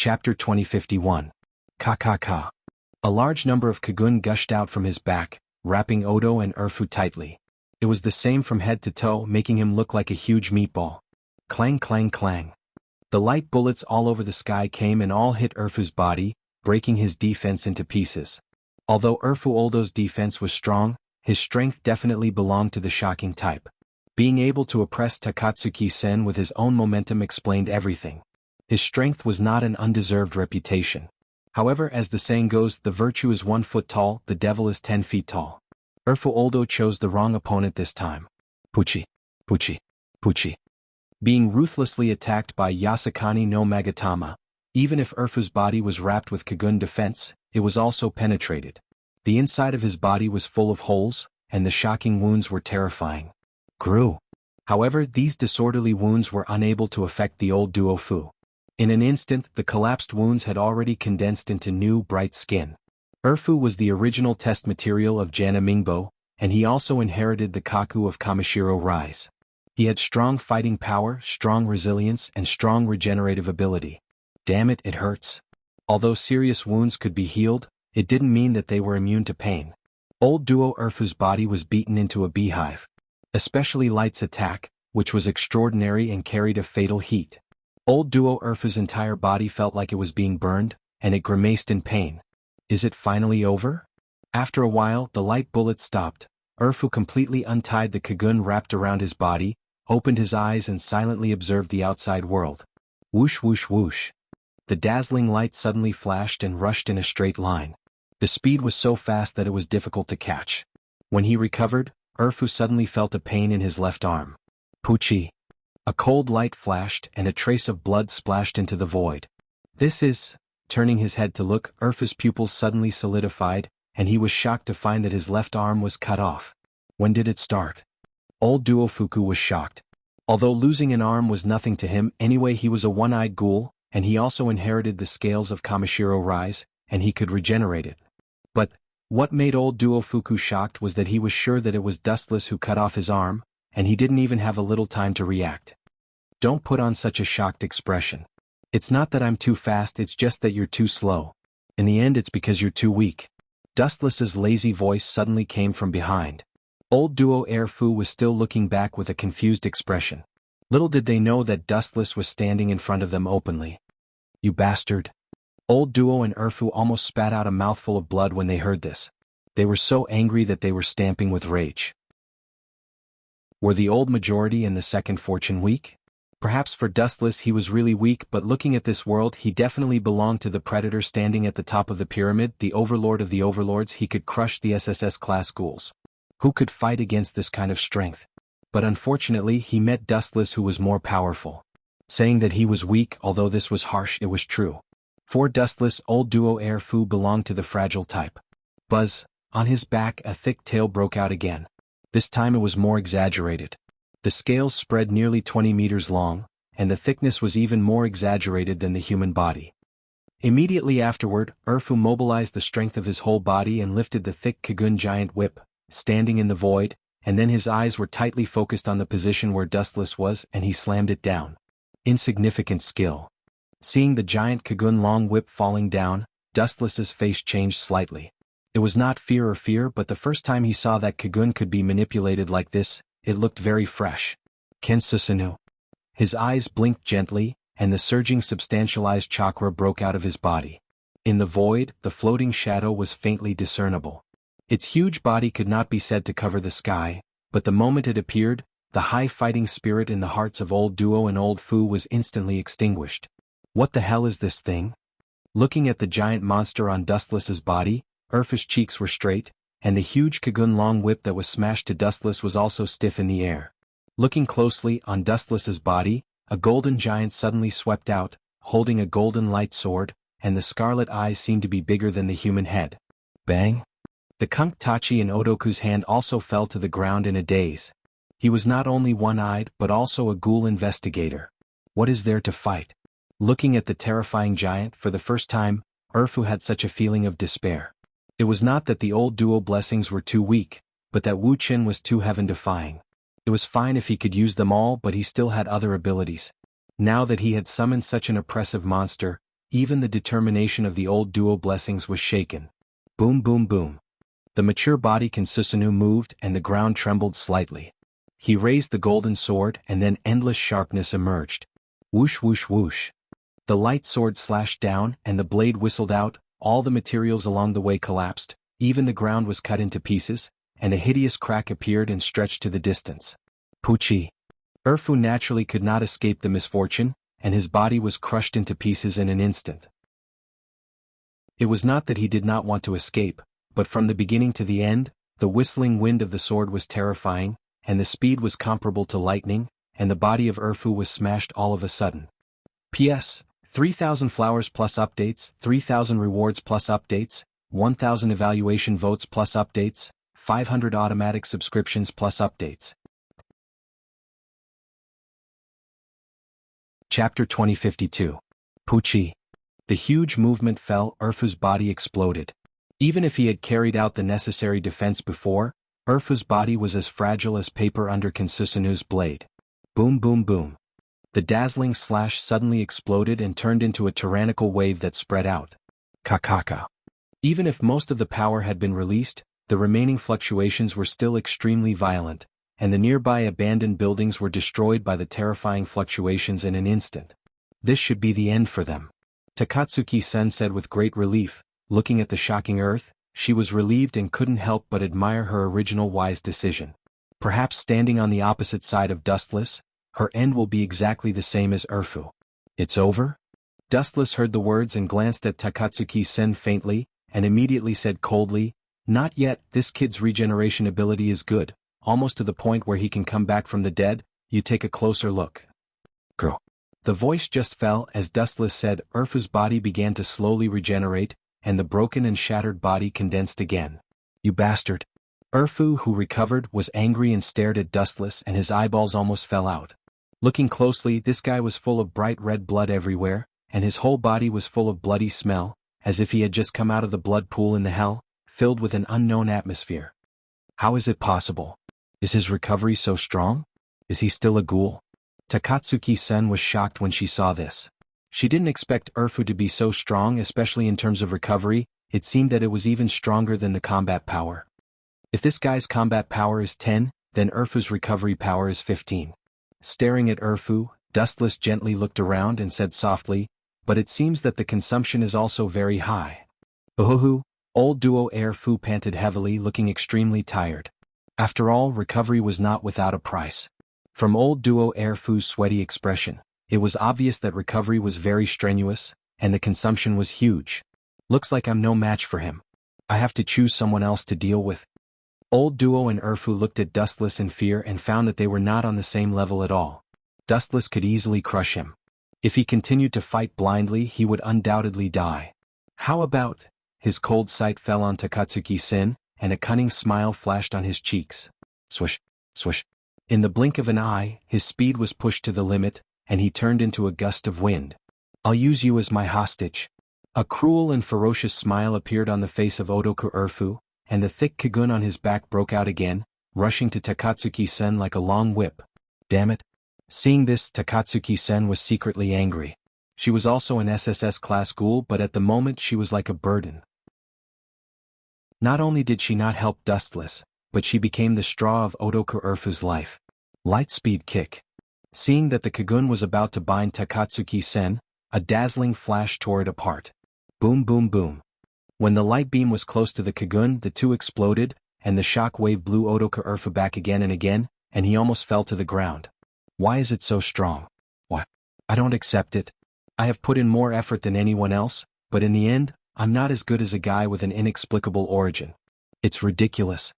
Chapter 2051. Ka. A large number of Kagun gushed out from his back, wrapping Odo and Urfu tightly. It was the same from head to toe, making him look like a huge meatball. Clang clang clang. The light bullets all over the sky came and all hit Urfu's body, breaking his defense into pieces. Although Urfu Oldo's defense was strong, his strength definitely belonged to the shocking type. Being able to oppress Takatsuki-sen with his own momentum explained everything. His strength was not an undeserved reputation. However, as the saying goes, the virtue is 1 foot tall, the devil is 10 feet tall. Urfu Oldo chose the wrong opponent this time. Puchi. Being ruthlessly attacked by Yasukani no Magatama, even if Urfu's body was wrapped with Kagun defense, it was also penetrated. The inside of his body was full of holes, and the shocking wounds were terrifying. Grew. However, these disorderly wounds were unable to affect the old duo Fu. In an instant, the collapsed wounds had already condensed into new, bright skin. Urfu was the original test material of Jana Mingbo, and he also inherited the Kaku of Kamishiro Rise. He had strong fighting power, strong resilience, and strong regenerative ability. Damn it, it hurts. Although serious wounds could be healed, it didn't mean that they were immune to pain. Old duo Urfu's body was beaten into a beehive. Especially Light's attack, which was extraordinary and carried a fatal heat. Old duo Urfu's entire body felt like it was being burned, and it grimaced in pain. Is it finally over? After a while, the light bullet stopped. Urfu completely untied the Kagun wrapped around his body, opened his eyes and silently observed the outside world. Whoosh whoosh whoosh. The dazzling light suddenly flashed and rushed in a straight line. The speed was so fast that it was difficult to catch. When he recovered, Urfu suddenly felt a pain in his left arm. Puchi. A cold light flashed and a trace of blood splashed into the void. This is... Turning his head to look, Urfu's pupils suddenly solidified, and he was shocked to find that his left arm was cut off. When did it start? Old duo Fuku was shocked. Although losing an arm was nothing to him anyway, he was a one-eyed ghoul, and he also inherited the scales of Kamishiro Rise, and he could regenerate it. But what made old duo Fuku shocked was that he was sure that it was Dustless who cut off his arm, and he didn't even have a little time to react. Don't put on such a shocked expression. It's not that I'm too fast, it's just that you're too slow. In the end, it's because you're too weak. Dustless's lazy voice suddenly came from behind. Old duo Fu was still looking back with a confused expression. Little did they know that Dustless was standing in front of them openly. You bastard. Old duo and Urfu almost spat out a mouthful of blood when they heard this. They were so angry that they were stamping with rage. Were the old majority and the second fortune weak? Perhaps for Dustless he was really weak, but looking at this world he definitely belonged to the predator standing at the top of the pyramid, the overlord of the overlords. He could crush the SSS class ghouls. Who could fight against this kind of strength? But unfortunately he met Dustless, who was more powerful. Saying that he was weak, although this was harsh, it was true. For Dustless, old duo Fu belonged to the fragile type. Buzz. On his back a thick tail broke out again. This time it was more exaggerated. The scales spread nearly 20 meters long, and the thickness was even more exaggerated than the human body. Immediately afterward, Urfu mobilized the strength of his whole body and lifted the thick Kagun giant whip, standing in the void, and then his eyes were tightly focused on the position where Dustless was, and he slammed it down. Insignificant skill. Seeing the giant Kagun long whip falling down, Dustless's face changed slightly. It was not fear, but the first time he saw that Kagun could be manipulated like this, it looked very fresh. Kensusunu. His eyes blinked gently, and the surging substantialized chakra broke out of his body. In the void, the floating shadow was faintly discernible. Its huge body could not be said to cover the sky, but the moment it appeared, the high fighting spirit in the hearts of old duo and old Fu was instantly extinguished. What the hell is this thing? Looking at the giant monster on Dustless's body, Urfu's cheeks were straight, and the huge Kagun long whip that was smashed to Dustless was also stiff in the air. Looking closely on Dustless's body, a golden giant suddenly swept out, holding a golden light sword, and the scarlet eyes seemed to be bigger than the human head. Bang! The Kunktachi in Odoku's hand also fell to the ground in a daze. He was not only one-eyed but also a ghoul investigator. What is there to fight? Looking at the terrifying giant for the first time, Urfu had such a feeling of despair. It was not that the old duo blessings were too weak, but that Wu Qin was too heaven-defying. It was fine if he could use them all, but he still had other abilities. Now that he had summoned such an oppressive monster, even the determination of the old duo blessings was shaken. Boom boom boom. The mature body Kansusanu moved and the ground trembled slightly. He raised the golden sword and then endless sharpness emerged. Whoosh whoosh whoosh. The light sword slashed down and the blade whistled out, all the materials along the way collapsed, even the ground was cut into pieces, and a hideous crack appeared and stretched to the distance. Puchi. Urfu naturally could not escape the misfortune, and his body was crushed into pieces in an instant. It was not that he did not want to escape, but from the beginning to the end, the whistling wind of the sword was terrifying, and the speed was comparable to lightning, and the body of Urfu was smashed all of a sudden. P.S. 3,000 flowers plus updates, 3,000 rewards plus updates, 1,000 evaluation votes plus updates, 500 automatic subscriptions plus updates. Chapter 2052. Puchi. The huge movement fell, Urfu's body exploded. Even if he had carried out the necessary defense before, Urfu's body was as fragile as paper under Kansusanu's blade. Boom boom boom. The dazzling slash suddenly exploded and turned into a tyrannical wave that spread out. Kakaka. Even if most of the power had been released, the remaining fluctuations were still extremely violent, and the nearby abandoned buildings were destroyed by the terrifying fluctuations in an instant. This should be the end for them. Takatsuki-sen said with great relief, looking at the shocking earth. She was relieved and couldn't help but admire her original wise decision. Perhaps standing on the opposite side of Dustless, her end will be exactly the same as Urfu. It's over? Dustless heard the words and glanced at Takatsuki-sen faintly, and immediately said coldly, "Not yet, this kid's regeneration ability is good, almost to the point where he can come back from the dead. You take a closer look." Girl. The voice just fell as Dustless said. Urfu's body began to slowly regenerate, and the broken and shattered body condensed again. "You bastard." Urfu, who recovered, was angry and stared at Dustless, and his eyeballs almost fell out. Looking closely, this guy was full of bright red blood everywhere, and his whole body was full of bloody smell, as if he had just come out of the blood pool in the hell, filled with an unknown atmosphere. How is it possible? Is his recovery so strong? Is he still a ghoul? Takatsuki-sen was shocked when she saw this. She didn't expect Urfu to be so strong, especially in terms of recovery. It seemed that it was even stronger than the combat power. If this guy's combat power is 10, then Urfu's recovery power is 15. Staring at Urfu, Dustless gently looked around and said softly, "But it seems that the consumption is also very high." Uhuhu. Old duo Urfu panted heavily, looking extremely tired. After all, recovery was not without a price. From old duo Urfu's sweaty expression, it was obvious that recovery was very strenuous, and the consumption was huge. Looks like I'm no match for him. I have to choose someone else to deal with. Old duo and Urfu looked at Dustless in fear and found that they were not on the same level at all. Dustless could easily crush him. If he continued to fight blindly, he would undoubtedly die. How about? His cold sight fell on Takatsuki-sen, and a cunning smile flashed on his cheeks. Swish, swish. In the blink of an eye, his speed was pushed to the limit, and he turned into a gust of wind. "I'll use you as my hostage." A cruel and ferocious smile appeared on the face of Otoku Urfu, and the thick kagun on his back broke out again, rushing to Takatsuki-sen like a long whip. Damn it. Seeing this, Takatsuki-sen was secretly angry. She was also an SSS class ghoul, but at the moment she was like a burden. Not only did she not help Dustless, but she became the straw of Otoku Urfu's life. Lightspeed kick. Seeing that the kagun was about to bind Takatsuki-sen, a dazzling flash tore it apart. Boom boom boom. When the light beam was close to the kagun, the two exploded, and the shock wave blew Otoku Urfu back again and again, and he almost fell to the ground. Why is it so strong? What? I don't accept it. I have put in more effort than anyone else, but in the end, I'm not as good as a guy with an inexplicable origin. It's ridiculous.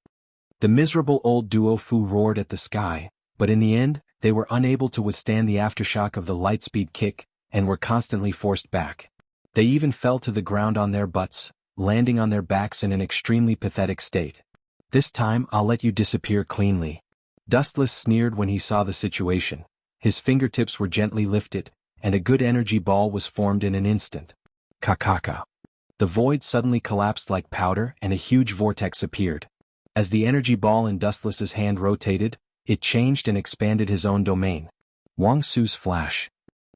The miserable old duo Fu roared at the sky, but in the end, they were unable to withstand the aftershock of the lightspeed kick, and were constantly forced back. They even fell to the ground on their butts, landing on their backs in an extremely pathetic state. "This time I'll let you disappear cleanly." Dustless sneered when he saw the situation. His fingertips were gently lifted, and a good energy ball was formed in an instant. Kakaka. The void suddenly collapsed like powder and a huge vortex appeared. As the energy ball in Dustless's hand rotated, it changed and expanded his own domain. Wang Su's flash.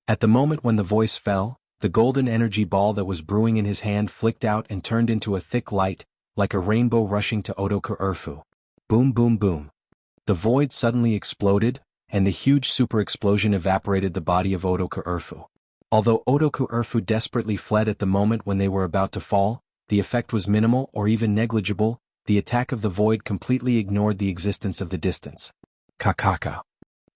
At the moment when the voice fell, The golden energy ball that was brewing in his hand flicked out and turned into a thick light, like a rainbow rushing to Odoka Urfu. Boom boom boom. The void suddenly exploded, and the huge super explosion evaporated the body of Odoka Urfu. Although Odoka Urfu desperately fled at the moment when they were about to fall, the effect was minimal or even negligible. The attack of the void completely ignored the existence of the distance. Kakaka.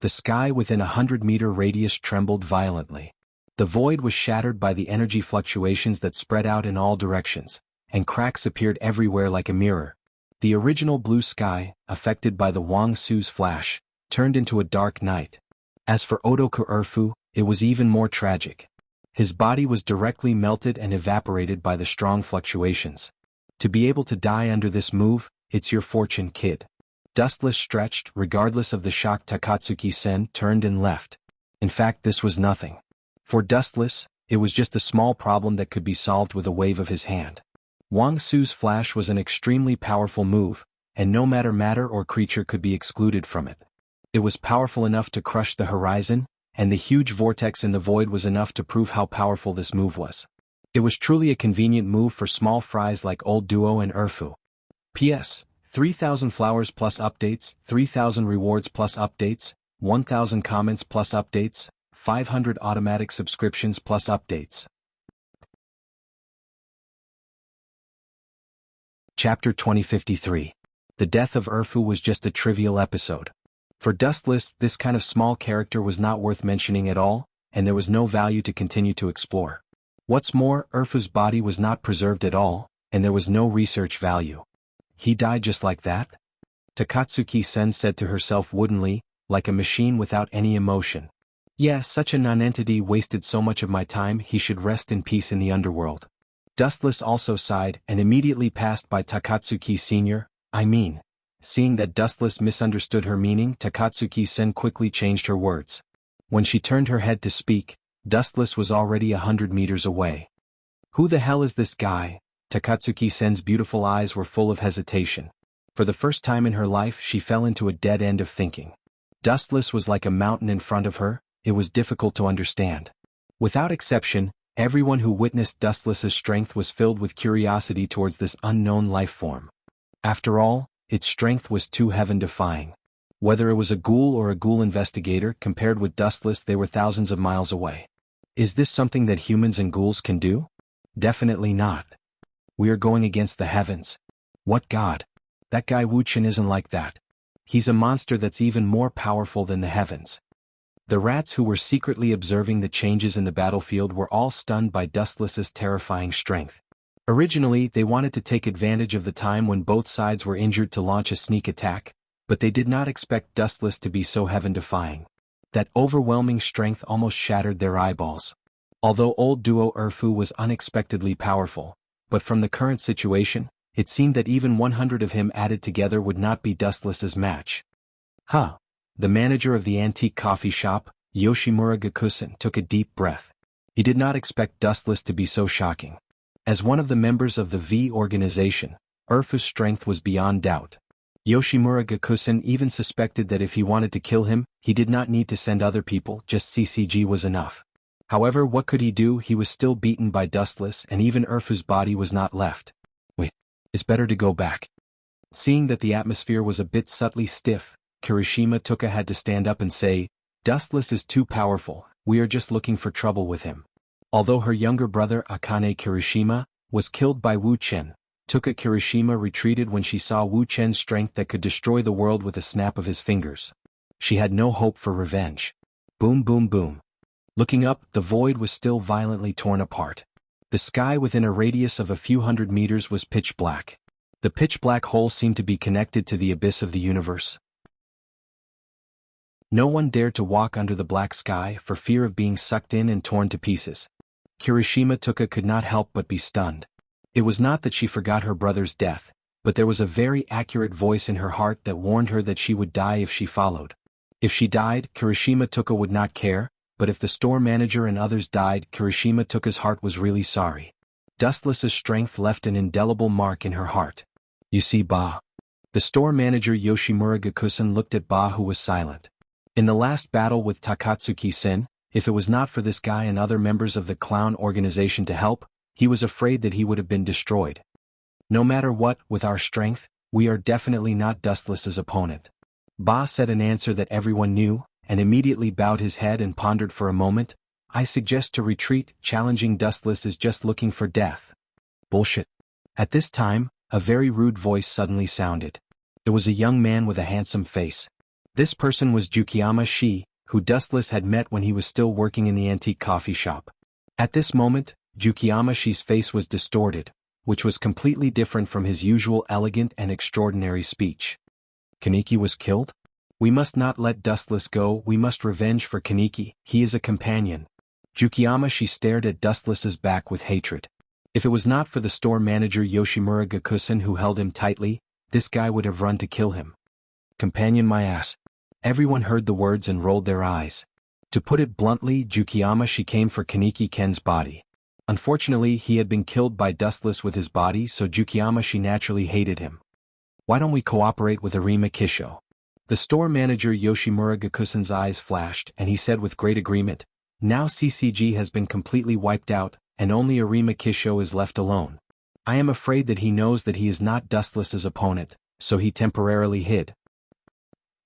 The sky within 100-meter radius trembled violently. The void was shattered by the energy fluctuations that spread out in all directions, and cracks appeared everywhere like a mirror. The original blue sky, affected by the Wang Su's flash, turned into a dark night. As for Odoka Urfu, it was even more tragic. His body was directly melted and evaporated by the strong fluctuations. To be able to die under this move, it's your fortune, kid. Dustless stretched, regardless of the shock. Takatsuki-sen turned and left. In fact, this was nothing. For Dustless, it was just a small problem that could be solved with a wave of his hand. Wang Su's flash was an extremely powerful move, and no matter or creature could be excluded from it. It was powerful enough to crush the horizon, and the huge vortex in the void was enough to prove how powerful this move was. It was truly a convenient move for small fries like Old Duo and Urfu. P.S. 3,000 flowers plus updates, 3,000 rewards plus updates, 1,000 comments plus updates, 500 automatic subscriptions plus updates. Chapter 2053. The death of Urfu was just a trivial episode. For Dustless, this kind of small character was not worth mentioning at all, and there was no value to continue to explore. What's more, Urfu's body was not preserved at all, and there was no research value. He died just like that? Takatsuki-sen said to herself woodenly, like a machine without any emotion. Yeah, such a nonentity wasted so much of my time. He should rest in peace in the underworld. Dustless also sighed and immediately passed by Takatsuki Sr. Seeing that Dustless misunderstood her meaning, Takatsuki-sen quickly changed her words. When she turned her head to speak, Dustless was already 100 meters away. Who the hell is this guy? Takatsuki-sen's beautiful eyes were full of hesitation. For the first time in her life, she fell into a dead end of thinking. Dustless was like a mountain in front of her. It was difficult to understand. Without exception, everyone who witnessed Dustless's strength was filled with curiosity towards this unknown life form. After all, its strength was too heaven-defying. Whether it was a ghoul or a ghoul investigator, compared with Dustless, they were thousands of miles away. Is this something that humans and ghouls can do? Definitely not. We are going against the heavens. What god? That guy Wuchen isn't like that. He's a monster that's even more powerful than the heavens. The rats who were secretly observing the changes in the battlefield were all stunned by Dustless's terrifying strength. Originally, they wanted to take advantage of the time when both sides were injured to launch a sneak attack, but they did not expect Dustless to be so heaven-defying. That overwhelming strength almost shattered their eyeballs. Although Old Duo Urfu was unexpectedly powerful, but from the current situation, it seemed that even 100 of him added together would not be Dustless's match. Huh. The manager of the antique coffee shop, Yoshimura Gakusen, took a deep breath. He did not expect Dustless to be so shocking. As one of the members of the V organization, Urfu's strength was beyond doubt. Yoshimura Gakusen even suspected that if he wanted to kill him, he did not need to send other people, just CCG was enough. However, what could he do? He was still beaten by Dustless, and even Urfu's body was not left. Wait, it's better to go back. Seeing that the atmosphere was a bit subtly stiff, Kirishima Tuka had to stand up and say, Dustless is too powerful, we are just looking for trouble with him. Although her younger brother Akane Kirishima was killed by Wu Chen, Tuka Kirishima retreated when she saw Wu Chen's strength that could destroy the world with a snap of his fingers. She had no hope for revenge. Boom boom boom. Looking up, the void was still violently torn apart. The sky within a radius of a few hundred meters was pitch black. The pitch black hole seemed to be connected to the abyss of the universe. No one dared to walk under the black sky for fear of being sucked in and torn to pieces. Kirishima Tuka could not help but be stunned. It was not that she forgot her brother's death, but there was a very accurate voice in her heart that warned her that she would die if she followed. If she died, Kirishima Tuka would not care, but if the store manager and others died, Kirishima Tuka's heart was really sorry. Dustless's strength left an indelible mark in her heart. You see, Ba. The store manager Yoshimura Gakusen looked at Ba, who was silent. In the last battle with Takatsuki-sen, If it was not for this guy and other members of the clown organization to help, he was afraid that he would have been destroyed. No matter what, with our strength, we are definitely not Dustless's opponent. Ba said an answer that everyone knew, and immediately bowed his head and pondered for a moment. I suggest to retreat, challenging Dustless is just looking for death. Bullshit. At this time, a very rude voice suddenly sounded. It was a young man with a handsome face. This person was Jukiyama Shi, who Dustless had met when he was still working in the antique coffee shop. At this moment, Jukiyama Shi's face was distorted, which was completely different from his usual elegant and extraordinary speech. Kaneki was killed? We must not let Dustless go, we must revenge for Kaneki, he is a companion. Jukiyama Shi stared at Dustless's back with hatred. If it was not for the store manager Yoshimura Gakusen who held him tightly, this guy would have run to kill him. Companion my ass. Everyone heard the words and rolled their eyes. To put it bluntly, Jukiyama Shi came for Kaneki Ken's body. Unfortunately, he had been killed by Dustless with his body, so Jukiyama Shi naturally hated him. Why don't we cooperate with Arima Kisho? The store manager Yoshimura Gakusen's eyes flashed and he said with great agreement, now CCG has been completely wiped out, and only Arima Kisho is left alone. I am afraid that he knows that he is not Dustless's opponent, so he temporarily hid.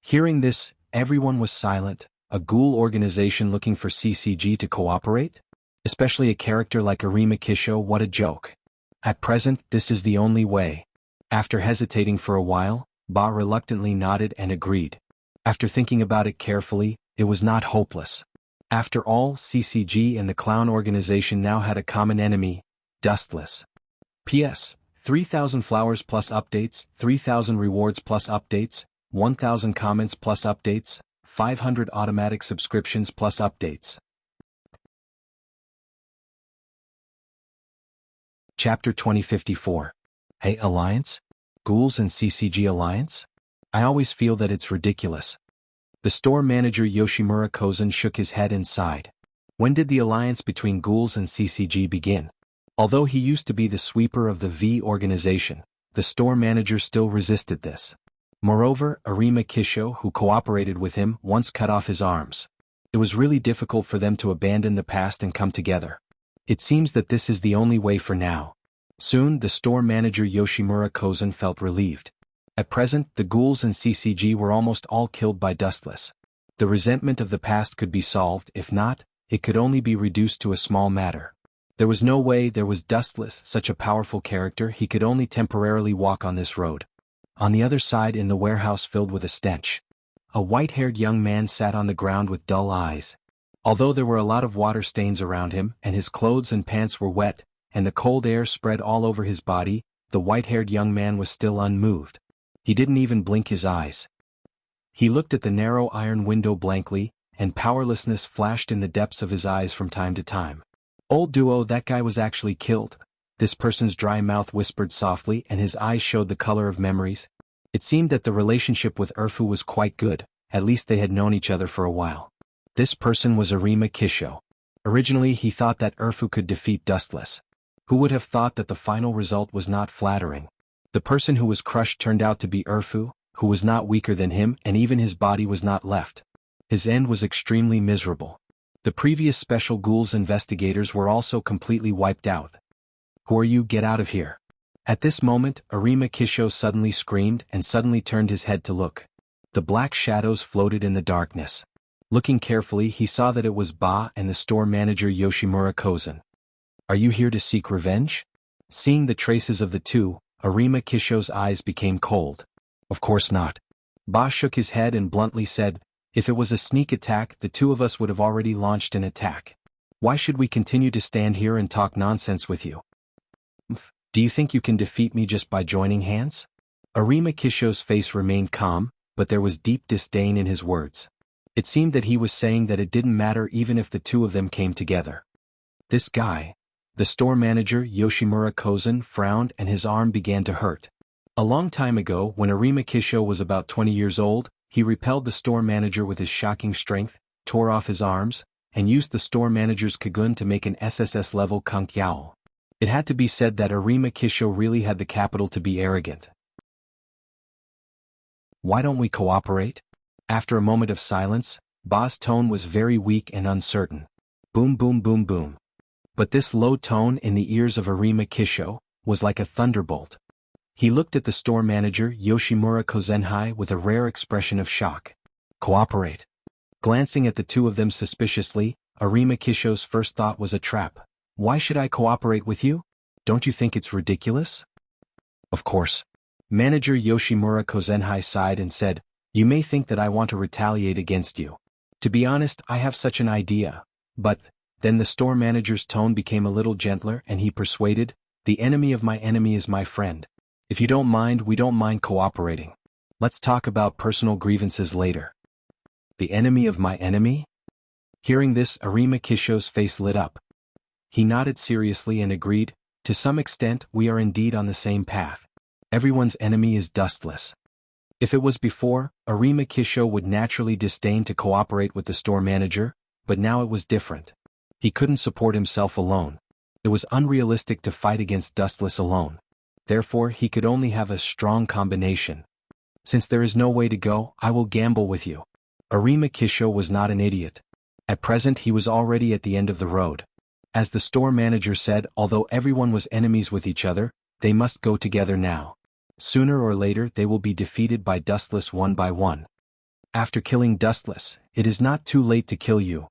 Hearing this, everyone was silent. A ghoul organization looking for CCG to cooperate? Especially a character like Arima Kisho, what a joke. At present, this is the only way. After hesitating for a while, Ba reluctantly nodded and agreed. After thinking about it carefully, it was not hopeless. After all, CCG and the clown organization now had a common enemy, Dustless. P.S. 3,000 flowers plus updates, 3,000 rewards plus updates, 1,000 comments plus updates, 500 automatic subscriptions plus updates. Chapter 2054. Hey Alliance? Ghouls and CCG Alliance? I always feel that it's ridiculous. The store manager Yoshimura Kozen shook his head and sighed. When did the alliance between ghouls and CCG begin? Although he used to be the sweeper of the V organization, the store manager still resisted this. Moreover, Arima Kisho, who cooperated with him, once cut off his arms. It was really difficult for them to abandon the past and come together. It seems that this is the only way for now. Soon, the store manager Yoshimura Kozen felt relieved. At present, the ghouls and CCG were almost all killed by Dustless. The resentment of the past could be solved, if not, it could only be reduced to a small matter. There was no way there was Dustless, such a powerful character, he could only temporarily walk on this road. On the other side, in the warehouse filled with a stench, a white-haired young man sat on the ground with dull eyes. Although there were a lot of water stains around him, and his clothes and pants were wet, and the cold air spread all over his body, the white-haired young man was still unmoved. He didn't even blink his eyes. He looked at the narrow iron window blankly, and powerlessness flashed in the depths of his eyes from time to time. Old duo, that guy was actually killed. This person's dry mouth whispered softly and his eyes showed the color of memories. It seemed that the relationship with Urfu was quite good, at least they had known each other for a while. This person was Arima Kisho. Originally he thought that Urfu could defeat Dustless. Who would have thought that the final result was not flattering? The person who was crushed turned out to be Urfu, who was not weaker than him, and even his body was not left. His end was extremely miserable. The previous special ghouls investigators were also completely wiped out. Who are you? Get out of here. At this moment, Arima Kisho suddenly screamed and suddenly turned his head to look. The black shadows floated in the darkness. Looking carefully, he saw that it was Ba and the store manager Yoshimura Kozen. Are you here to seek revenge? Seeing the traces of the two, Arima Kisho's eyes became cold. Of course not. Ba shook his head and bluntly said, if it was a sneak attack, the two of us would have already launched an attack. Why should we continue to stand here and talk nonsense with you? Do you think you can defeat me just by joining hands? Arima Kisho's face remained calm, but there was deep disdain in his words. It seemed that he was saying that it didn't matter even if the two of them came together. This guy, the store manager Yoshimura Kozen, frowned and his arm began to hurt. A long time ago, when Arima Kisho was about 20 years old, he repelled the store manager with his shocking strength, tore off his arms, and used the store manager's Kagun to make an SSS-level Kunk Yowl. It had to be said that Arima Kisho really had the capital to be arrogant. Why don't we cooperate? After a moment of silence, Ba's tone was very weak and uncertain. Boom boom boom boom. But this low tone in the ears of Arima Kisho was like a thunderbolt. He looked at the store manager Yoshimura Kozenhai with a rare expression of shock. Cooperate. Glancing at the two of them suspiciously, Arima Kisho's first thought was a trap. Why should I cooperate with you? Don't you think it's ridiculous? Of course. Manager Yoshimura Kozenhai sighed and said, You may think that I want to retaliate against you. To be honest, I have such an idea. But, then the store manager's tone became a little gentler and he persuaded, The enemy of my enemy is my friend. If you don't mind, we don't mind cooperating. Let's talk about personal grievances later. The enemy of my enemy? Hearing this, Arima Kisho's face lit up. He nodded seriously and agreed, To some extent, we are indeed on the same path. Everyone's enemy is Dustless. If it was before, Arima Kisho would naturally disdain to cooperate with the store manager, but now it was different. He couldn't support himself alone. It was unrealistic to fight against Dustless alone. Therefore, he could only have a strong combination. Since there is no way to go, I will gamble with you. Arima Kisho was not an idiot. At present he was already at the end of the road. As the store manager said, although everyone was enemies with each other, they must go together now. Sooner or later they will be defeated by Dustless one by one. After killing Dustless, it is not too late to kill you.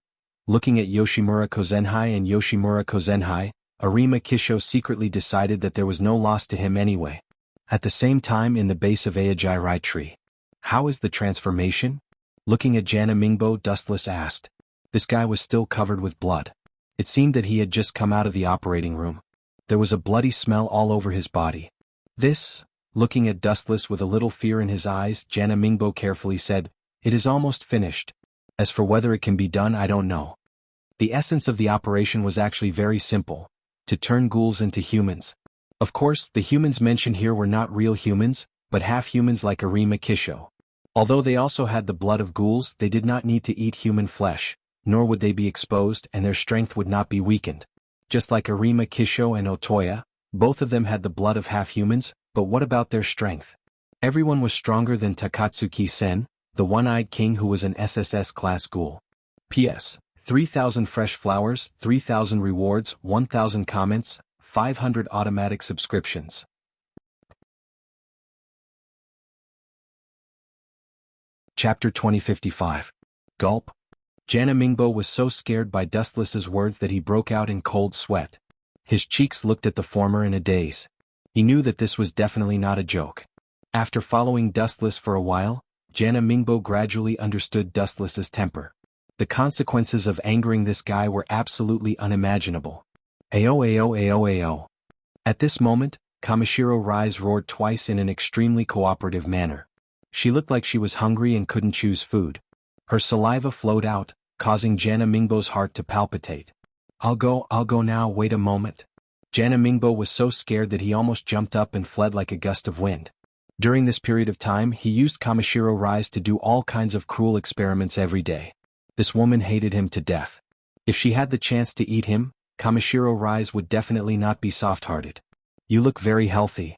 Looking at Yoshimura Kozenhai and Yoshimura Kozenhai, Arima Kisho secretly decided that there was no loss to him anyway. At the same time in the base of Aojirai tree. How is the transformation? Looking at Jana Mingbo, Dustless asked. This guy was still covered with blood. It seemed that he had just come out of the operating room. There was a bloody smell all over his body. This, looking at Dustless with a little fear in his eyes, Jana Mingbo carefully said, It is almost finished. As for whether it can be done, I don't know. The essence of the operation was actually very simple. To turn ghouls into humans. Of course, the humans mentioned here were not real humans, but half-humans like Arima Kisho. Although they also had the blood of ghouls, they did not need to eat human flesh, nor would they be exposed and their strength would not be weakened. Just like Arima Kisho and Otoya, both of them had the blood of half-humans, but what about their strength? Everyone was stronger than Takatsuki-sen, the one-eyed king who was an SSS-class ghoul. P.S. 3,000 fresh flowers, 3,000 rewards, 1,000 comments, 500 automatic subscriptions. Chapter 2055. Gulp. Jana Mingbo was so scared by Dustless's words that he broke out in cold sweat. His cheeks looked at the former in a daze. He knew that this was definitely not a joke. After following Dustless for a while, Jana Mingbo gradually understood Dustless's temper. The consequences of angering this guy were absolutely unimaginable. Ayo ayo ayo ayo. At this moment, Kamishiro Rise roared twice in an extremely cooperative manner. She looked like she was hungry and couldn't choose food. Her saliva flowed out, causing Jana Mingbo's heart to palpitate. I'll go now, wait a moment. Jana Mingbo was so scared that he almost jumped up and fled like a gust of wind. During this period of time, he used Kamishiro Rise to do all kinds of cruel experiments every day. This woman hated him to death. If she had the chance to eat him, Kamishiro Rise would definitely not be soft-hearted. You look very healthy.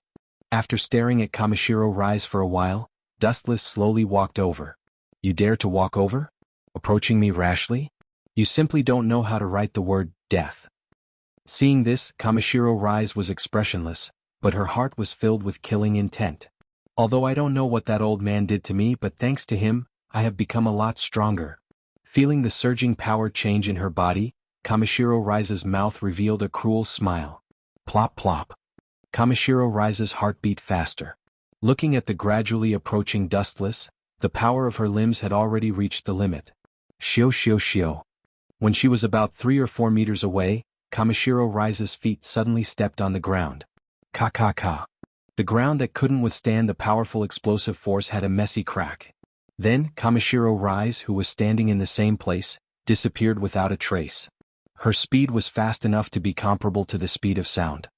After staring at Kamishiro Rise for a while, Dustless slowly walked over. You dare to walk over? Approaching me rashly? You simply don't know how to write the word, death. Seeing this, Kamishiro Rise was expressionless, but her heart was filled with killing intent. Although I don't know what that old man did to me, but thanks to him, I have become a lot stronger. Feeling the surging power change in her body, Kamishiro Rise's mouth revealed a cruel smile. Plop plop. Kamishiro Rise's heart beat faster. Looking at the gradually approaching Dustless, the power of her limbs had already reached the limit. Shio shio shio. When she was about 3 or 4 meters away, Kamishiro Rise's feet suddenly stepped on the ground. Ka ka ka. The ground that couldn't withstand the powerful explosive force had a messy crack. Then, Kamishiro Rise, who was standing in the same place, disappeared without a trace. Her speed was fast enough to be comparable to the speed of sound.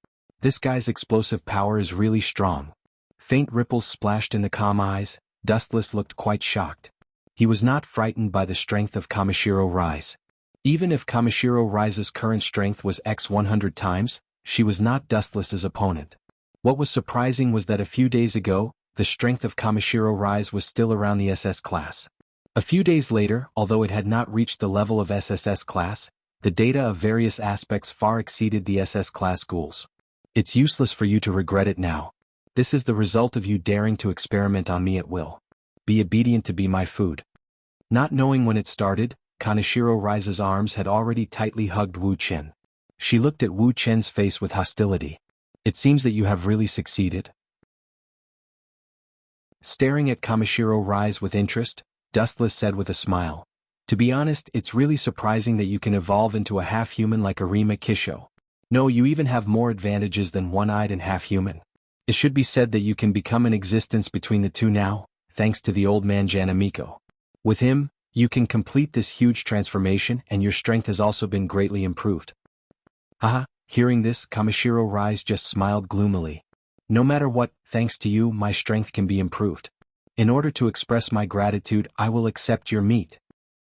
This guy's explosive power is really strong. Faint ripples splashed in the calm eyes. Dustless looked quite shocked. He was not frightened by the strength of Kamishiro Rise. Even if Kamishiro Rise's current strength was x 100 times, she was not Dustless's opponent. What was surprising was that a few days ago, the strength of Kamishiro Rise was still around the SS class. A few days later, although it had not reached the level of SSS class, the data of various aspects far exceeded the SS class ghouls. It's useless for you to regret it now. This is the result of you daring to experiment on me at will. Be obedient to be my food. Not knowing when it started, Kaneshiro Rise's arms had already tightly hugged Wu Chen. She looked at Wu Chen's face with hostility. It seems that you have really succeeded. Staring at Kameshiro Rise with interest, Dustless said with a smile. To be honest, it's really surprising that you can evolve into a half-human like Arima Kisho. No, you even have more advantages than one-eyed and half-human. It should be said that you can become an existence between the two now, thanks to the old man Janamiko. With him, you can complete this huge transformation and your strength has also been greatly improved. Haha, hearing this, Kameshiro Rise just smiled gloomily. No matter what, thanks to you, my strength can be improved. In order to express my gratitude, I will accept your meat.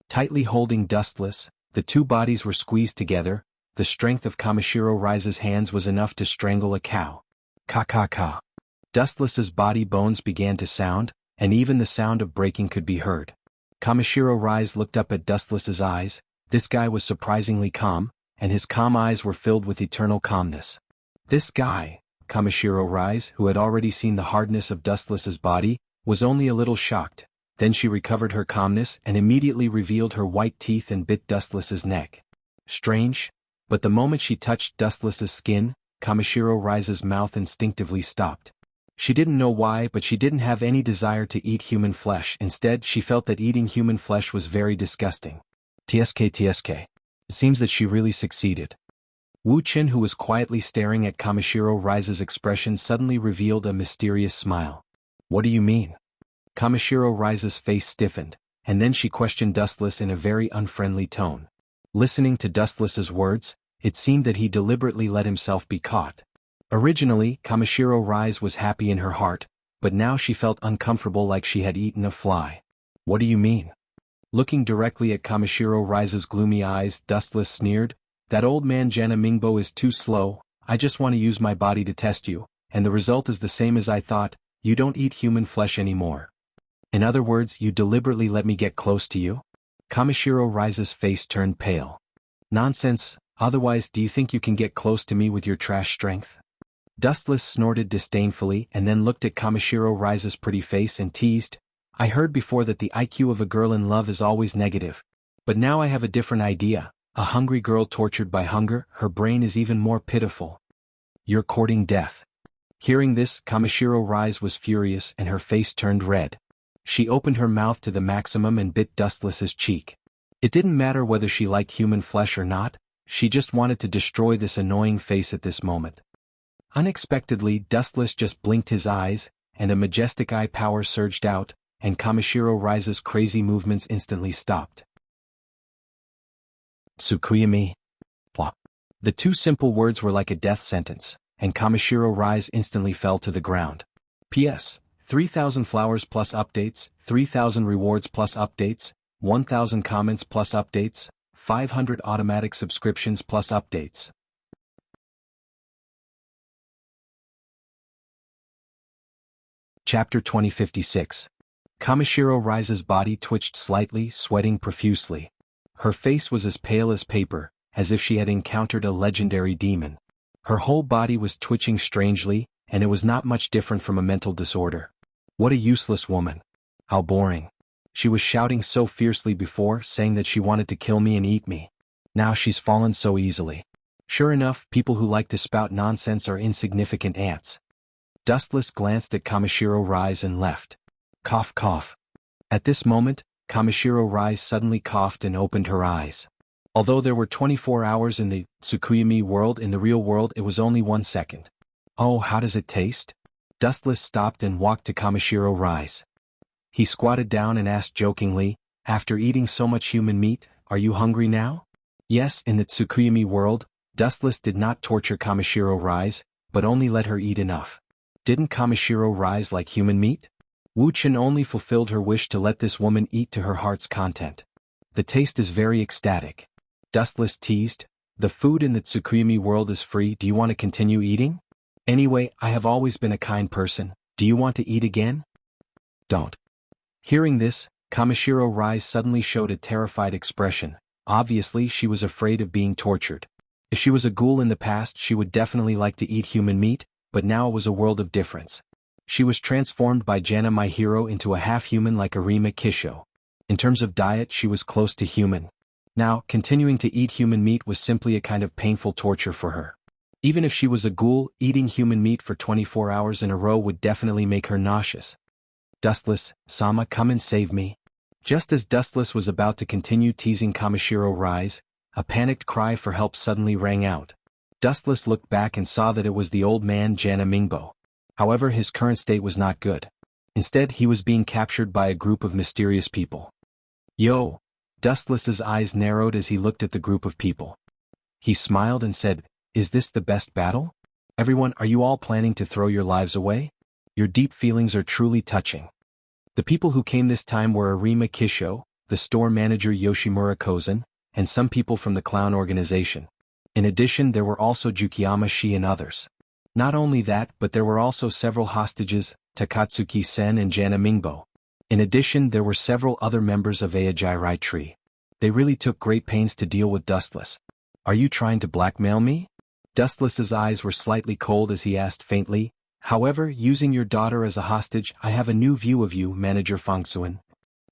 Tightly holding Dustless, the two bodies were squeezed together. The strength of Kameshiro Rise's hands was enough to strangle a cow. Ka. Dustless's body bones began to sound, and even the sound of breaking could be heard. Kameshiro Rise looked up at Dustless's eyes. This guy was surprisingly calm, and his calm eyes were filled with eternal calmness. This guy, Kameshiro Rise, who had already seen the hardness of Dustless's body, was only a little shocked. Then she recovered her calmness and immediately revealed her white teeth and bit Dustless's neck. Strange, but the moment she touched Dustless's skin, Kameshiro Rise's mouth instinctively stopped. She didn't know why, but she didn't have any desire to eat human flesh. Instead, she felt that eating human flesh was very disgusting. TSK. It seems that she really succeeded. Wu Chen, who was quietly staring at Kameshiro Rise's expression, suddenly revealed a mysterious smile. What do you mean? Kameshiro Rise's face stiffened, and then she questioned Dustless in a very unfriendly tone. Listening to Dustless's words, it seemed that he deliberately let himself be caught. Originally, Kameshiro Rise was happy in her heart, but now she felt uncomfortable like she had eaten a fly. What do you mean? Looking directly at Kameshiro Rise's gloomy eyes, Dustless sneered, that old man Jana Mingbo is too slow. I just want to use my body to test you, and the result is the same as I thought. You don't eat human flesh anymore. In other words, you deliberately let me get close to you? Kameshiro Rise's face turned pale. Nonsense, otherwise do you think you can get close to me with your trash strength? Dustless snorted disdainfully and then looked at Kameshiro Rise's pretty face and teased, I heard before that the IQ of a girl in love is always negative. But now I have a different idea. A hungry girl tortured by hunger, her brain is even more pitiful. You're courting death. Hearing this, Kameshiro Rise was furious and her face turned red. She opened her mouth to the maximum and bit Dustless's cheek. It didn't matter whether she liked human flesh or not, she just wanted to destroy this annoying face at this moment. Unexpectedly, Dustless just blinked his eyes, and a majestic eye power surged out, and Kameshiro Rise's crazy movements instantly stopped. Tsukuyami. Plop. The two simple words were like a death sentence, and Kameshiro Rise instantly fell to the ground. P.S. 3,000 flowers plus updates, 3,000 rewards plus updates, 1,000 comments plus updates, 500 automatic subscriptions plus updates. Chapter 2056. Kameshiro Rise's body twitched slightly, sweating profusely. Her face was as pale as paper, as if she had encountered a legendary demon. Her whole body was twitching strangely, and it was not much different from a mental disorder. What a useless woman. How boring. She was shouting so fiercely before, saying that she wanted to kill me and eat me. Now she's fallen so easily. Sure enough, people who like to spout nonsense are insignificant ants. Dustless glanced at Kameshiro Rise and left. Cough cough. At this moment, Kameshiro Rise suddenly coughed and opened her eyes. Although there were 24 hours in the Tsukuyami world, in the real world it was only 1 second. Oh, how does it taste? Dustless stopped and walked to Kameshiro Rise. He squatted down and asked jokingly, after eating so much human meat, are you hungry now? Yes, in the Tsukuyami world, Dustless did not torture Kameshiro Rise, but only let her eat enough. Didn't Kameshiro Rise like human meat? Wu Chen only fulfilled her wish to let this woman eat to her heart's content. The taste is very ecstatic. Dustless teased, the food in the Tsukuyami world is free, do you want to continue eating? Anyway, I have always been a kind person, do you want to eat again? Don't. Hearing this, Kamishiro Rise suddenly showed a terrified expression. Obviously she was afraid of being tortured. If she was a ghoul in the past she would definitely like to eat human meat, but now it was a world of difference. She was transformed by Jana my hero into a half-human like Arima Kisho. In terms of diet she was close to human. Now, continuing to eat human meat was simply a kind of painful torture for her. Even if she was a ghoul, eating human meat for 24 hours in a row would definitely make her nauseous. Dustless, Sama, come and save me. Just as Dustless was about to continue teasing Kamishiro Rise, a panicked cry for help suddenly rang out. Dustless looked back and saw that it was the old man Jana Mingbo. However, his current state was not good. Instead, he was being captured by a group of mysterious people. Yo! Dustless's eyes narrowed as he looked at the group of people. He smiled and said, "Is this the best battle? Everyone, are you all planning to throw your lives away? Your deep feelings are truly touching." The people who came this time were Arima Kisho, the store manager Yoshimura Kozen, and some people from the clown organization. In addition, there were also Jukiyama Shi and others. Not only that, but there were also several hostages, Takatsuki Sen and Jana Mingbo. In addition, there were several other members of Aijairai Tree. They really took great pains to deal with Dustless. "Are you trying to blackmail me?" Dustless's eyes were slightly cold as he asked faintly, "However, using your daughter as a hostage, I have a new view of you, Manager Fangsuan."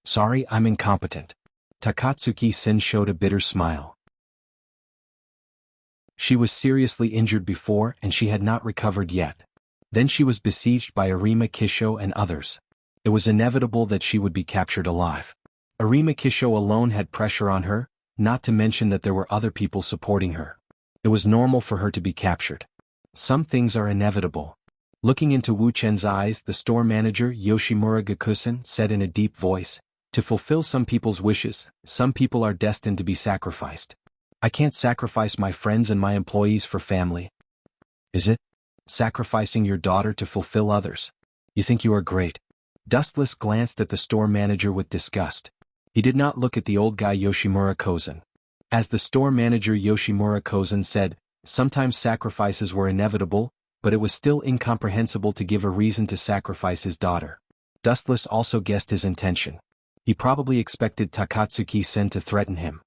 "Sorry, I'm incompetent." Takatsuki Sen showed a bitter smile. She was seriously injured before and she had not recovered yet. Then she was besieged by Arima Kisho and others. It was inevitable that she would be captured alive. Arima Kisho alone had pressure on her, not to mention that there were other people supporting her. It was normal for her to be captured. Some things are inevitable. Looking into Wu Chen's eyes, the store manager Yoshimura Gakusen said in a deep voice, "To fulfill some people's wishes, some people are destined to be sacrificed. I can't sacrifice my friends and my employees for family." "Is it? Sacrificing your daughter to fulfill others? You think you are great." Dustless glanced at the store manager with disgust. He did not look at the old guy Yoshimura Kozen. As the store manager Yoshimura Kozen said, sometimes sacrifices were inevitable, but it was still incomprehensible to give a reason to sacrifice his daughter. Dustless also guessed his intention. He probably expected Takatsuki Sen to threaten him.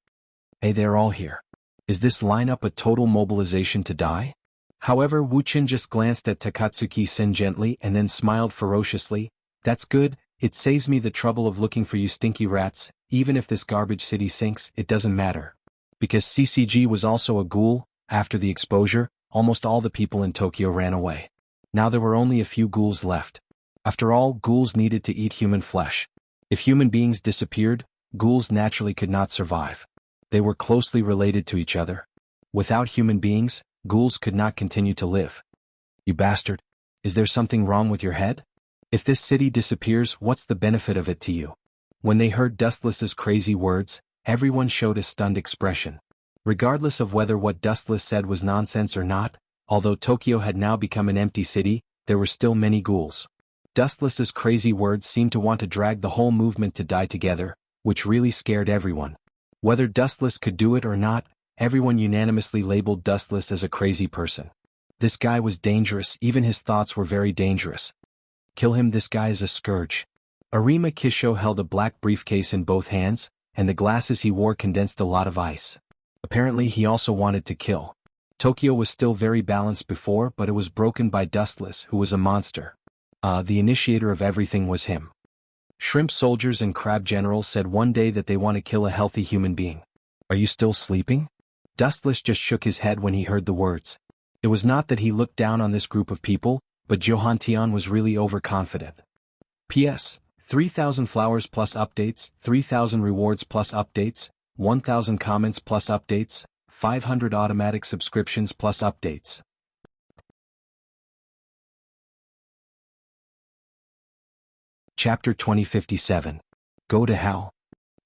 "Hey, they're all here. Is this lineup a total mobilization to die?" However, Wu Chen just glanced at Takatsuki Sen gently and then smiled ferociously. "That's good, it saves me the trouble of looking for you stinky rats. Even if this garbage city sinks, it doesn't matter." Because CCG was also a ghoul, after the exposure, almost all the people in Tokyo ran away. Now there were only a few ghouls left. After all, ghouls needed to eat human flesh. If human beings disappeared, ghouls naturally could not survive. They were closely related to each other. Without human beings, ghouls could not continue to live. "You bastard! Is there something wrong with your head? If this city disappears, what's the benefit of it to you?" When they heard Dustless's crazy words, everyone showed a stunned expression. Regardless of whether what Dustless said was nonsense or not, although Tokyo had now become an empty city, there were still many ghouls. Dustless's crazy words seemed to want to drag the whole movement to die together, which really scared everyone. Whether Dustless could do it or not, everyone unanimously labeled Dustless as a crazy person. This guy was dangerous, even his thoughts were very dangerous. "Kill him, this guy is a scourge." Arima Kisho held a black briefcase in both hands, and the glasses he wore condensed a lot of ice. Apparently he also wanted to kill. Tokyo was still very balanced before, but it was broken by Dustless, who was a monster. The initiator of everything was him. Shrimp soldiers and crab generals said one day that they want to kill a healthy human being. "Are you still sleeping?" Dustless just shook his head when he heard the words. It was not that he looked down on this group of people, but Johantion was really overconfident. P.S. 3,000 flowers plus updates, 3,000 rewards plus updates, 1,000 comments plus updates, 500 automatic subscriptions plus updates. Chapter 2057. Go to hell.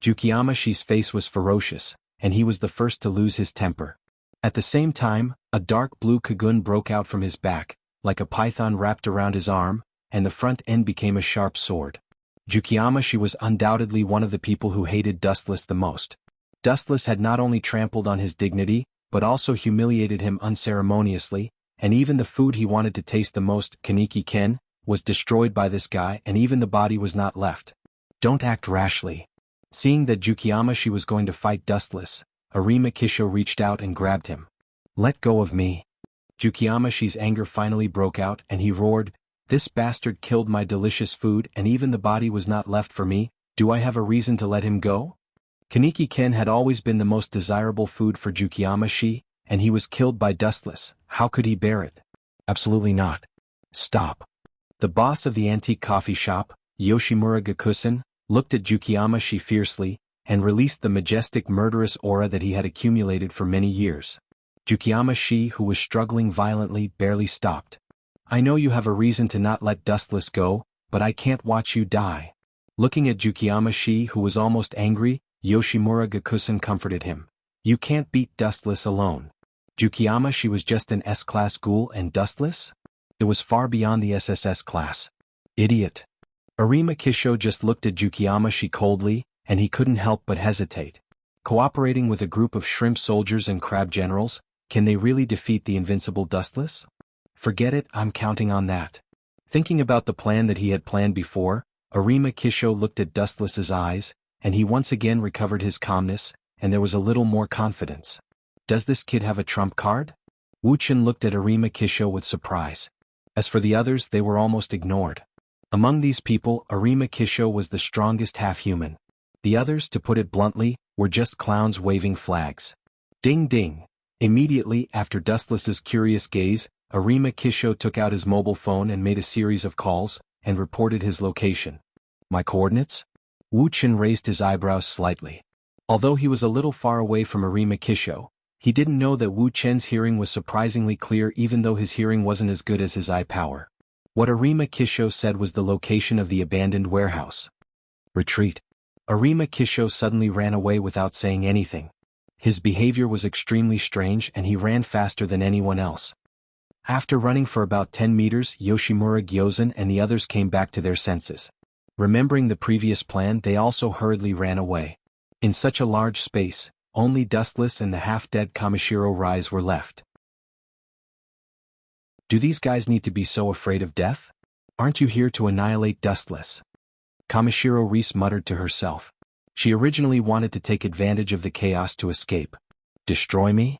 Jukiyama-shi's face was ferocious, and he was the first to lose his temper. At the same time, a dark blue cocoon broke out from his back, like a python wrapped around his arm, and the front end became a sharp sword. Jukiyama-shi was undoubtedly one of the people who hated Dustless the most. Dustless had not only trampled on his dignity, but also humiliated him unceremoniously, and even the food he wanted to taste the most, Kaneki Ken, was destroyed by this guy, and even the body was not left. Don't act rashly. Seeing that Jukiyamashi was going to fight Dustless, Arima Kisho reached out and grabbed him. Let go of me. Jukiyamashi's anger finally broke out and he roared, this bastard killed my delicious food and even the body was not left for me, do I have a reason to let him go? Kaneki-ken had always been the most desirable food for Jukiyamashi, and he was killed by Dustless, how could he bear it? Absolutely not. Stop. The boss of the antique coffee shop, Yoshimura Gakusen, looked at Jukiyamashi fiercely, and released the majestic murderous aura that he had accumulated for many years. Jukiyamashi, who was struggling violently, barely stopped. I know you have a reason to not let Dustless go, but I can't watch you die. Looking at Jukiyamashi, who was almost angry, Yoshimura Gakusen comforted him. You can't beat Dustless alone. Jukiyamashi was just an S-class ghoul and Dustless? It was far beyond the SSS class. Idiot. Arima Kisho just looked at Jukiyamashi coldly, and he couldn't help but hesitate. Cooperating with a group of shrimp soldiers and crab generals, can they really defeat the invincible Dustless? Forget it, I'm counting on that. Thinking about the plan that he had planned before, Arima Kisho looked at Dustless's eyes, and he once again recovered his calmness, and there was a little more confidence. Does this kid have a trump card? Wuchen looked at Arima Kisho with surprise. As for the others, they were almost ignored. Among these people, Arima Kisho was the strongest half-human. The others, to put it bluntly, were just clowns waving flags. Ding ding. Immediately after Dustless's curious gaze, Arima Kisho took out his mobile phone and made a series of calls, and reported his location. My coordinates? Wuchen raised his eyebrows slightly. Although he was a little far away from Arima Kisho, he didn't know that Wu Chen's hearing was surprisingly clear even though his hearing wasn't as good as his eye power. What Arima Kisho said was the location of the abandoned warehouse. Retreat. Arima Kisho suddenly ran away without saying anything. His behavior was extremely strange and he ran faster than anyone else. After running for about 10 meters, Yoshimura Gyozen and the others came back to their senses. Remembering the previous plan, they also hurriedly ran away. In such a large space, only Dustless and the half-dead Kamishiro Rise were left. Do these guys need to be so afraid of death? Aren't you here to annihilate Dustless? Kamishiro Rise muttered to herself. She originally wanted to take advantage of the chaos to escape. Destroy me?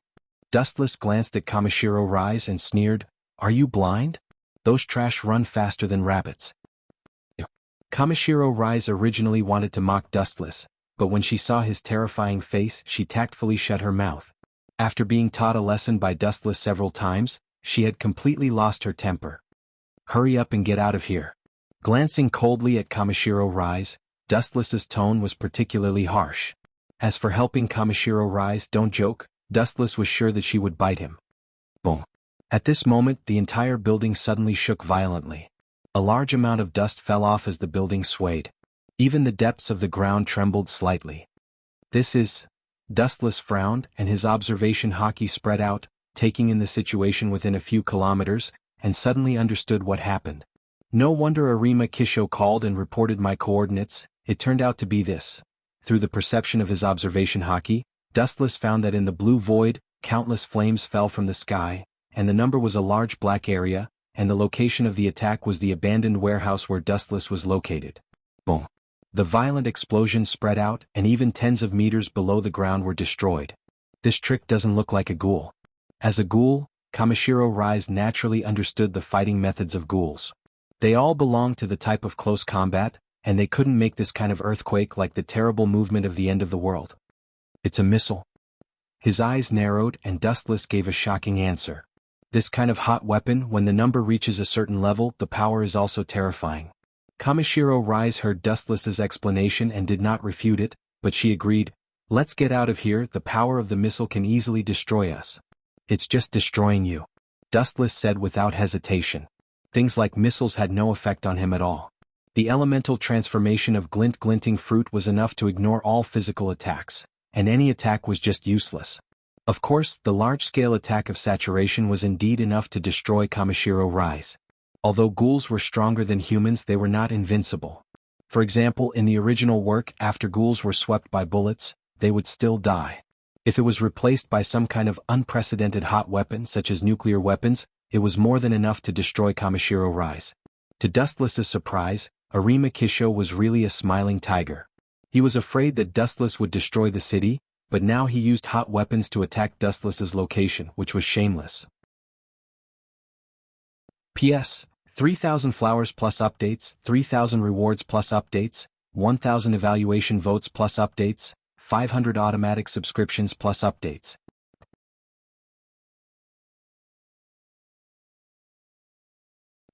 Dustless glanced at Kamishiro Rise and sneered, are you blind? Those trash run faster than rabbits. Kamishiro Rise originally wanted to mock Dustless, but when she saw his terrifying face, she tactfully shut her mouth. After being taught a lesson by Dustless several times, she had completely lost her temper. Hurry up and get out of here. Glancing coldly at Kamishiro Rise, Dustless's tone was particularly harsh. As for helping Kamishiro Rise, don't joke, Dustless was sure that she would bite him. Boom. At this moment, the entire building suddenly shook violently. A large amount of dust fell off as the building swayed. Even the depths of the ground trembled slightly. This is... Dustless frowned, and his observation haki spread out, taking in the situation within a few kilometers, and suddenly understood what happened. No wonder Arima Kisho called and reported my coordinates, it turned out to be this. Through the perception of his observation haki, Dustless found that in the blue void, countless flames fell from the sky, and the number was a large black area, and the location of the attack was the abandoned warehouse where Dustless was located. Boom. The violent explosion spread out, and even tens of meters below the ground were destroyed. This trick doesn't look like a ghoul. As a ghoul, Kamishiro Rise naturally understood the fighting methods of ghouls. They all belonged to the type of close combat, and they couldn't make this kind of earthquake like the terrible movement of the end of the world. It's a missile. His eyes narrowed and Dustless gave a shocking answer. This kind of hot weapon, when the number reaches a certain level, the power is also terrifying. Kamishiro Rise heard Dustless's explanation and did not refute it, but she agreed, let's get out of here, the power of the missile can easily destroy us. It's just destroying you. Dustless said without hesitation. Things like missiles had no effect on him at all. The elemental transformation of glinting fruit was enough to ignore all physical attacks, and any attack was just useless. Of course, the large-scale attack of saturation was indeed enough to destroy Kamishiro Rise. Although ghouls were stronger than humans, they were not invincible. For example, in the original work, after ghouls were swept by bullets, they would still die. If it was replaced by some kind of unprecedented hot weapon such as nuclear weapons, it was more than enough to destroy Kamishiro Rise. To Dustless's surprise, Arima Kisho was really a smiling tiger. He was afraid that Dustless would destroy the city, but now he used hot weapons to attack Dustless's location, which was shameless. P.S. 3,000 flowers plus updates, 3,000 rewards plus updates, 1,000 evaluation votes plus updates, 500 automatic subscriptions plus updates.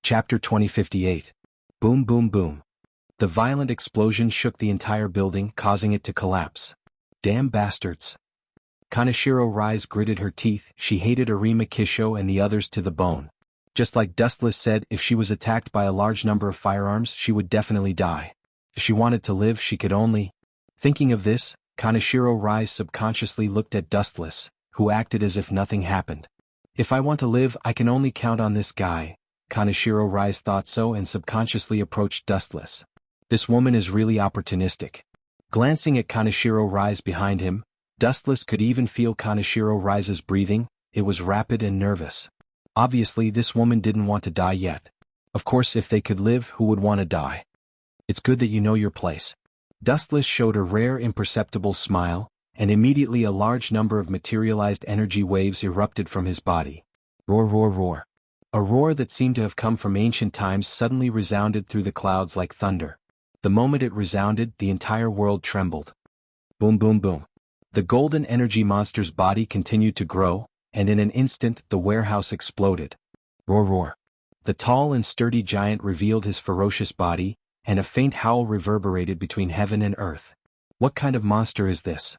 Chapter 2058. Boom boom boom. The violent explosion shook the entire building, causing it to collapse. Damn bastards. Kaneshiro Rise gritted her teeth. She hated Arima Kisho and the others to the bone. Just like Dustless said, if she was attacked by a large number of firearms, she would definitely die. If she wanted to live, she could only. Thinking of this, Kaneshiro Rise subconsciously looked at Dustless, who acted as if nothing happened. If I want to live, I can only count on this guy. Kaneshiro Rise thought so and subconsciously approached Dustless. This woman is really opportunistic. Glancing at Kaneshiro Rise behind him, Dustless could even feel Kaneshiro Rise's breathing. It was rapid and nervous. Obviously this woman didn't want to die yet. Of course, if they could live, who would want to die? It's good that you know your place. Dustless showed a rare imperceptible smile, and immediately a large number of materialized energy waves erupted from his body. Roar roar roar. A roar that seemed to have come from ancient times suddenly resounded through the clouds like thunder. The moment it resounded, the entire world trembled. Boom boom boom. The golden energy monster's body continued to grow, and in an instant the warehouse exploded. Roar roar. The tall and sturdy giant revealed his ferocious body, and a faint howl reverberated between heaven and earth. What kind of monster is this?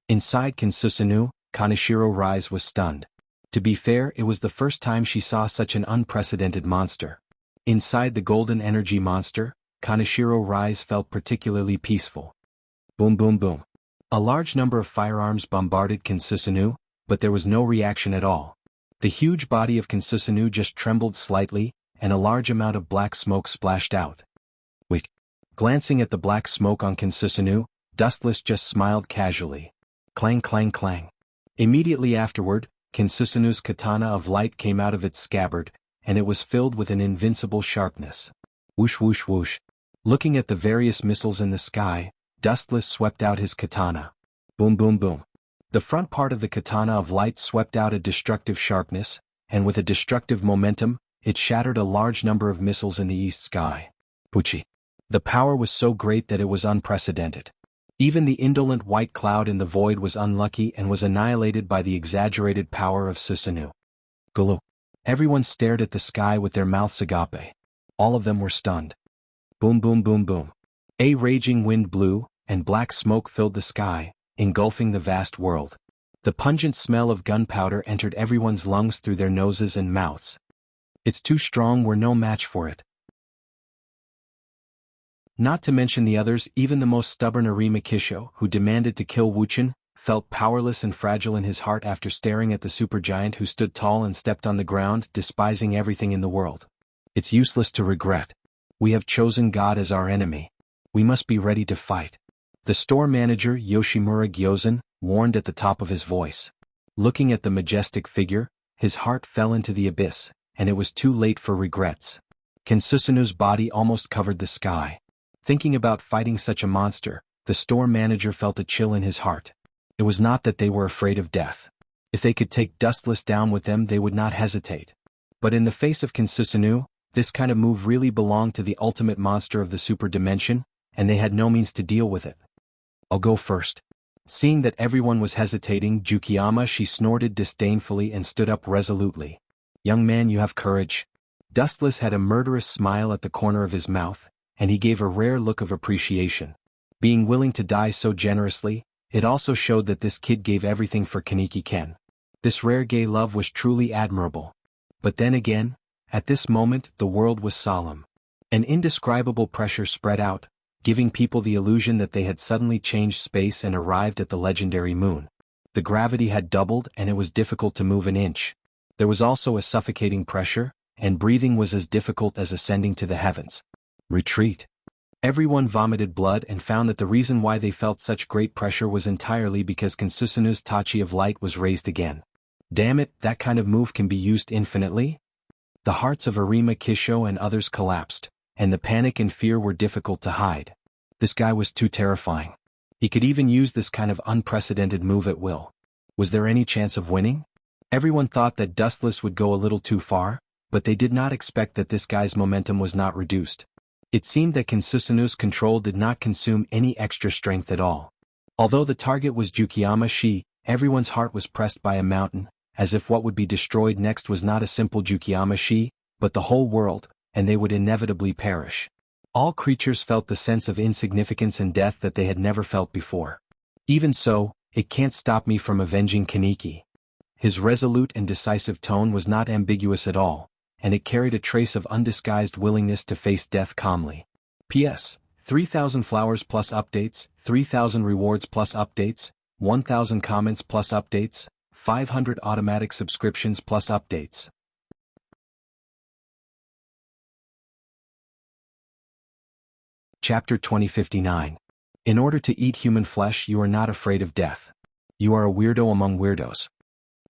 Inside Kinsusanu, Kaneshiro Rise was stunned. To be fair, it was the first time she saw such an unprecedented monster. Inside the golden energy monster, Kaneshiro Rise felt particularly peaceful. Boom boom boom. A large number of firearms bombarded Kinsusanu, but there was no reaction at all. The huge body of Kinsusanu just trembled slightly, and a large amount of black smoke splashed out. Wait. Glancing at the black smoke on Kinsusanu, Dustless just smiled casually. Clang clang clang. Immediately afterward, Kinsusanu's katana of light came out of its scabbard, and it was filled with an invincible sharpness. Whoosh whoosh whoosh. Looking at the various missiles in the sky, Dustless swept out his katana. Boom boom boom. The front part of the katana of light swept out a destructive sharpness, and with a destructive momentum, it shattered a large number of missiles in the east sky. Puchi. The power was so great that it was unprecedented. Even the indolent white cloud in the void was unlucky and was annihilated by the exaggerated power of Susanoo. Gulu. Everyone stared at the sky with their mouths agape. All of them were stunned. Boom boom boom boom. A raging wind blew, and black smoke filled the sky, engulfing the vast world. The pungent smell of gunpowder entered everyone's lungs through their noses and mouths. It's too strong, we're no match for it. Not to mention the others, even the most stubborn Arima Kisho, who demanded to kill Wuchen, felt powerless and fragile in his heart after staring at the supergiant who stood tall and stepped on the ground, despising everything in the world. It's useless to regret. We have chosen God as our enemy. We must be ready to fight. The store manager, Yoshimura Gyozen, warned at the top of his voice. Looking at the majestic figure, his heart fell into the abyss, and it was too late for regrets. Kinsusanu's body almost covered the sky. Thinking about fighting such a monster, the store manager felt a chill in his heart. It was not that they were afraid of death. If they could take Dustless down with them, they would not hesitate. But in the face of Kinsusanu, this kind of move really belonged to the ultimate monster of the super dimension, and they had no means to deal with it. I'll go first. Seeing that everyone was hesitating, Jukiyama, she snorted disdainfully and stood up resolutely. Young man, you have courage. Dustless had a murderous smile at the corner of his mouth, and he gave a rare look of appreciation. Being willing to die so generously, it also showed that this kid gave everything for Kaneki-ken. This rare gay love was truly admirable. But then again, at this moment, the world was solemn. An indescribable pressure spread out, giving people the illusion that they had suddenly changed space and arrived at the legendary moon. The gravity had doubled and it was difficult to move an inch. There was also a suffocating pressure, and breathing was as difficult as ascending to the heavens. Retreat. Everyone vomited blood and found that the reason why they felt such great pressure was entirely because Kinsusanu's Tachi of light was raised again. Damn it, that kind of move can be used infinitely? The hearts of Arima Kisho and others collapsed. and the panic and fear were difficult to hide. This guy was too terrifying. He could even use this kind of unprecedented move at will. Was there any chance of winning? Everyone thought that Dustless would go a little too far, but they did not expect that this guy's momentum was not reduced. It seemed that Kinsusanu's control did not consume any extra strength at all. Although the target was Jukiyama-shi, everyone's heart was pressed by a mountain, as if what would be destroyed next was not a simple Jukiyama-shi, but the whole world, and they would inevitably perish. All creatures felt the sense of insignificance and death that they had never felt before. Even so, it can't stop me from avenging Kaneki. His resolute and decisive tone was not ambiguous at all, and it carried a trace of undisguised willingness to face death calmly. P.S. 3,000 flowers plus updates, 3,000 rewards plus updates, 1,000 comments plus updates, 500 automatic subscriptions plus updates. Chapter 2059. In order to eat human flesh, you are not afraid of death. You are a weirdo among weirdos.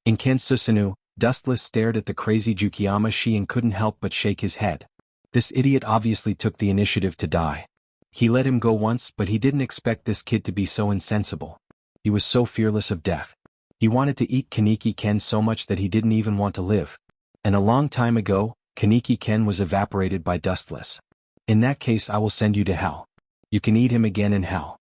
In Kinsusanu, Dustless stared at the crazy Jukiyama-shi and couldn't help but shake his head. This idiot obviously took the initiative to die. He let him go once, but he didn't expect this kid to be so insensible. He was so fearless of death. He wanted to eat Kaneki-ken so much that he didn't even want to live. And a long time ago, Kaneki-ken was evaporated by Dustless. In that case, I will send you to hell. You can eat him again in hell.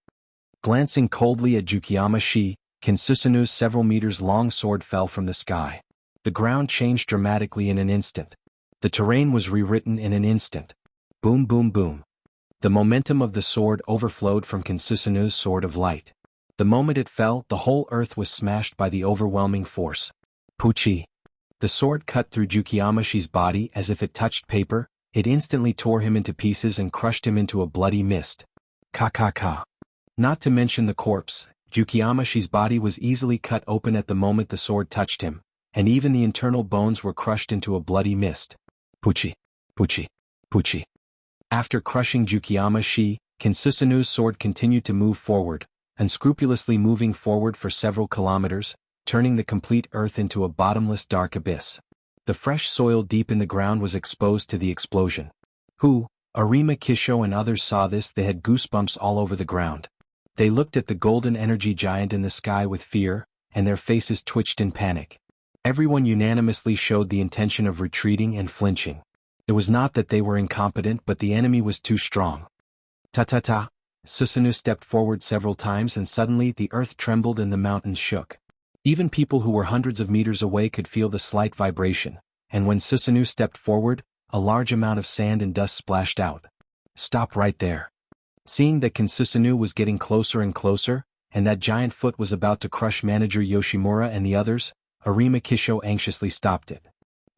Glancing coldly at Jukiyama-shi, Kinsusanu's several meters long sword fell from the sky. The ground changed dramatically in an instant. The terrain was rewritten in an instant. Boom boom boom. The momentum of the sword overflowed from Kinsusanu's sword of light. The moment it fell, the whole earth was smashed by the overwhelming force. Puchi. The sword cut through Jukiyama-shi's body as if it touched paper. It instantly tore him into pieces and crushed him into a bloody mist. Ka. Not to mention the corpse, Jukiyama-shi's body was easily cut open at the moment the sword touched him, and even the internal bones were crushed into a bloody mist. Puchi. After crushing Jukiyama-shi, Kinsusanu's sword continued to move forward, unscrupulously moving forward for several kilometers, turning the complete earth into a bottomless dark abyss. The fresh soil deep in the ground was exposed to the explosion. Arima Kisho and others saw this. They had goosebumps all over the ground. They looked at the golden energy giant in the sky with fear, and their faces twitched in panic. Everyone unanimously showed the intention of retreating and flinching. It was not that they were incompetent, but the enemy was too strong. Ta. Susanu stepped forward several times, and suddenly the earth trembled and the mountains shook. Even people who were hundreds of meters away could feel the slight vibration, and when Susanu stepped forward, a large amount of sand and dust splashed out. Stop right there. Seeing that Kinsusanu was getting closer and closer, and that giant foot was about to crush Manager Yoshimura and the others, Arima Kisho anxiously stopped it.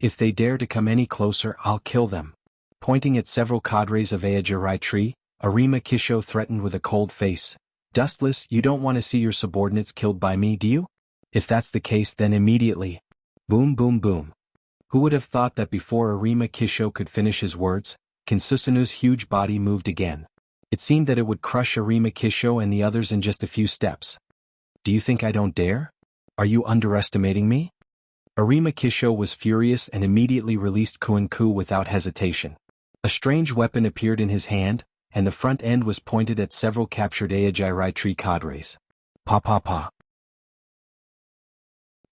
If they dare to come any closer, I'll kill them. Pointing at several cadres of Aojirai tree, Arima Kisho threatened with a cold face. Dustless, you don't want to see your subordinates killed by me, do you? If that's the case, then immediately. Boom boom boom. Who would have thought that before Arima Kisho could finish his words, Kinsusanu's huge body moved again. It seemed that it would crush Arima Kisho and the others in just a few steps. Do you think I don't dare? Are you underestimating me? Arima Kisho was furious and immediately released Kuin-ku without hesitation. A strange weapon appeared in his hand, and the front end was pointed at several captured Aojirai tree cadres. Pa.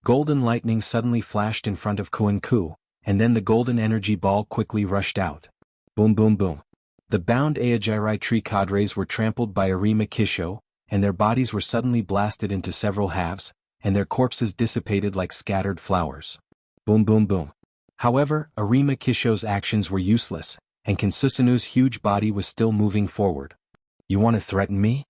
Golden lightning suddenly flashed in front of Kuin-ku, and then the golden energy ball quickly rushed out. Boom boom boom. The bound Aojirai tree cadres were trampled by Arima Kisho, and their bodies were suddenly blasted into several halves, and their corpses dissipated like scattered flowers. Boom boom boom. However, Arima Kisho's actions were useless, and Kinsusanu's huge body was still moving forward. You want to threaten me?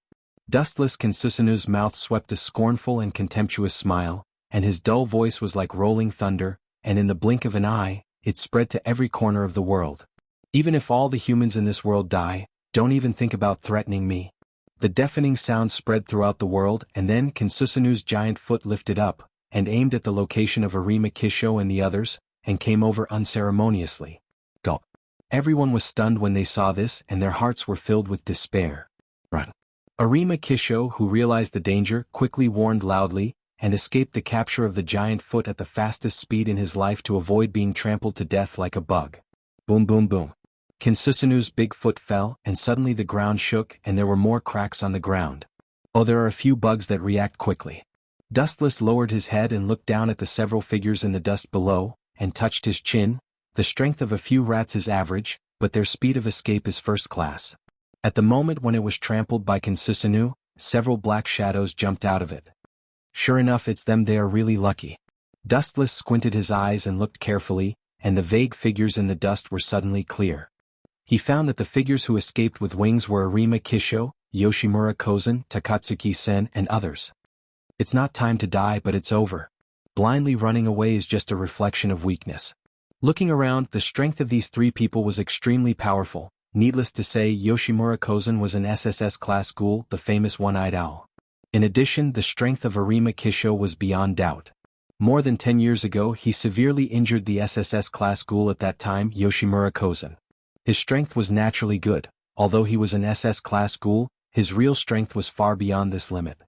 Dustless Kinsusanu's mouth swept a scornful and contemptuous smile, and his dull voice was like rolling thunder, and in the blink of an eye, it spread to every corner of the world. Even if all the humans in this world die, don't even think about threatening me. The deafening sound spread throughout the world, and then Kinsusanu's giant foot lifted up, and aimed at the location of Arima Kisho and the others, and came over unceremoniously. Gulp. Everyone was stunned when they saw this, and their hearts were filled with despair. Run. Arima Kisho, who realized the danger, quickly warned loudly, and escaped the capture of the giant foot at the fastest speed in his life to avoid being trampled to death like a bug. Boom boom boom. Kinsusanu's big foot fell, and suddenly the ground shook and there were more cracks on the ground. Oh, there are a few bugs that react quickly. Dustless lowered his head and looked down at the several figures in the dust below, and touched his chin. The strength of a few rats is average, but their speed of escape is first class. At the moment when it was trampled by Kinsusanu, several black shadows jumped out of it. Sure enough, it's them. They are really lucky. Dustless squinted his eyes and looked carefully, and the vague figures in the dust were suddenly clear. He found that the figures who escaped with wings were Arima Kisho, Yoshimura Kozen, Takatsuki-sen, and others. It's not time to die, but it's over. Blindly running away is just a reflection of weakness. Looking around, the strength of these three people was extremely powerful. Needless to say, Yoshimura Kozen was an SSS-class ghoul, the famous one-eyed owl. In addition, the strength of Arima Kisho was beyond doubt. More than 10 years ago, he severely injured the SSS-class ghoul at that time, Yoshimura Kozen. His strength was naturally good. Although he was an SS-class ghoul, his real strength was far beyond this limit.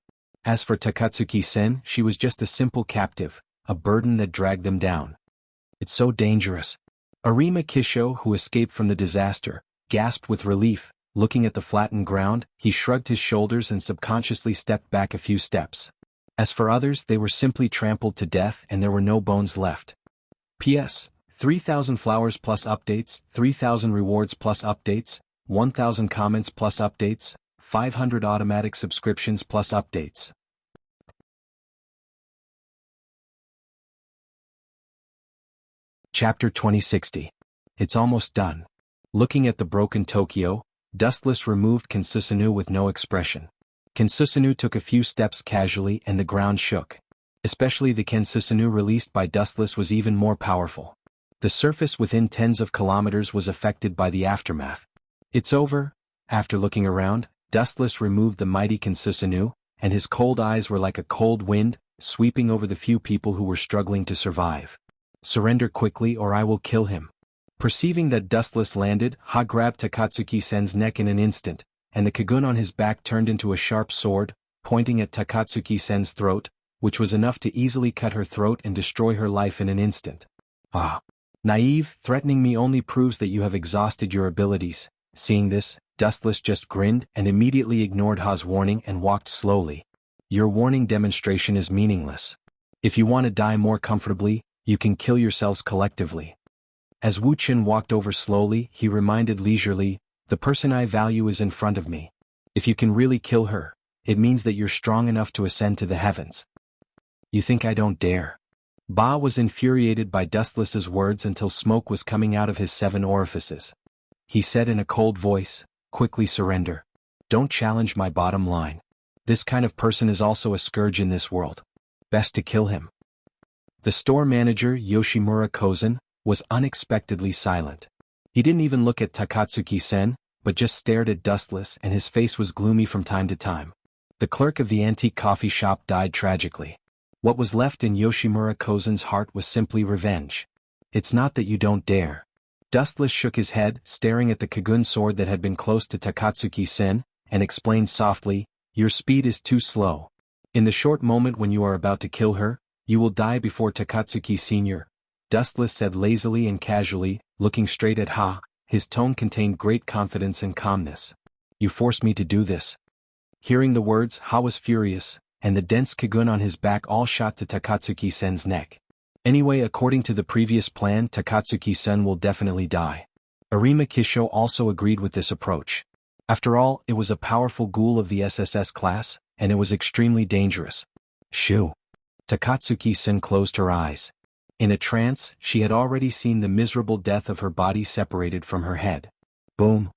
As for Takatsuki-sen, she was just a simple captive, a burden that dragged them down. It's so dangerous. Arima Kisho, who escaped from the disaster, gasped with relief. Looking at the flattened ground, he shrugged his shoulders and subconsciously stepped back a few steps. As for others, they were simply trampled to death and there were no bones left. P.S. 3,000 flowers plus updates, 3,000 rewards plus updates, 1,000 comments plus updates, 500 automatic subscriptions plus updates. Chapter 2060. It's almost done. Looking at the broken Tokyo, Dustless removed Kinsusanu with no expression. Kinsusanu took a few steps casually and the ground shook. Especially the Kinsusanu released by Dustless was even more powerful. The surface within tens of kilometers was affected by the aftermath. It's over. After looking around, Dustless removed the mighty Kinsusanu, and his cold eyes were like a cold wind, sweeping over the few people who were struggling to survive. Surrender quickly or I will kill him. Perceiving that Dustless landed, Ha grabbed Takatsuki-sen's neck in an instant, and the Kagun on his back turned into a sharp sword, pointing at Takatsuki-sen's throat, which was enough to easily cut her throat and destroy her life in an instant. Ah! Naive, threatening me only proves that you have exhausted your abilities. Seeing this, Dustless just grinned and immediately ignored Ha's warning and walked slowly. Your warning demonstration is meaningless. If you want to die more comfortably, you can kill yourselves collectively. As Wu Qin walked over slowly, he reminded leisurely, the person I value is in front of me. If you can really kill her, it means that you're strong enough to ascend to the heavens. You think I don't dare? Ba was infuriated by Dustless's words until smoke was coming out of his 7 orifices. He said in a cold voice, quickly surrender. Don't challenge my bottom line. This kind of person is also a scourge in this world. Best to kill him. The store manager, Yoshimura Kozen, was unexpectedly silent. He didn't even look at Takatsuki-sen, but just stared at Dustless and his face was gloomy from time to time. The clerk of the antique coffee shop died tragically. What was left in Yoshimura Kozen's heart was simply revenge. It's not that you don't dare. Dustless shook his head, staring at the Kagun sword that had been close to Takatsuki-sen, and explained softly, your speed is too slow. In the short moment when you are about to kill her, you will die before Takatsuki Sr. Dustless said lazily and casually, looking straight at Ha. His tone contained great confidence and calmness. You forced me to do this. Hearing the words, Ha was furious, and the dense Kagun on his back all shot to Takatsuki-sen's neck. Anyway, according to the previous plan, Takatsuki-sen will definitely die. Arima Kisho also agreed with this approach. After all, it was a powerful ghoul of the SSS class, and it was extremely dangerous. Shoo! Takatsuki-sen closed her eyes. In a trance, she had already seen the miserable death of her body separated from her head. Boom!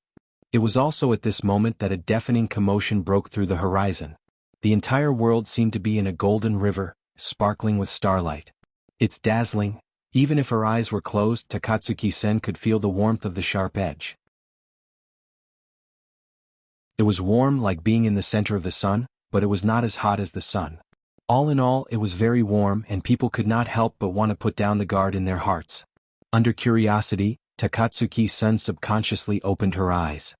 It was also at this moment that a deafening commotion broke through the horizon. The entire world seemed to be in a golden river, sparkling with starlight. It's dazzling. Even if her eyes were closed, Takatsuki-sen could feel the warmth of the sharp edge. It was warm like being in the center of the sun, but it was not as hot as the sun. All in all, it was very warm and people could not help but want to put down the guard in their hearts. Under curiosity, Takatsuki-sen subconsciously opened her eyes.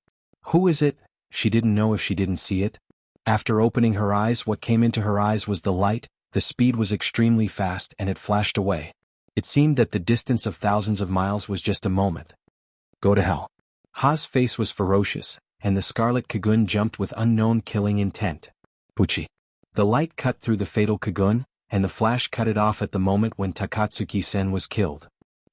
Who is it? She didn't know if she didn't see it. After opening her eyes, what came into her eyes was the light. The speed was extremely fast and it flashed away. It seemed that the distance of thousands of miles was just a moment. Go to hell. Ha's face was ferocious, and the scarlet Kagun jumped with unknown killing intent. Puchi. The light cut through the fatal Kagun, and the flash cut it off at the moment when Takatsuki-sen was killed.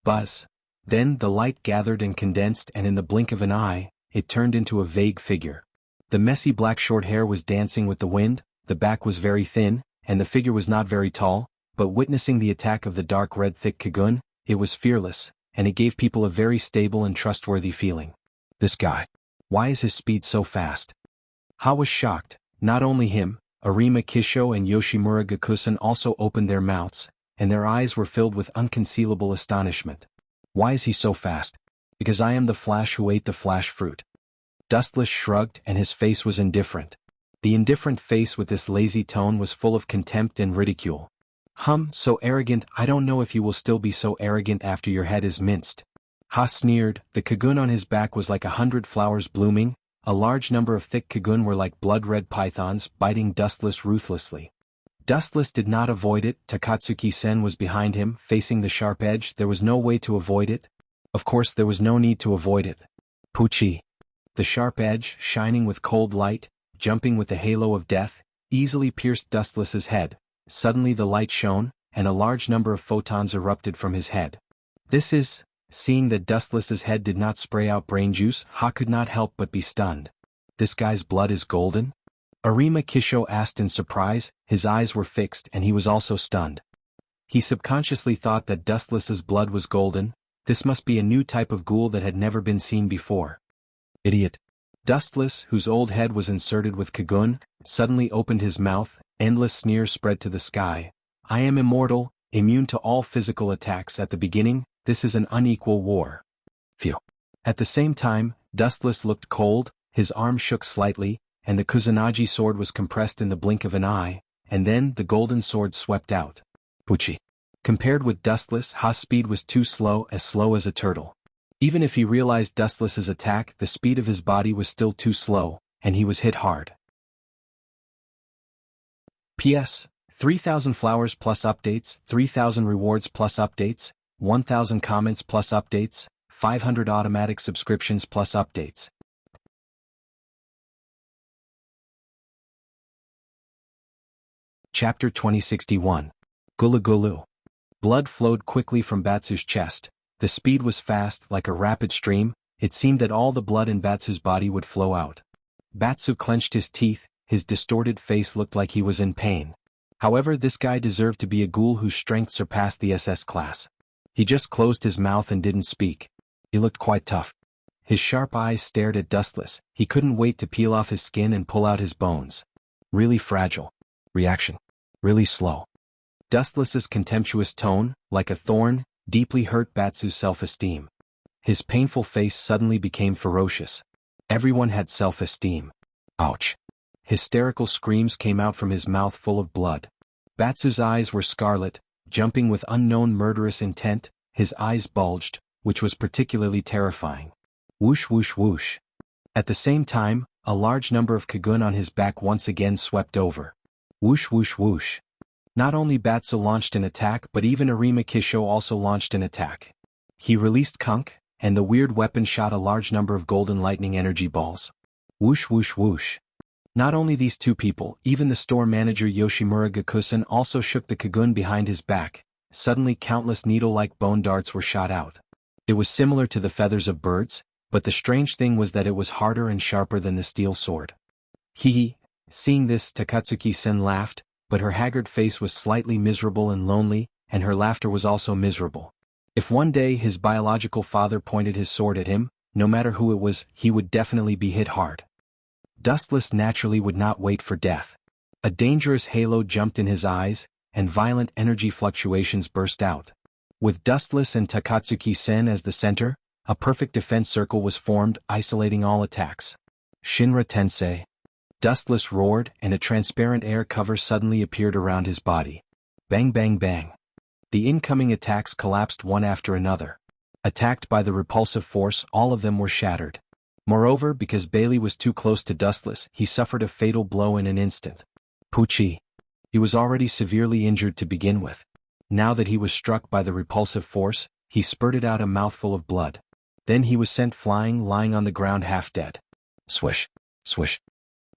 Buzz. Then the light gathered and condensed, and in the blink of an eye, it turned into a vague figure. The messy black short hair was dancing with the wind, the back was very thin, and the figure was not very tall, but witnessing the attack of the dark red thick Kagun, it was fearless, and it gave people a very stable and trustworthy feeling. This guy. Why is his speed so fast? Ha was shocked. Not only him, Arima Kisho and Yoshimura Gakusen also opened their mouths, and their eyes were filled with unconcealable astonishment. Why is he so fast? Because I am the Flash who ate the flash fruit. Dustless shrugged, and his face was indifferent. The indifferent face with this lazy tone was full of contempt and ridicule. So arrogant. I don't know if you will still be so arrogant after your head is minced. Ha sneered. The Kagun on his back was like 100 flowers blooming. A large number of thick Kagun were like blood-red pythons, biting Dustless ruthlessly. Dustless did not avoid it. Takatsuki-sen was behind him, facing the sharp edge. There was no way to avoid it. Of course there was no need to avoid it. Puchi. The sharp edge, shining with cold light, jumping with the halo of death, easily pierced Dustless's head. Suddenly the light shone, and a large number of photons erupted from his head. Seeing that Dustless's head did not spray out brain juice, Ha could not help but be stunned. This guy's blood is golden? Arima Kisho asked in surprise. His eyes were fixed and he was also stunned. He subconsciously thought that Dustless's blood was golden. This must be a new type of ghoul that had never been seen before. Idiot. Dustless, whose old head was inserted with Kagun, suddenly opened his mouth. Endless sneers spread to the sky. I am immortal, immune to all physical attacks at the beginning. This is an unequal war. Phew. At the same time, Dustless looked cold, his arm shook slightly, and the Kusanagi sword was compressed in the blink of an eye, and then the golden sword swept out. Puchi. Compared with Dustless, Ha's speed was too slow as a turtle. Even if he realized Dustless's attack, the speed of his body was still too slow, and he was hit hard. P.S. 3,000 flowers plus updates, 3,000 rewards plus updates, 1,000 comments plus updates, 500 automatic subscriptions plus updates. Chapter 2061. Gulu Gulu. Blood flowed quickly from Batsu's chest. The speed was fast, like a rapid stream. It seemed that all the blood in Batsu's body would flow out. Batsu clenched his teeth, his distorted face looked like he was in pain. However, this guy deserved to be a ghoul whose strength surpassed the SS class. He just closed his mouth and didn't speak. He looked quite tough. His sharp eyes stared at Dustless. He couldn't wait to peel off his skin and pull out his bones. Really fragile. Reaction. Really slow. Dustless's contemptuous tone, like a thorn, deeply hurt Batsu's self-esteem. His painful face suddenly became ferocious. Everyone had self-esteem. Ouch. Hysterical screams came out from his mouth full of blood. Batsu's eyes were scarlet, jumping with unknown murderous intent. His eyes bulged, which was particularly terrifying. Whoosh whoosh whoosh. At the same time, a large number of Kagun on his back once again swept over. Whoosh whoosh whoosh. Not only Batsu launched an attack but even Arima Kisho also launched an attack. He released Kunk, and the weird weapon shot a large number of golden lightning energy balls. Whoosh whoosh whoosh. Not only these two people, even the store manager Yoshimura Gakusen also shook the Kagun behind his back. Suddenly countless needle-like bone darts were shot out. It was similar to the feathers of birds, but the strange thing was that it was harder and sharper than the steel sword. Hee. Seeing this, Takatsuki-sen laughed, but her haggard face was slightly miserable and lonely, and her laughter was also miserable. If one day his biological father pointed his sword at him, no matter who it was, he would definitely be hit hard. Dustless naturally would not wait for death. A dangerous halo jumped in his eyes, and violent energy fluctuations burst out. With Dustless and Takatsuki-sen as the center, a perfect defense circle was formed, isolating all attacks. Shinra Tensei. Dustless roared, and a transparent air cover suddenly appeared around his body. Bang bang bang. The incoming attacks collapsed one after another. Attacked by the repulsive force, all of them were shattered. Moreover, because Bailey was too close to Dustless, he suffered a fatal blow in an instant. Puchi. He was already severely injured to begin with. Now that he was struck by the repulsive force, he spurted out a mouthful of blood. Then he was sent flying, lying on the ground half dead. Swish, swish.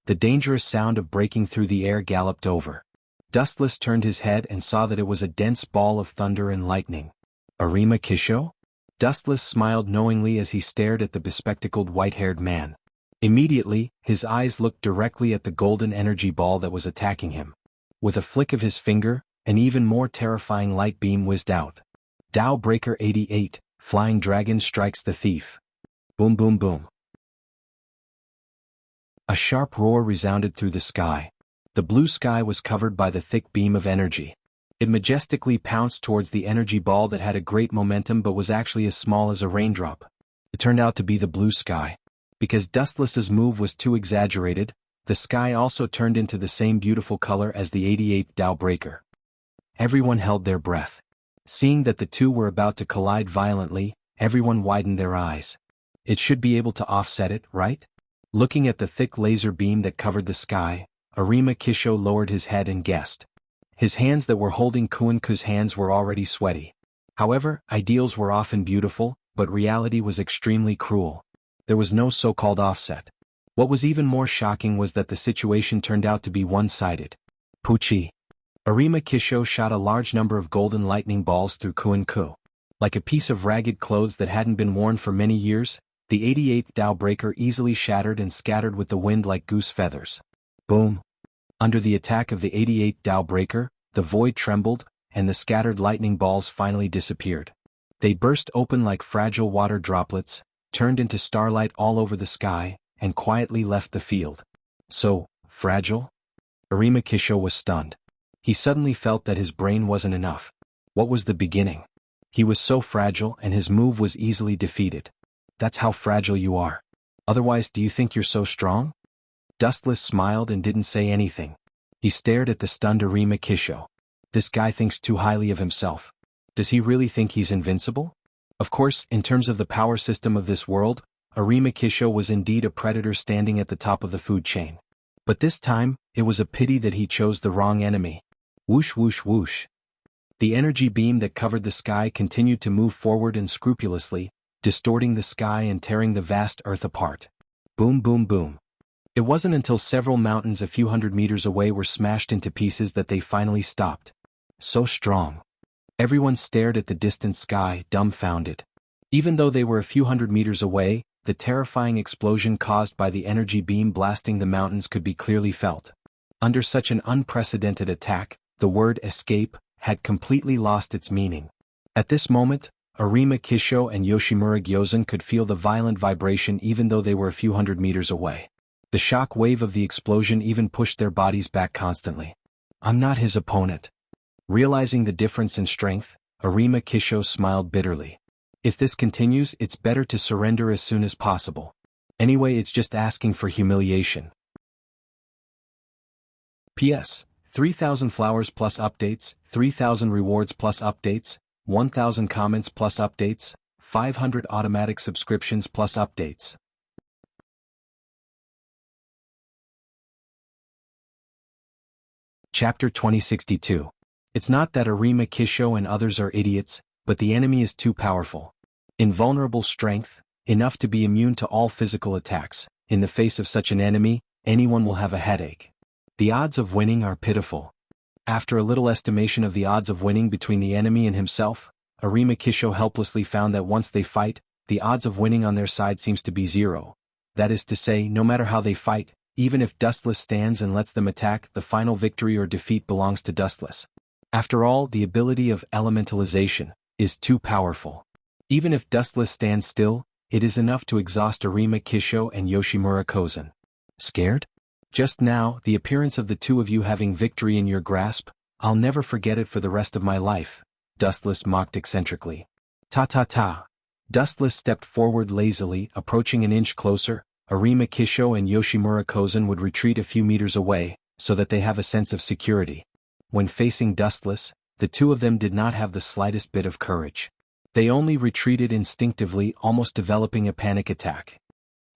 The dangerous sound of breaking through the air galloped over. Dustless turned his head and saw that it was a dense ball of thunder and lightning. Arima Kisho? Dustless smiled knowingly as he stared at the bespectacled white-haired man. Immediately, his eyes looked directly at the golden energy ball that was attacking him. With a flick of his finger, an even more terrifying light beam whizzed out. Tao Breaker 88, Flying Dragon strikes the thief. Boom boom boom. A sharp roar resounded through the sky. The blue sky was covered by the thick beam of energy. It majestically pounced towards the energy ball that had a great momentum but was actually as small as a raindrop. It turned out to be the blue sky. Because Dustless's move was too exaggerated, the sky also turned into the same beautiful color as the 88th Tao Breaker. Everyone held their breath. Seeing that the two were about to collide violently, everyone widened their eyes. It should be able to offset it, right? Looking at the thick laser beam that covered the sky, Arima Kisho lowered his head and guessed. His hands that were holding Kuinku's hands were already sweaty. However, ideals were often beautiful, but reality was extremely cruel. There was no so-called offset. What was even more shocking was that the situation turned out to be one-sided. Puchi. Arima Kisho shot a large number of golden lightning balls through Kuinku. Like a piece of ragged clothes that hadn't been worn for many years, the 88th Tao Breaker easily shattered and scattered with the wind like goose feathers. Boom. Under the attack of the 88th Tao Breaker, the void trembled, and the scattered lightning balls finally disappeared. They burst open like fragile water droplets, turned into starlight all over the sky, and quietly left the field. So, fragile? Arima Kisho was stunned. He suddenly felt that his brain wasn't enough. What was the beginning? He was so fragile and his move was easily defeated. That's how fragile you are. Otherwise, do you think you're so strong? Dustless smiled and didn't say anything. He stared at the stunned Arima Kisho. This guy thinks too highly of himself. Does he really think he's invincible? Of course, in terms of the power system of this world, Arima Kisho was indeed a predator standing at the top of the food chain. But this time, it was a pity that he chose the wrong enemy. Whoosh whoosh whoosh. The energy beam that covered the sky continued to move forward unscrupulously, distorting the sky and tearing the vast earth apart. Boom boom boom. It wasn't until several mountains a few hundred meters away were smashed into pieces that they finally stopped. So strong. Everyone stared at the distant sky, dumbfounded. Even though they were a few hundred meters away, the terrifying explosion caused by the energy beam blasting the mountains could be clearly felt. Under such an unprecedented attack, the word escape had completely lost its meaning. At this moment, Arima Kisho and Yoshimura Gyozan could feel the violent vibration even though they were a few hundred meters away. The shock wave of the explosion even pushed their bodies back constantly. I'm not his opponent. Realizing the difference in strength, Arima Kisho smiled bitterly. If this continues, it's better to surrender as soon as possible. Anyway, it's just asking for humiliation. P.S. 3,000 flowers plus updates, 3,000 rewards plus updates, 1,000 comments plus updates, 500 automatic subscriptions plus updates. Chapter 2062. It's not that Arima Kisho and others are idiots, but the enemy is too powerful. Invulnerable strength, enough to be immune to all physical attacks. In the face of such an enemy, anyone will have a headache. The odds of winning are pitiful. After a little estimation of the odds of winning between the enemy and himself, Arima Kisho helplessly found that once they fight, the odds of winning on their side seems to be zero. That is to say, no matter how they fight, even if Dustless stands and lets them attack, the final victory or defeat belongs to Dustless. After all, the ability of elementalization is too powerful. Even if Dustless stands still, it is enough to exhaust Arima Kisho and Yoshimura Kozan. Scared? Just now, the appearance of the two of you having victory in your grasp, I'll never forget it for the rest of my life, Dustless mocked eccentrically. Ta. Dustless stepped forward lazily, approaching an inch closer. Arima Kisho and Yoshimura Kozan would retreat a few meters away, so that they have a sense of security. When facing Dustless, the two of them did not have the slightest bit of courage. They only retreated instinctively, almost developing a panic attack.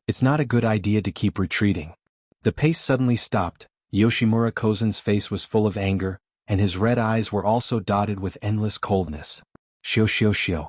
It's not a good idea to keep retreating. The pace suddenly stopped. Yoshimura Kozan's face was full of anger, and his red eyes were also dotted with endless coldness. Shio.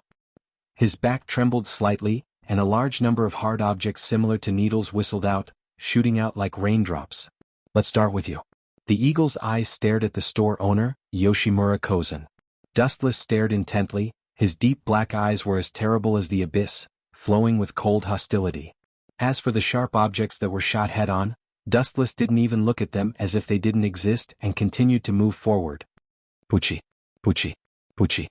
His back trembled slightly, and a large number of hard objects similar to needles whistled out, shooting out like raindrops. Let's start with you. The eagle's eyes stared at the store owner, Yoshimura Kozen. Dustless stared intently, his deep black eyes were as terrible as the abyss, flowing with cold hostility. As for the sharp objects that were shot head-on, Dustless didn't even look at them as if they didn't exist and continued to move forward. Puchi. Puchi. Puchi.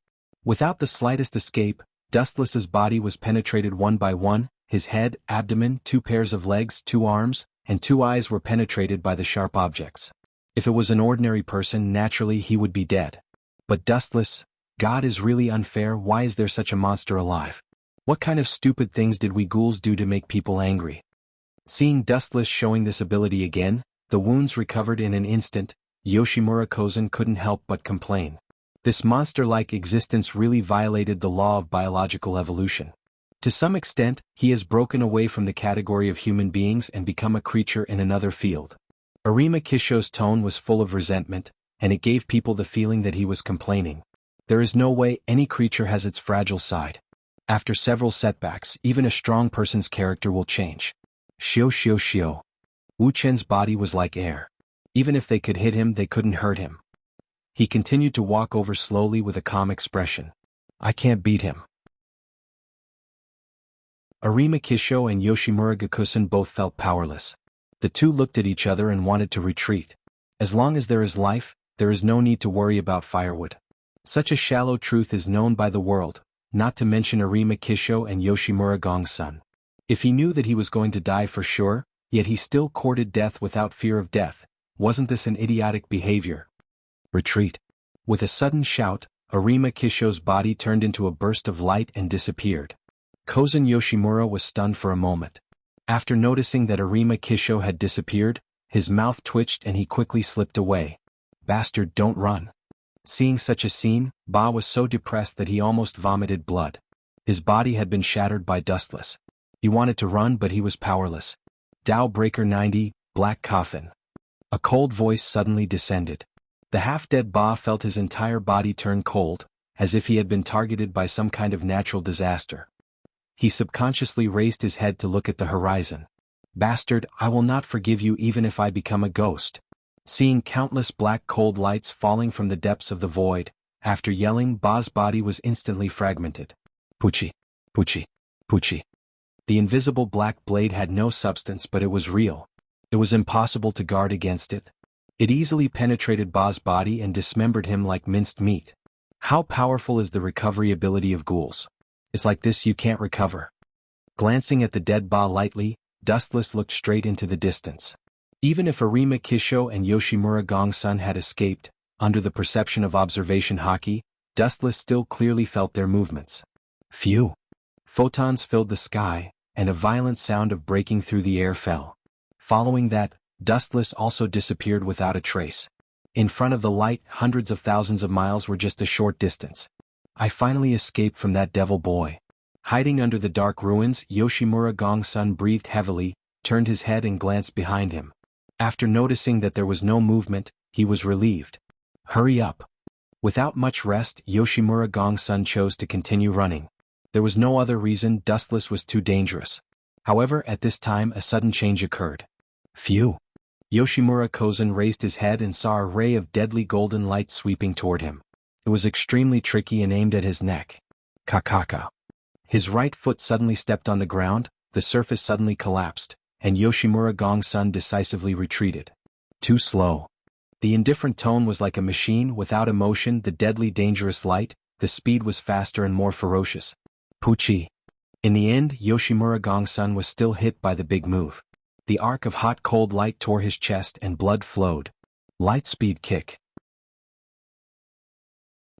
Without the slightest escape, Dustless's body was penetrated one by one, his head, abdomen, 2 pairs of legs, 2 arms, and 2 eyes were penetrated by the sharp objects. If it was an ordinary person, naturally he would be dead. But Dustless, God is really unfair. Why is there such a monster alive? What kind of stupid things did we ghouls do to make people angry? Seeing Dustless showing this ability again, the wounds recovered in an instant, Yoshimura Kozen couldn't help but complain. This monster-like existence really violated the law of biological evolution. To some extent, he has broken away from the category of human beings and become a creature in another field. Arima Kisho's tone was full of resentment, and it gave people the feeling that he was complaining. There is no way any creature has its fragile side. After several setbacks, even a strong person's character will change. Shio. Wu Chen's body was like air. Even if they could hit him, they couldn't hurt him. He continued to walk over slowly with a calm expression. I can't beat him. Arima Kisho and Yoshimura Gakusen both felt powerless. The two looked at each other and wanted to retreat. As long as there is life, there is no need to worry about firewood. Such a shallow truth is known by the world, not to mention Arima Kisho and Yoshimura Gongsun. If he knew that he was going to die for sure, yet he still courted death without fear of death, wasn't this an idiotic behavior? Retreat. With a sudden shout, Arima Kisho's body turned into a burst of light and disappeared. Kozen Yoshimura was stunned for a moment. After noticing that Arima Kisho had disappeared, his mouth twitched and he quickly slipped away. Bastard, don't run. Seeing such a scene, Ba was so depressed that he almost vomited blood. His body had been shattered by Dustless. He wanted to run but he was powerless. Tao Breaker 90, Black Coffin. A cold voice suddenly descended. The half-dead Ba felt his entire body turn cold, as if he had been targeted by some kind of natural disaster. He subconsciously raised his head to look at the horizon. Bastard, I will not forgive you even if I become a ghost. Seeing countless black cold lights falling from the depths of the void, after yelling, Ba's body was instantly fragmented. Puchi. Puchi. Puchi. The invisible black blade had no substance but it was real. It was impossible to guard against it. It easily penetrated Ba's body and dismembered him like minced meat. How powerful is the recovery ability of ghouls? It's like this, you can't recover. Glancing at the dead Ba lightly, Dustless looked straight into the distance. Even if Arima Kisho and Yoshimura Gongsun had escaped, under the perception of observation haki, Dustless still clearly felt their movements. Phew! Photons filled the sky, and a violent sound of breaking through the air fell. Following that, Dustless also disappeared without a trace. In front of the light, hundreds of thousands of miles were just a short distance. I finally escaped from that devil boy. Hiding under the dark ruins, Yoshimura Gongsun breathed heavily, turned his head and glanced behind him. After noticing that there was no movement, he was relieved. Hurry up. Without much rest, Yoshimura Gongsun chose to continue running. There was no other reason. Dustless was too dangerous. However, at this time a sudden change occurred. Phew! Yoshimura Kozen raised his head and saw a ray of deadly golden light sweeping toward him. It was extremely tricky and aimed at his neck. Kakaka. His right foot suddenly stepped on the ground, the surface suddenly collapsed, and Yoshimura Gongsun decisively retreated. Too slow. The indifferent tone was like a machine without emotion. The deadly dangerous light, the speed was faster and more ferocious. Puchi. In the end, Yoshimura Gongsun was still hit by the big move. The arc of hot cold light tore his chest and blood flowed. Light speed kick.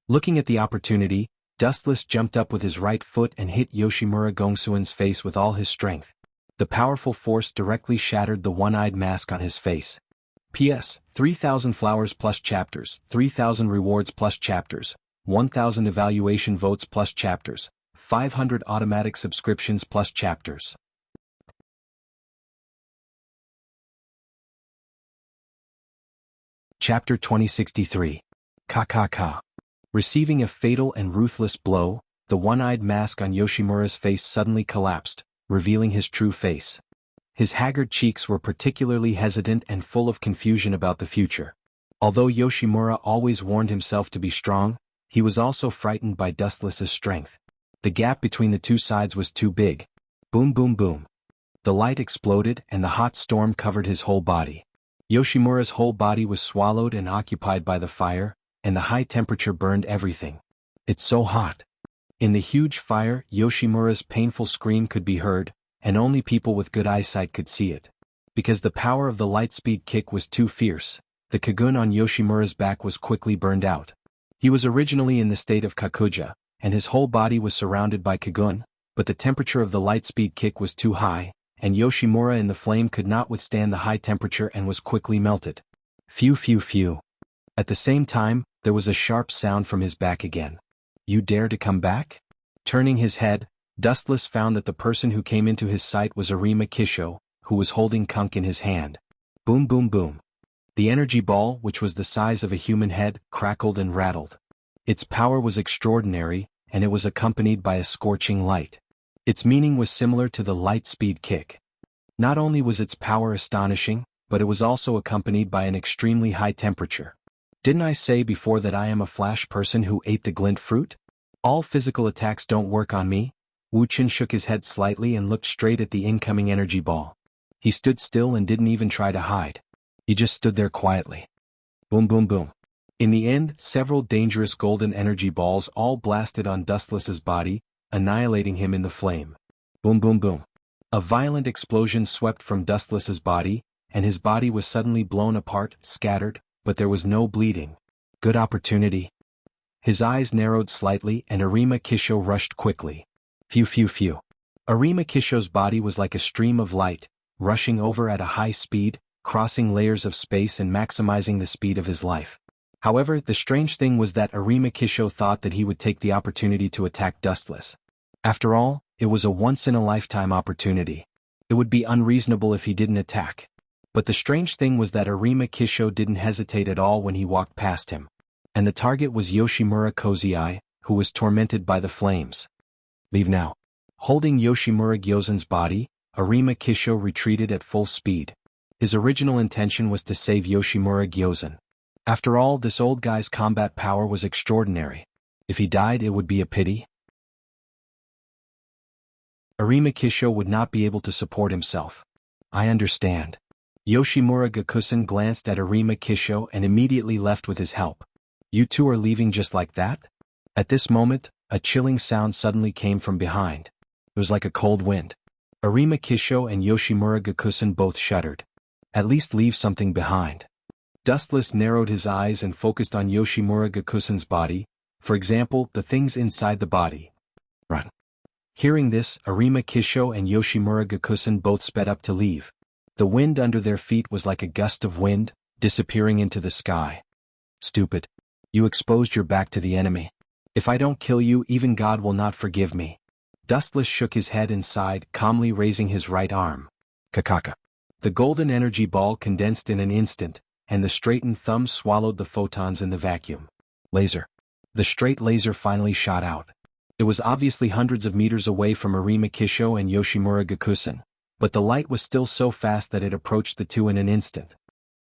Looking at the opportunity, Dustless jumped up with his right foot and hit Yoshimura Gongsun's face with all his strength. The powerful force directly shattered the one-eyed mask on his face. P.S. 3,000 flowers plus chapters, 3,000 rewards plus chapters, 1,000 evaluation votes plus chapters, 500 automatic subscriptions plus chapters. Chapter 2063. KKK. Receiving a fatal and ruthless blow, the one-eyed mask on Yoshimura's face suddenly collapsed, revealing his true face. His haggard cheeks were particularly hesitant and full of confusion about the future. Although Yoshimura always warned himself to be strong, he was also frightened by Dustless's strength. The gap between the two sides was too big. Boom boom boom. The light exploded and the hot storm covered his whole body. Yoshimura's whole body was swallowed and occupied by the fire, and the high temperature burned everything. It's so hot. In the huge fire, Yoshimura's painful scream could be heard, and only people with good eyesight could see it. Because the power of the light-speed kick was too fierce, the Kagun on Yoshimura's back was quickly burned out. He was originally in the state of Kakuja, and his whole body was surrounded by Kagun, but the temperature of the light-speed kick was too high, and Yoshimura in the flame could not withstand the high temperature and was quickly melted. Phew phew phew. At the same time, there was a sharp sound from his back again. You dare to come back? Turning his head, Dustless found that the person who came into his sight was Arima Kisho, who was holding Kunk in his hand. Boom boom boom. The energy ball, which was the size of a human head, crackled and rattled. Its power was extraordinary, and it was accompanied by a scorching light. Its meaning was similar to the light-speed kick. Not only was its power astonishing, but it was also accompanied by an extremely high temperature. Didn't I say before that I am a flash person who ate the glint fruit? All physical attacks don't work on me. Wuchen shook his head slightly and looked straight at the incoming energy ball. He stood still and didn't even try to hide. He just stood there quietly. Boom boom boom. In the end, several dangerous golden energy balls all blasted on Dustless's body, annihilating him in the flame. Boom boom boom. A violent explosion swept from Dustless's body, and his body was suddenly blown apart, scattered, but there was no bleeding. Good opportunity. His eyes narrowed slightly and Arima Kisho rushed quickly. Phew phew phew. Arima Kisho's body was like a stream of light, rushing over at a high speed, crossing layers of space and maximizing the speed of his life. However, the strange thing was that Arima Kisho thought that he would take the opportunity to attack Dustless. After all, it was a once-in-a-lifetime opportunity. It would be unreasonable if he didn't attack. But the strange thing was that Arima Kisho didn't hesitate at all when he walked past him. And the target was Yoshimura Kozai, who was tormented by the flames. Leave now. Holding Yoshimura Gyozen's body, Arima Kisho retreated at full speed. His original intention was to save Yoshimura Gyozen. After all, this old guy's combat power was extraordinary. If he died, it would be a pity. Arima Kisho would not be able to support himself. I understand. Yoshimura Gakusen glanced at Arima Kisho and immediately left with his help. You two are leaving just like that? At this moment, a chilling sound suddenly came from behind. It was like a cold wind. Arima Kisho and Yoshimura Gakusen both shuddered. At least leave something behind. Dustless narrowed his eyes and focused on Yoshimura Gakusen's body, for example, the things inside the body. Run. Hearing this, Arima Kisho and Yoshimura Gakusen both sped up to leave. The wind under their feet was like a gust of wind, disappearing into the sky. Stupid. You exposed your back to the enemy. If I don't kill you, even God will not forgive me. Dustless shook his head and sighed, calmly raising his right arm. Kakaka. The golden energy ball condensed in an instant, and the straightened thumb swallowed the photons in the vacuum. Laser. The straight laser finally shot out. It was obviously hundreds of meters away from Arima Kisho and Yoshimura Gakusen, but the light was still so fast that it approached the two in an instant.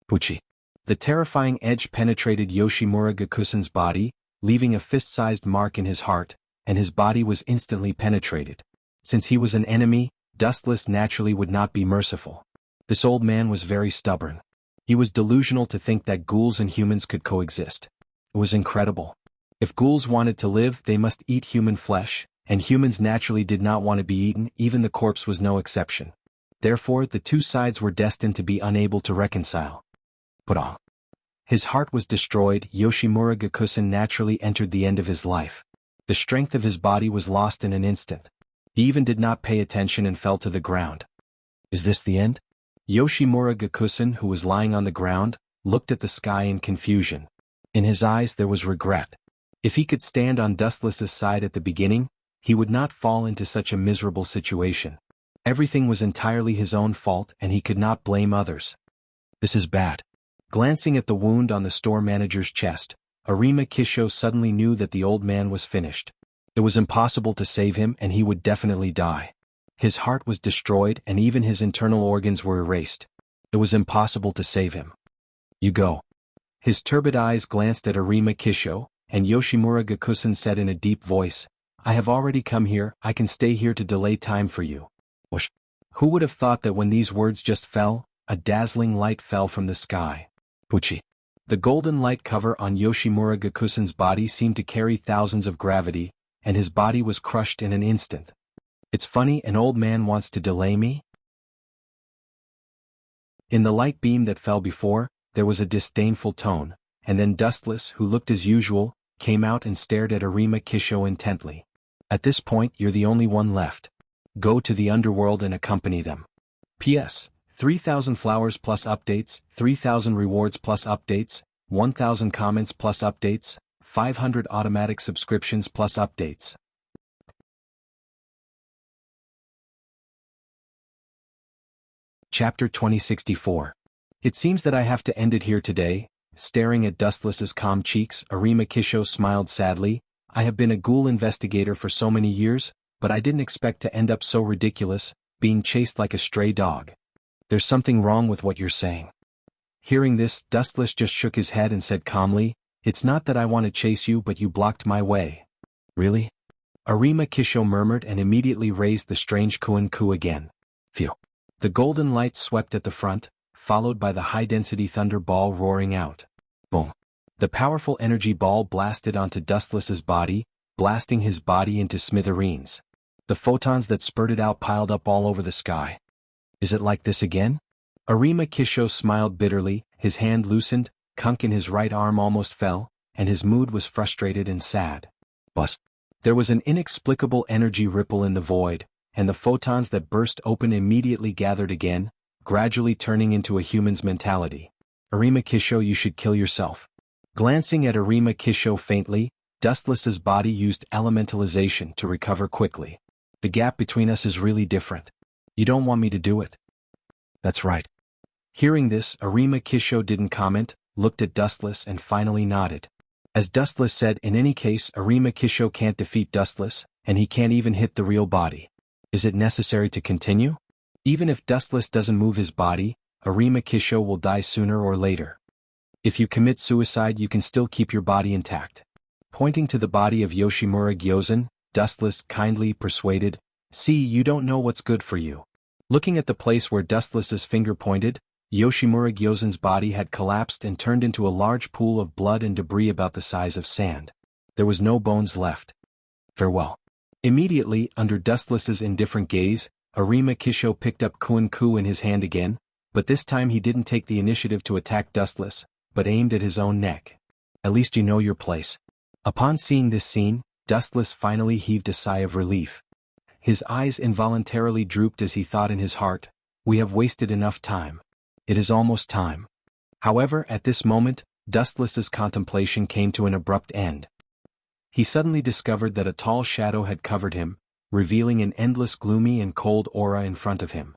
Puchi. The terrifying edge penetrated Yoshimura Gakusen's body, leaving a fist-sized mark in his heart, and his body was instantly penetrated. Since he was an enemy, Dustless naturally would not be merciful. This old man was very stubborn. He was delusional to think that ghouls and humans could coexist. It was incredible. If ghouls wanted to live, they must eat human flesh, and humans naturally did not want to be eaten, even the corpse was no exception. Therefore, the two sides were destined to be unable to reconcile. Put on. His heart was destroyed. Yoshimura Gakusen naturally entered the end of his life. The strength of his body was lost in an instant. He even did not pay attention and fell to the ground. Is this the end? Yoshimura Gakusen, who was lying on the ground, looked at the sky in confusion. In his eyes there was regret. If he could stand on Dustless's side at the beginning, he would not fall into such a miserable situation. Everything was entirely his own fault and he could not blame others. This is bad. Glancing at the wound on the store manager's chest, Arima Kisho suddenly knew that the old man was finished. It was impossible to save him and he would definitely die. His heart was destroyed and even his internal organs were erased. It was impossible to save him. You go. His turbid eyes glanced at Arima Kisho, and Yoshimura Gakusen said in a deep voice, I have already come here, I can stay here to delay time for you. Whoosh. Who would have thought that when these words just fell, a dazzling light fell from the sky. Puchi. The golden light cover on Yoshimura Gakusen's body seemed to carry thousands of gravity, and his body was crushed in an instant. It's funny an old man wants to delay me? In the light beam that fell before, there was a disdainful tone, and then Dustless, who looked as usual, came out and stared at Arima Kisho intently. At this point you're the only one left. Go to the underworld and accompany them. P.S. 3,000 flowers plus updates, 3,000 rewards plus updates, 1,000 comments plus updates, 500 automatic subscriptions plus updates. Chapter 2064. It seems that I have to end it here today. Staring at Dustless's calm cheeks, Arima Kisho smiled sadly. I have been a ghoul investigator for so many years, but I didn't expect to end up so ridiculous, being chased like a stray dog. There's something wrong with what you're saying. Hearing this, Dustless just shook his head and said calmly, It's not that I want to chase you but you blocked my way. Really? Arima Kisho murmured and immediately raised the strange Kuin-ku again. Phew. The golden light swept at the front, followed by the high-density thunder ball roaring out. Boom. The powerful energy ball blasted onto Dustless's body, blasting his body into smithereens. The photons that spurted out piled up all over the sky. Is it like this again? Arima Kisho smiled bitterly, his hand loosened, Kunk in his right arm almost fell, and his mood was frustrated and sad. Buzz. There was an inexplicable energy ripple in the void, and the photons that burst open immediately gathered again, gradually turning into a human's mentality. Arima Kisho, you should kill yourself. Glancing at Arima Kisho faintly, Dustless's body used elementalization to recover quickly. The gap between us is really different. You don't want me to do it? That's right. Hearing this, Arima Kisho didn't comment, looked at Dustless and finally nodded. As Dustless said, in any case Arima Kisho can't defeat Dustless, and he can't even hit the real body. Is it necessary to continue? Even if Dustless doesn't move his body, Arima Kisho will die sooner or later. If you commit suicide you can still keep your body intact. Pointing to the body of Yoshimura Gyozen, Dustless kindly persuaded, See, you don't know what's good for you. Looking at the place where Dustless's finger pointed, Yoshimura Gyozen's body had collapsed and turned into a large pool of blood and debris about the size of sand. There was no bones left. Farewell. Immediately, under Dustless's indifferent gaze, Arima Kisho picked up Kuin-ku in his hand again, but this time he didn't take the initiative to attack Dustless, but aimed at his own neck. At least you know your place. Upon seeing this scene, Dustless finally heaved a sigh of relief. His eyes involuntarily drooped as he thought in his heart, We have wasted enough time. It is almost time. However, at this moment, Dustless's contemplation came to an abrupt end. He suddenly discovered that a tall shadow had covered him, revealing an endless gloomy and cold aura in front of him.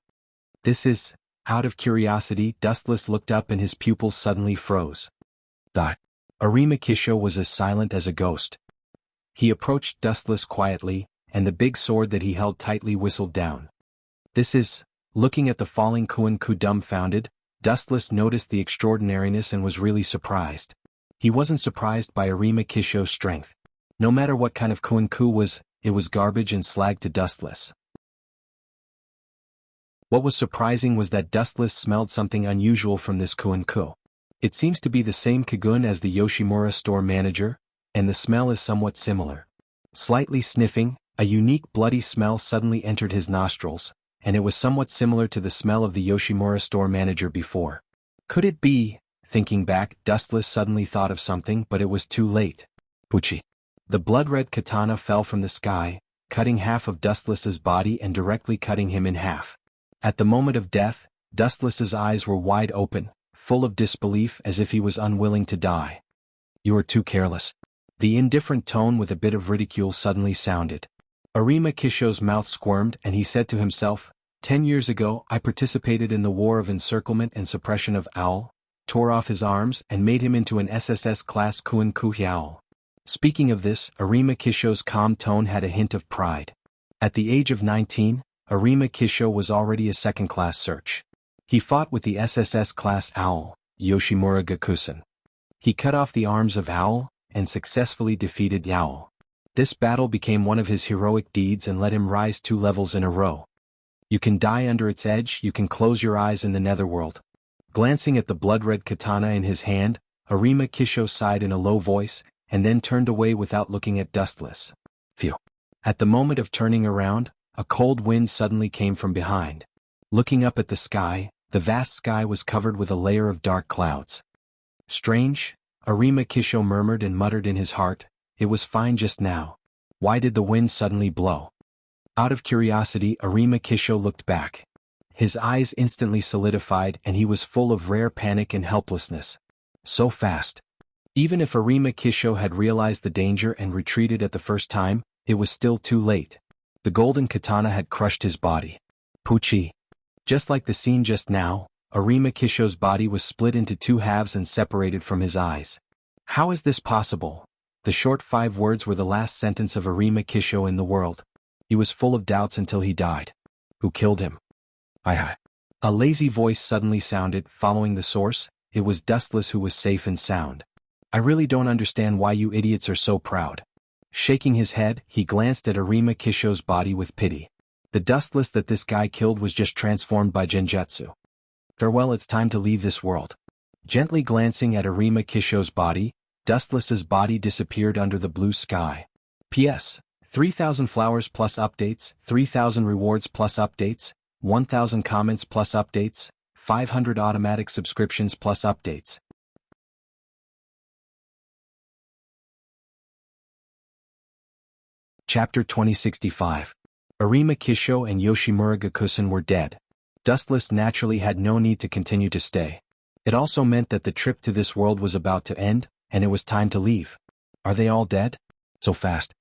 This is... Out of curiosity, Dustless looked up and his pupils suddenly froze. Arima Kisho was as silent as a ghost. He approached Dustless quietly, and the big sword that he held tightly whistled down. This is... Looking at the falling Kuin-ku dumbfounded, Dustless noticed the extraordinariness and was really surprised. He wasn't surprised by Arima Kisho's strength. No matter what kind of Kuin-ku was, it was garbage and slag to Dustless. What was surprising was that Dustless smelled something unusual from this Kuin-ku. It seems to be the same Kagun as the Yoshimura store manager, and the smell is somewhat similar. Slightly sniffing, a unique bloody smell suddenly entered his nostrils, and it was somewhat similar to the smell of the Yoshimura store manager before. Could it be? Thinking back, Dustless suddenly thought of something, but it was too late. Puchi. The blood-red katana fell from the sky, cutting half of Dustless's body and directly cutting him in half. At the moment of death, Dustless's eyes were wide open, full of disbelief as if he was unwilling to die. You are too careless. The indifferent tone with a bit of ridicule suddenly sounded. Arima Kisho's mouth squirmed and he said to himself, 10 years ago I participated in the war of encirclement and suppression of Owl, tore off his arms and made him into an SSS-class Kuin-ku Hyaol. Speaking of this, Arima Kisho's calm tone had a hint of pride. At the age of 19, Arima Kisho was already a second-class search. He fought with the SSS-class Owl, Yoshimura Gakusen. He cut off the arms of Owl, and successfully defeated Owl. This battle became one of his heroic deeds and let him rise 2 levels in a row. You can die under its edge, you can close your eyes in the netherworld. Glancing at the blood-red katana in his hand, Arima Kisho sighed in a low voice, and then turned away without looking at Dustless. Phew. At the moment of turning around, a cold wind suddenly came from behind. Looking up at the sky, the vast sky was covered with a layer of dark clouds. Strange, Arima Kisho murmured and muttered in his heart, it was fine just now. Why did the wind suddenly blow? Out of curiosity, Arima Kisho looked back. His eyes instantly solidified and he was full of rare panic and helplessness. So fast. Even if Arima Kisho had realized the danger and retreated at the first time, it was still too late. The golden katana had crushed his body. Puchi. Just like the scene just now, Arima Kisho's body was split into 2 halves and separated from his eyes. How is this possible? The short 5 words were the last sentence of Arima Kisho in the world. He was full of doubts until he died. Who killed him? I. A lazy voice suddenly sounded, following the source. It was Dustless who was safe and sound. I really don't understand why you idiots are so proud. Shaking his head, he glanced at Arima Kisho's body with pity. The Dustless that this guy killed was just transformed by Genjutsu. Farewell, it's time to leave this world. Gently glancing at Arima Kisho's body, Dustless's body disappeared under the blue sky. P.S. 3,000 flowers plus updates, 3,000 rewards plus updates, 1,000 comments plus updates, 500 automatic subscriptions plus updates. Chapter 2065. Arima Kisho and Yoshimura Gakusen were dead. Dustless naturally had no need to continue to stay. It also meant that the trip to this world was about to end, and it was time to leave. Are they all dead? So fast.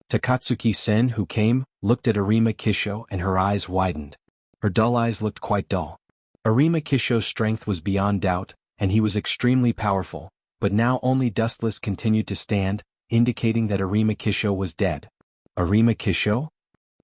Takatsuki-sen, who came, looked at Arima Kisho and her eyes widened. Her dull eyes looked quite dull. Arima Kisho's strength was beyond doubt, and he was extremely powerful, but now only Dustless continued to stand, indicating that Arima Kisho was dead. Arima Kisho?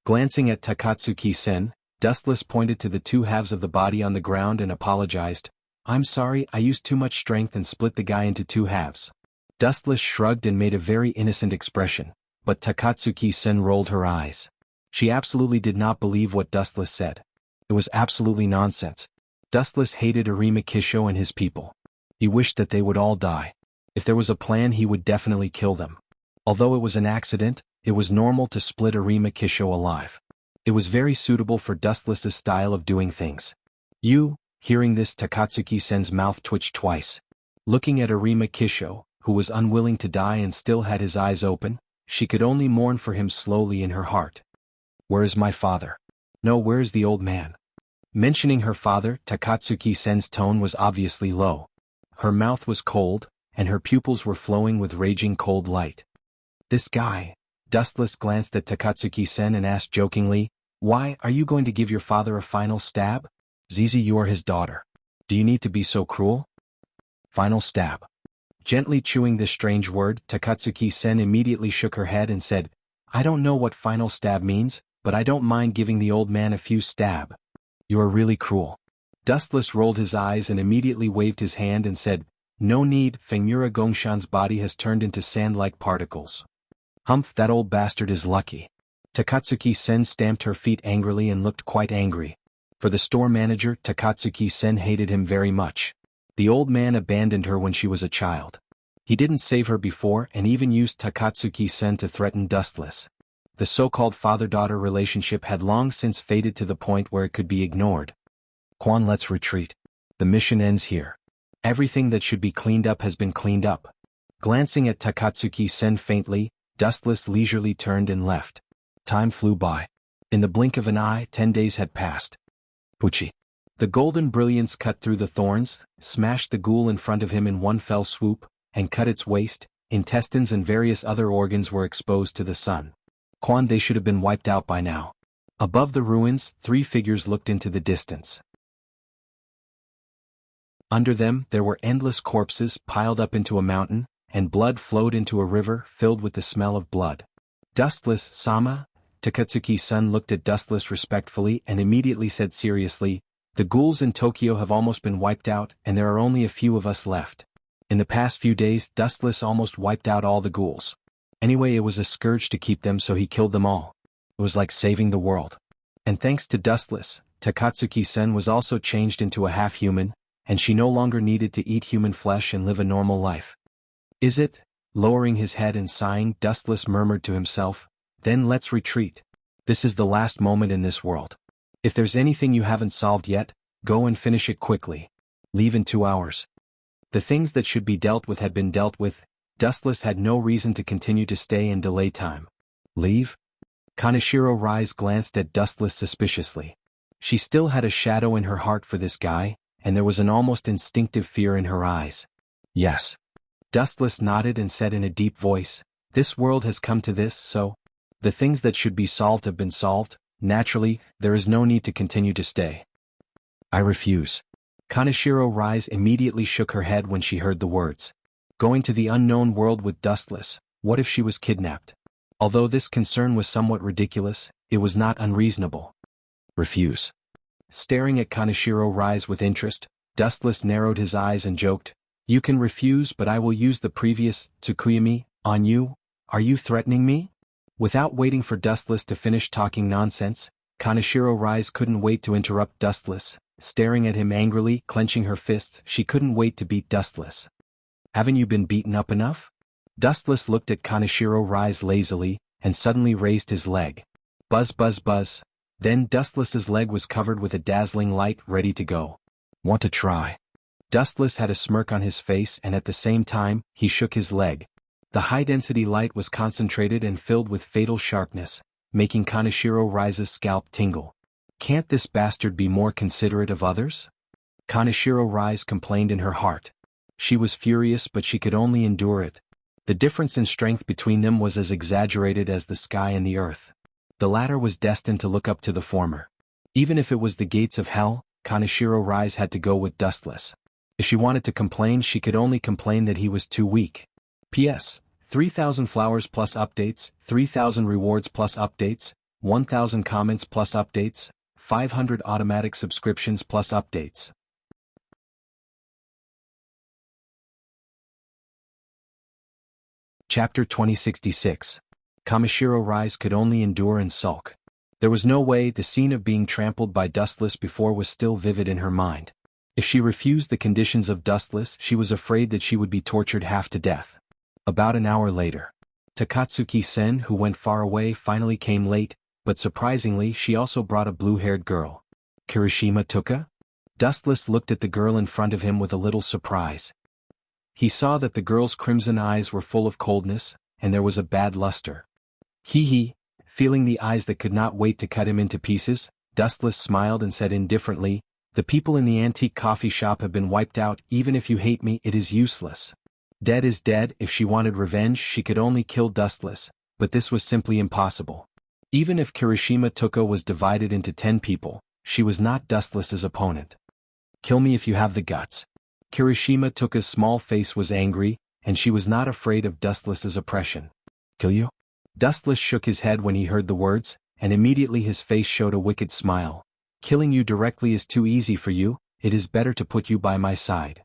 Glancing at Takatsuki-sen, Dustless pointed to the 2 halves of the body on the ground and apologized. I'm sorry, I used too much strength and split the guy into 2 halves. Dustless shrugged and made a very innocent expression, but Takatsuki-sen rolled her eyes. She absolutely did not believe what Dustless said. It was absolutely nonsense. Dustless hated Arima Kisho and his people. He wished that they would all die. If there was a plan, he would definitely kill them. Although it was an accident, it was normal to split Arima Kisho alive. It was very suitable for Dustless's style of doing things. Hearing this, Takatsuki-sen's mouth twitched twice. Looking at Arima Kisho, who was unwilling to die and still had his eyes open, she could only mourn for him slowly in her heart. Where is my father? No, where is the old man? Mentioning her father, Takatsuki-sen's tone was obviously low. Her mouth was cold, and her pupils were flowing with raging cold light. This guy. Dustless glanced at Takatsuki-sen and asked jokingly, why, are you going to give your father a final stab? Zizi, you are his daughter. Do you need to be so cruel? Final stab. Gently chewing this strange word, Takatsuki-sen immediately shook her head and said, I don't know what final stab means, but I don't mind giving the old man a few stab. You are really cruel. Dustless rolled his eyes and immediately waved his hand and said, no need, Fengmura Gongshan's body has turned into sand-like particles. Humph, that old bastard is lucky. Takatsuki-sen stamped her feet angrily and looked quite angry. For the store manager, Takatsuki-sen hated him very much. The old man abandoned her when she was a child. He didn't save her before and even used Takatsuki-sen to threaten Dustless. The so-called father-daughter relationship had long since faded to the point where it could be ignored. Quan, let's retreat. The mission ends here. Everything that should be cleaned up has been cleaned up. Glancing at Takatsuki-sen faintly, Dustless leisurely turned and left. Time flew by. In the blink of an eye, 10 days had passed. Puchi. The golden brilliance cut through the thorns, smashed the ghoul in front of him in one fell swoop, and cut its waist. Intestines and various other organs were exposed to the sun. Quan, they should have been wiped out by now. Above the ruins, 3 figures looked into the distance. Under them, there were endless corpses piled up into a mountain, and blood flowed into a river filled with the smell of blood. Dustless-sama? Takatsuki-san looked at Dustless respectfully and immediately said seriously, "The ghouls in Tokyo have almost been wiped out and there are only a few of us left. In the past few days Dustless almost wiped out all the ghouls. Anyway, it was a scourge to keep them, so he killed them all. It was like saving the world. And thanks to Dustless, Takatsuki-san was also changed into a half-human, and she no longer needed to eat human flesh and live a normal life." "Is it?" Lowering his head and sighing, Dustless murmured to himself, "Then let's retreat. This is the last moment in this world. If there's anything you haven't solved yet, go and finish it quickly. Leave in 2 hours." The things that should be dealt with had been dealt with. Dustless had no reason to continue to stay and delay time. "Leave?" Kaneshiro Rise glanced at Dustless suspiciously. She still had a shadow in her heart for this guy, and there was an almost instinctive fear in her eyes. "Yes." Dustless nodded and said in a deep voice, "This world has come to this, so the things that should be solved have been solved. Naturally, there is no need to continue to stay." "I refuse." Kaneshiro Rise immediately shook her head when she heard the words. Going to the unknown world with Dustless, what if she was kidnapped? Although this concern was somewhat ridiculous, it was not unreasonable. "Refuse." Staring at Kaneshiro Rise with interest, Dustless narrowed his eyes and joked, "You can refuse, but I will use the previous Tsukuyami on you. Are you threatening me?" Without waiting for Dustless to finish talking nonsense, Kaneshiro Rise couldn't wait to interrupt Dustless. Staring at him angrily, clenching her fists, she couldn't wait to beat Dustless. "Haven't you been beaten up enough?" Dustless looked at Kaneshiro Rise lazily, and suddenly raised his leg. Buzz buzz buzz. Then Dustless's leg was covered with a dazzling light, ready to go. "Want to try?" Dustless had a smirk on his face, and at the same time, he shook his leg. The high-density light was concentrated and filled with fatal sharpness, making Kaneshiro Rise's scalp tingle. "Can't this bastard be more considerate of others?" Kaneshiro Rise complained in her heart. She was furious, but she could only endure it. The difference in strength between them was as exaggerated as the sky and the earth. The latter was destined to look up to the former. Even if it was the gates of hell, Kaneshiro Rise had to go with Dustless. If she wanted to complain, she could only complain that he was too weak. P.S. 3,000 flowers plus updates, 3,000 rewards plus updates, 1,000 comments plus updates, 500 automatic subscriptions plus updates. Chapter 2066. Kaneshiro Rise could only endure and sulk. There was no way. The scene of being trampled by Dustless before was still vivid in her mind. If she refused the conditions of Dustless, she was afraid that she would be tortured half to death. About an hour later, Takatsuki-sen, who went far away, finally came late, but surprisingly she also brought a blue-haired girl. Kirishima Tuka? Dustless looked at the girl in front of him with a little surprise. He saw that the girl's crimson eyes were full of coldness, and there was a bad luster. Hee. Feeling the eyes that could not wait to cut him into pieces, Dustless smiled and said indifferently, "The people in the antique coffee shop have been wiped out. Even if you hate me, it is useless." Dead is dead. If she wanted revenge, she could only kill Dustless, but this was simply impossible. Even if Kirishima Tuka was divided into 10 people, she was not Dustless's opponent. "Kill me if you have the guts." Kirishima Tuka's small face was angry, and she was not afraid of Dustless's oppression. "Kill you?" Dustless shook his head when he heard the words, and immediately his face showed a wicked smile. "Killing you directly is too easy for you. It is better to put you by my side."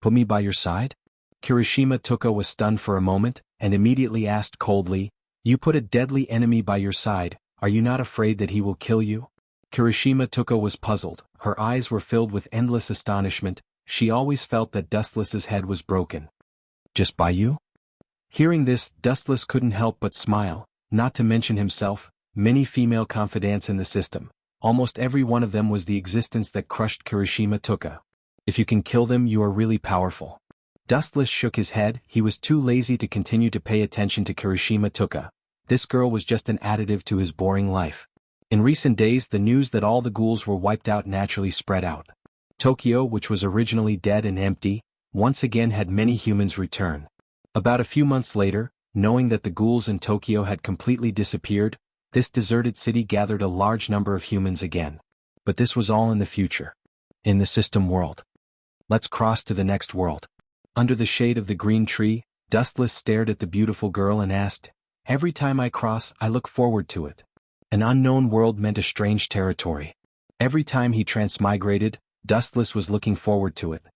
"Put me by your side?" Kirishima Tuka was stunned for a moment, and immediately asked coldly, "You put a deadly enemy by your side, are you not afraid that he will kill you?" Kirishima Tuka was puzzled. Her eyes were filled with endless astonishment. She always felt that Dustless's head was broken. "Just by you?" Hearing this, Dustless couldn't help but smile, not to mention himself. Many female confidants in the system. Almost every one of them was the existence that crushed Kirishima Tuka. If you can kill them, you are really powerful. Dustless shook his head. He was too lazy to continue to pay attention to Kirishima Tuka. This girl was just an additive to his boring life. In recent days, the news that all the ghouls were wiped out naturally spread out. Tokyo, which was originally dead and empty, once again had many humans return. About a few months later, knowing that the ghouls in Tokyo had completely disappeared, this deserted city gathered a large number of humans again. But this was all in the future. In the system world. Let's cross to the next world. Under the shade of the green tree, Dustless stared at the beautiful girl and asked, "Every time I cross, I look forward to it." An unknown world meant a strange territory. Every time he transmigrated, Dustless was looking forward to it.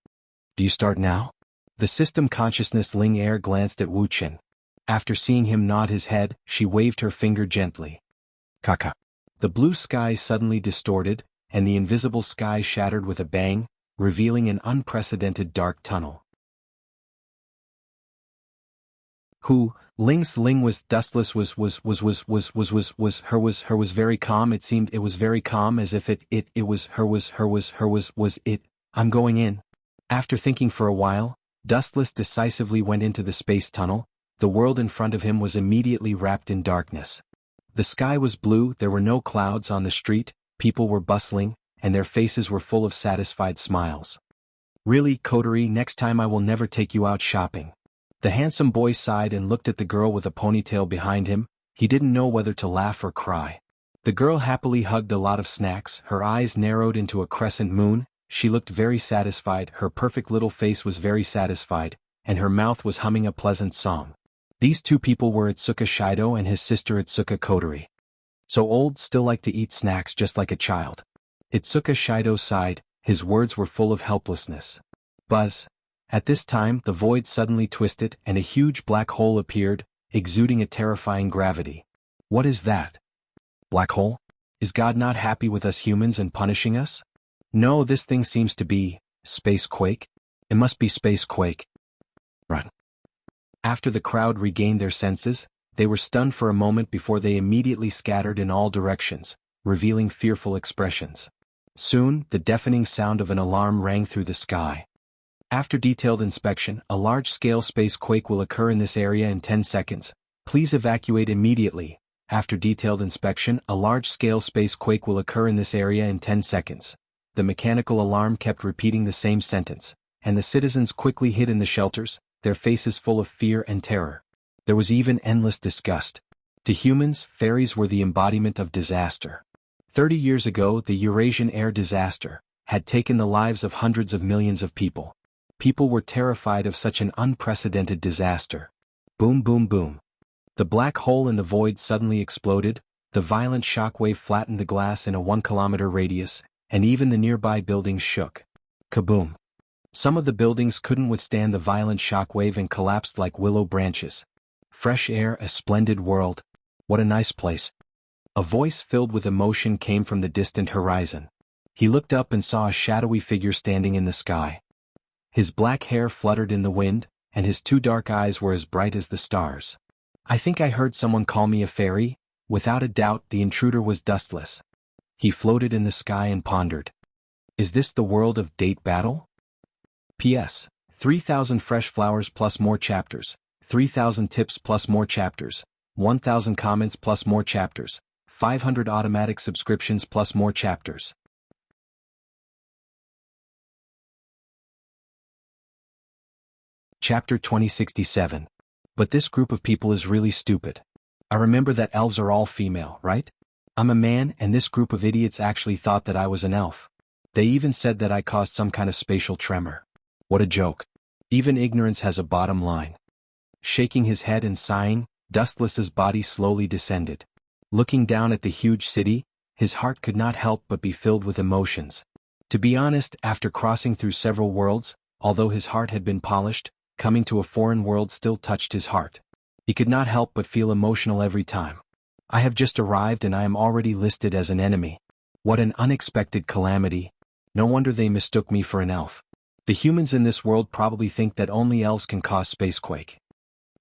"Do you start now?" The system consciousness Ling Er glanced at Wu Chen. After seeing him nod his head, she waved her finger gently. Kaka. The blue sky suddenly distorted, and the invisible sky shattered with a bang, revealing an unprecedented dark tunnel. Ling was Dustless was very calm. It seemed it was very calm, as if it was it. "I'm going in." After thinking for a while, Dustless decisively went into the space tunnel. The world in front of him was immediately wrapped in darkness. The sky was blue, there were no clouds on the street, people were bustling, and their faces were full of satisfied smiles. "Really, Coterie, next time I will never take you out shopping." The handsome boy sighed and looked at the girl with a ponytail behind him. He didn't know whether to laugh or cry. The girl happily hugged a lot of snacks, her eyes narrowed into a crescent moon. She looked very satisfied, her perfect little face was very satisfied, and her mouth was humming a pleasant song. These two people were Itsuka Shido and his sister Itsuka Kotori. So old, still like to eat snacks just like a child. Itsuka Shido sighed, his words were full of helplessness. Buzz. At this time, the void suddenly twisted and a huge black hole appeared, exuding a terrifying gravity. "What is that? Black hole? Is God not happy with us humans and punishing us?" "No, this thing seems to be space quake. It must be space quake. Run." After the crowd regained their senses, they were stunned for a moment before they immediately scattered in all directions, revealing fearful expressions. Soon, the deafening sound of an alarm rang through the sky. "After detailed inspection, a large-scale space quake will occur in this area in 10 seconds. Please evacuate immediately." After detailed inspection, a large-scale space quake will occur in this area in 10 seconds. The mechanical alarm kept repeating the same sentence, and the citizens quickly hid in the shelters, their faces full of fear and terror. There was even endless disgust. To humans, fairies were the embodiment of disaster. 30 years ago, the Eurasian air disaster had taken the lives of hundreds of millions of people. People were terrified of such an unprecedented disaster. Boom, boom, boom. The black hole in the void suddenly exploded, the violent shockwave flattened the glass in a 1-kilometer radius, and even the nearby buildings shook. Kaboom. Some of the buildings couldn't withstand the violent shockwave and collapsed like willow branches. "Fresh air, a splendid world. What a nice place." A voice filled with emotion came from the distant horizon. He looked up and saw a shadowy figure standing in the sky. His black hair fluttered in the wind, and his two dark eyes were as bright as the stars. "I think I heard someone call me a fairy." Without a doubt, the intruder was Dustless. He floated in the sky and pondered. "Is this the world of date battle?" P.S. 3,000 fresh flowers plus more chapters, 3,000 tips plus more chapters, 1,000 comments plus more chapters, 500 automatic subscriptions plus more chapters. Chapter 2067. But this group of people is really stupid. I remember that elves are all female, right? I'm a man, and this group of idiots actually thought that I was an elf. They even said that I caused some kind of spatial tremor. What a joke. Even ignorance has a bottom line. Shaking his head and sighing, Dustless's body slowly descended. Looking down at the huge city, his heart could not help but be filled with emotions. To be honest, after crossing through several worlds, although his heart had been polished, coming to a foreign world still touched his heart. He could not help but feel emotional every time. "I have just arrived and I am already listed as an enemy. What an unexpected calamity. No wonder they mistook me for an elf. The humans in this world probably think that only elves can cause spacequake."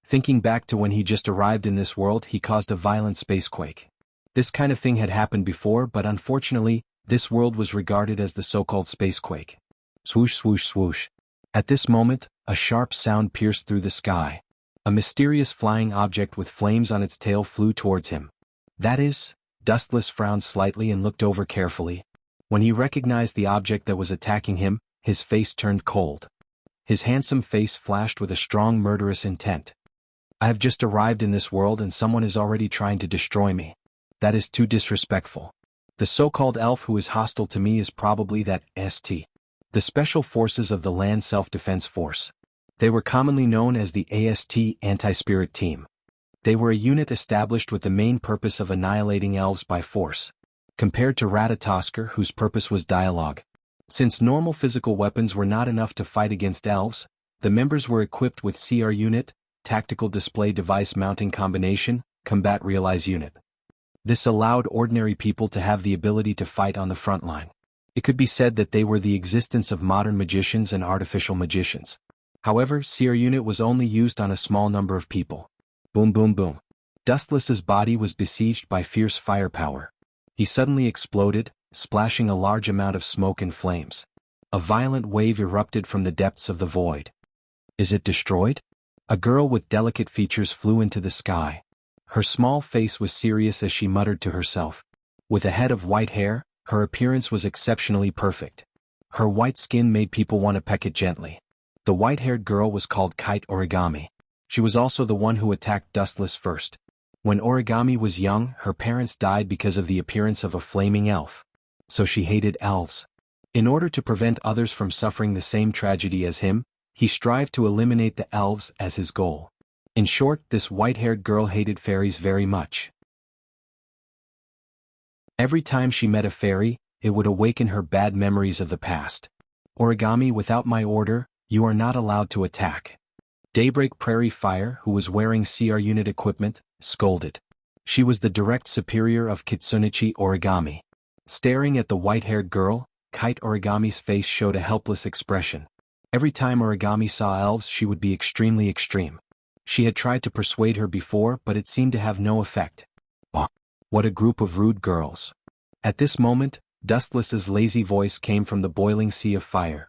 Thinking back to when he just arrived in this world, he caused a violent spacequake. This kind of thing had happened before, but unfortunately, this world was regarded as the so-called spacequake. Swoosh, swoosh, swoosh. At this moment, a sharp sound pierced through the sky. A mysterious flying object with flames on its tail flew towards him. "That is?" Dustless frowned slightly and looked over carefully. When he recognized the object that was attacking him, his face turned cold. His handsome face flashed with a strong murderous intent. "I have just arrived in this world and someone is already trying to destroy me. That is too disrespectful. The so-called elf who is hostile to me is probably that ST. The Special Forces of the Land Self-Defense Force. They were commonly known as the AST Anti-Spirit Team. They were a unit established with the main purpose of annihilating elves by force, compared to Ratatoskr, whose purpose was dialogue. Since normal physical weapons were not enough to fight against elves, the members were equipped with CR Unit, Tactical Display Device Mounting Combination, Combat Realize Unit. This allowed ordinary people to have the ability to fight on the front line. It could be said that they were the existence of modern magicians and artificial magicians. However, CR Unit was only used on a small number of people. Boom boom boom. Dustless's body was besieged by fierce firepower. He suddenly exploded, splashing a large amount of smoke and flames. A violent wave erupted from the depths of the void. Is it destroyed? A girl with delicate features flew into the sky. Her small face was serious as she muttered to herself. With a head of white hair, her appearance was exceptionally perfect. Her white skin made people want to peck it gently. The white-haired girl was called Kite Origami. She was also the one who attacked Dustless first. When Origami was young, her parents died because of the appearance of a flaming elf. So she hated elves. In order to prevent others from suffering the same tragedy as him, he strived to eliminate the elves as his goal. In short, this white-haired girl hated fairies very much. Every time she met a fairy, it would awaken her bad memories of the past. Origami, without my order, you are not allowed to attack. Daybreak Prairie Fire, who was wearing CR Unit equipment, scolded. She was the direct superior of Kitsunichi Origami. Staring at the white-haired girl, Kite Origami's face showed a helpless expression. Every time Origami saw elves, she would be extremely extreme. She had tried to persuade her before, but it seemed to have no effect. What a group of rude girls. At this moment, Dustless's lazy voice came from the boiling sea of fire.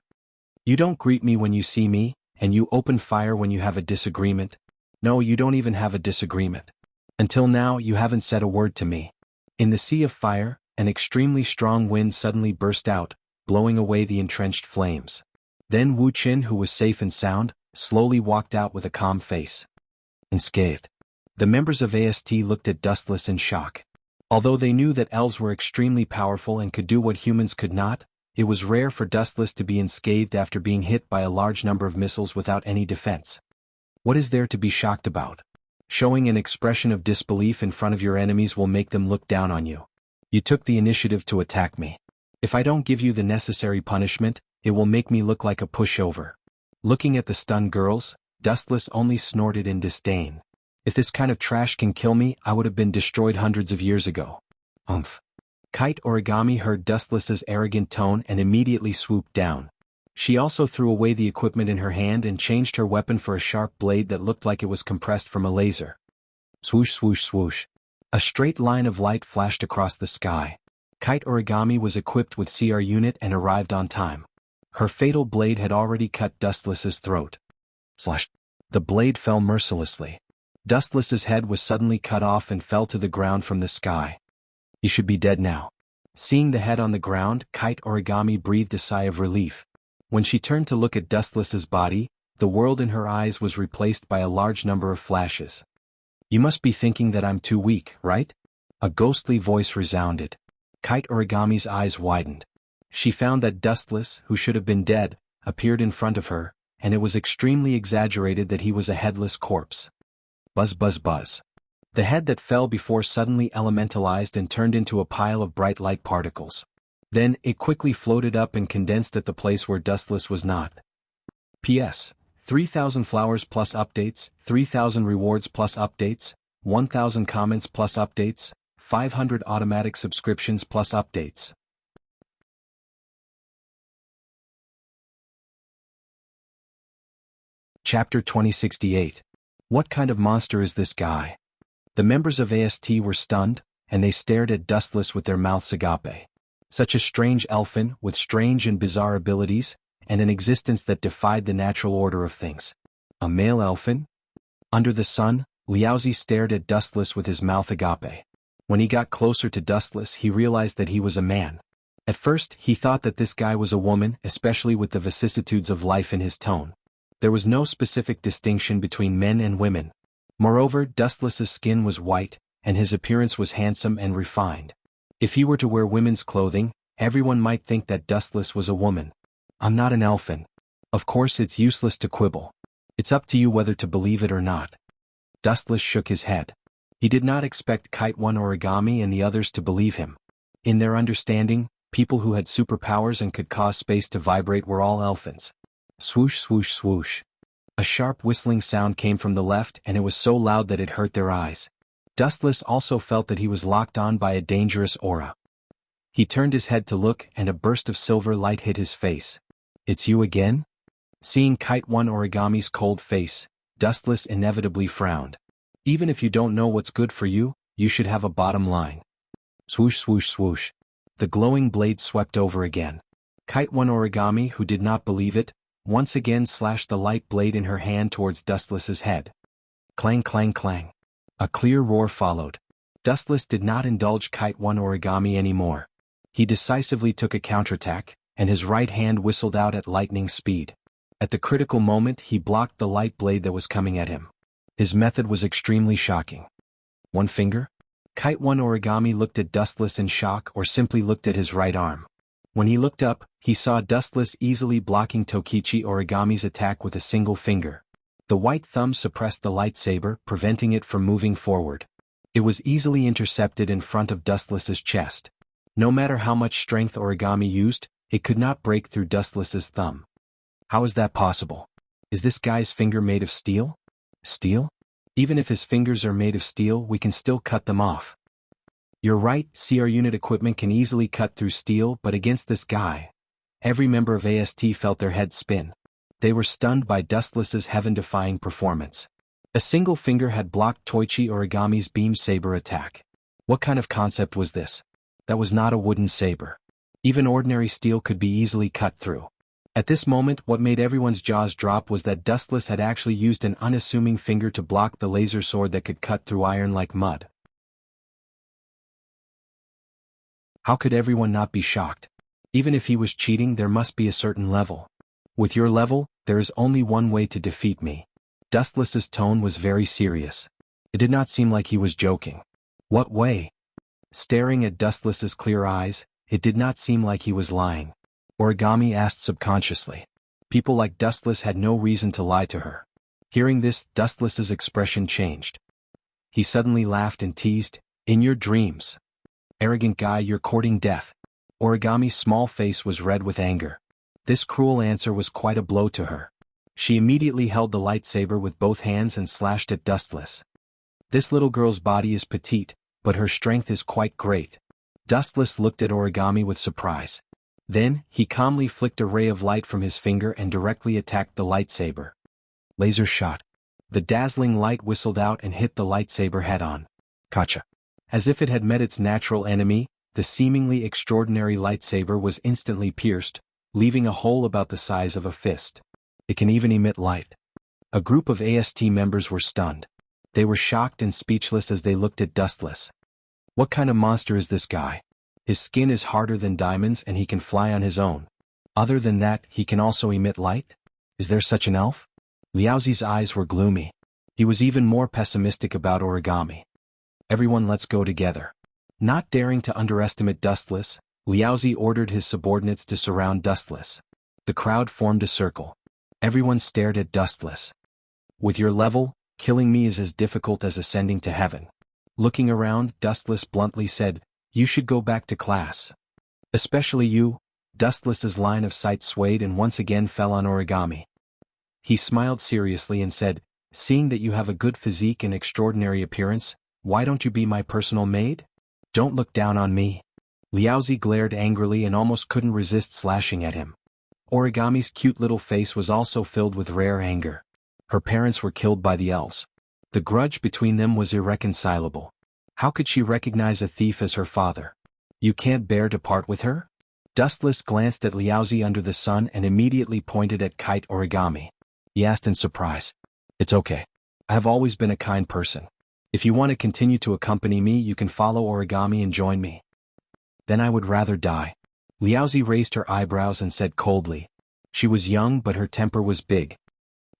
You don't greet me when you see me, and you open fire when you have a disagreement. No, you don't even have a disagreement. Until now, you haven't said a word to me. In the sea of fire, an extremely strong wind suddenly burst out, blowing away the entrenched flames. Then Wu Qin, who was safe and sound, slowly walked out with a calm face. Unscathed. The members of AST looked at Dustless in shock. Although they knew that elves were extremely powerful and could do what humans could not, it was rare for Dustless to be unscathed after being hit by a large number of missiles without any defense. What is there to be shocked about? Showing an expression of disbelief in front of your enemies will make them look down on you. You took the initiative to attack me. If I don't give you the necessary punishment, it will make me look like a pushover. Looking at the stunned girls, Dustless only snorted in disdain. If this kind of trash can kill me, I would have been destroyed hundreds of years ago. Umph. Kite Origami heard Dustless's arrogant tone and immediately swooped down. She also threw away the equipment in her hand and changed her weapon for a sharp blade that looked like it was compressed from a laser. Swoosh swoosh swoosh. A straight line of light flashed across the sky. Kite Origami was equipped with CR Unit and arrived on time. Her fatal blade had already cut Dustless's throat. Slash. The blade fell mercilessly. Dustless's head was suddenly cut off and fell to the ground from the sky. He should be dead now. Seeing the head on the ground, Kite Origami breathed a sigh of relief. When she turned to look at Dustless's body, the world in her eyes was replaced by a large number of flashes. You must be thinking that I'm too weak, right? A ghostly voice resounded. Kite Origami's eyes widened. She found that Dustless, who should have been dead, appeared in front of her, and it was extremely exaggerated that he was a headless corpse. Buzz buzz buzz. The head that fell before suddenly elementalized and turned into a pile of bright light particles. Then, it quickly floated up and condensed at the place where Dustless was not. P.S. 3,000 flowers plus updates, 3,000 rewards plus updates, 1,000 comments plus updates, 500 automatic subscriptions plus updates. Chapter 2068. What kind of monster is this guy? The members of AST were stunned, and they stared at Dustless with their mouths agape. Such a strange elfin, with strange and bizarre abilities, and an existence that defied the natural order of things. A male elfin? Under the sun, Liaozi stared at Dustless with his mouth agape. When he got closer to Dustless, he realized that he was a man. At first, he thought that this guy was a woman, especially with the vicissitudes of life in his tone. There was no specific distinction between men and women. Moreover, Dustless's skin was white, and his appearance was handsome and refined. If he were to wear women's clothing, everyone might think that Dustless was a woman. I'm not an elfin. Of course it's useless to quibble. It's up to you whether to believe it or not. Dustless shook his head. He did not expect Kite One Origami and the others to believe him. In their understanding, people who had superpowers and could cause space to vibrate were all elfins. Swoosh swoosh swoosh. A sharp whistling sound came from the left, and it was so loud that it hurt their eyes. Dustless also felt that he was locked on by a dangerous aura. He turned his head to look, and a burst of silver light hit his face. "It's you again?" Seeing Kite One Origami's cold face, Dustless inevitably frowned. "Even if you don't know what's good for you, you should have a bottom line." Swoosh swoosh swoosh. The glowing blade swept over again. Kite One Origami, who did not believe it, once again slashed the light blade in her hand towards Dustless's head. Clang clang clang. A clear roar followed. Dustless did not indulge Kite One Origami anymore. He decisively took a counterattack, and his right hand whistled out at lightning speed. At the critical moment he blocked the light blade that was coming at him. His method was extremely shocking. One finger? Kite One Origami looked at Dustless in shock or simply looked at his right arm. When he looked up, he saw Dustless easily blocking Tokichi Origami's attack with a single finger. The white thumb suppressed the lightsaber, preventing it from moving forward. It was easily intercepted in front of Dustless's chest. No matter how much strength Origami used, it could not break through Dustless's thumb. How is that possible? Is this guy's finger made of steel? Steel? Even if his fingers are made of steel, we can still cut them off. You're right, CR unit equipment can easily cut through steel, but against this guy. Every member of AST felt their heads spin. They were stunned by Dustless's heaven-defying performance. A single finger had blocked Toichi Origami's beam saber attack. What kind of concept was this? That was not a wooden saber. Even ordinary steel could be easily cut through. At this moment, what made everyone's jaws drop was that Dustless had actually used an unassuming finger to block the laser sword that could cut through iron like mud. How could everyone not be shocked? Even if he was cheating, there must be a certain level. With your level, there is only one way to defeat me. Dustless's tone was very serious. It did not seem like he was joking. What way? Staring at Dustless's clear eyes, it did not seem like he was lying. Origami asked subconsciously. People like Dustless had no reason to lie to her. Hearing this, Dustless's expression changed. He suddenly laughed and teased, "In your dreams. Arrogant guy, you're courting death." Origami's small face was red with anger. This cruel answer was quite a blow to her. She immediately held the lightsaber with both hands and slashed at Dustless. This little girl's body is petite, but her strength is quite great. Dustless looked at Origami with surprise. Then, he calmly flicked a ray of light from his finger and directly attacked the lightsaber. Laser shot. The dazzling light whistled out and hit the lightsaber head-on. Gotcha. As if it had met its natural enemy, the seemingly extraordinary lightsaber was instantly pierced, leaving a hole about the size of a fist. It can even emit light. A group of AST members were stunned. They were shocked and speechless as they looked at Dustless. What kind of monster is this guy? His skin is harder than diamonds and he can fly on his own. Other than that, he can also emit light? Is there such an elf? Liaozi's eyes were gloomy. He was even more pessimistic about Origami. Everyone, let's go together. Not daring to underestimate Dustless, Liaozi ordered his subordinates to surround Dustless. The crowd formed a circle. Everyone stared at Dustless. With your level, killing me is as difficult as ascending to heaven. Looking around, Dustless bluntly said, "You should go back to class. Especially you." Dustless's line of sight swayed and once again fell on Origami. He smiled seriously and said, "Seeing that you have a good physique and extraordinary appearance, why don't you be my personal maid? Don't look down on me." Liaozi glared angrily and almost couldn't resist slashing at him. Origami's cute little face was also filled with rare anger. Her parents were killed by the elves. The grudge between them was irreconcilable. How could she recognize a thief as her father? You can't bear to part with her? Dustless glanced at Liaozi under the sun and immediately pointed at Kite Origami. He asked in surprise. "It's okay. I have always been a kind person. If you want to continue to accompany me, you can follow Origami and join me." "Then I would rather die." Liaozi raised her eyebrows and said coldly. She was young but her temper was big.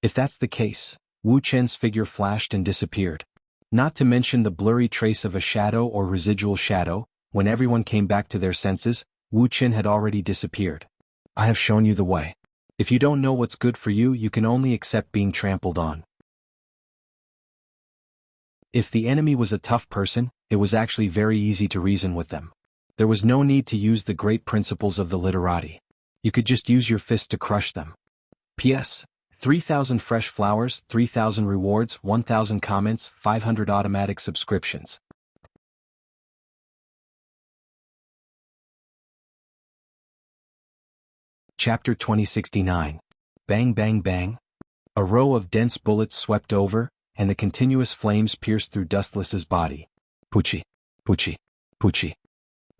"If that's the case," Wu Chen's figure flashed and disappeared. Not to mention the blurry trace of a shadow or residual shadow, when everyone came back to their senses, Wu Chen had already disappeared. "I have shown you the way. If you don't know what's good for you, you can only accept being trampled on. If the enemy was a tough person, it was actually very easy to reason with them. There was no need to use the great principles of the literati. You could just use your fist to crush them. P.S. 3,000 fresh flowers, 3,000 rewards, 1,000 comments, 500 automatic subscriptions. Chapter 2069. Bang bang bang. A row of dense bullets swept over, and the continuous flames pierced through Dustless's body. Poochie. Poochie. Poochie.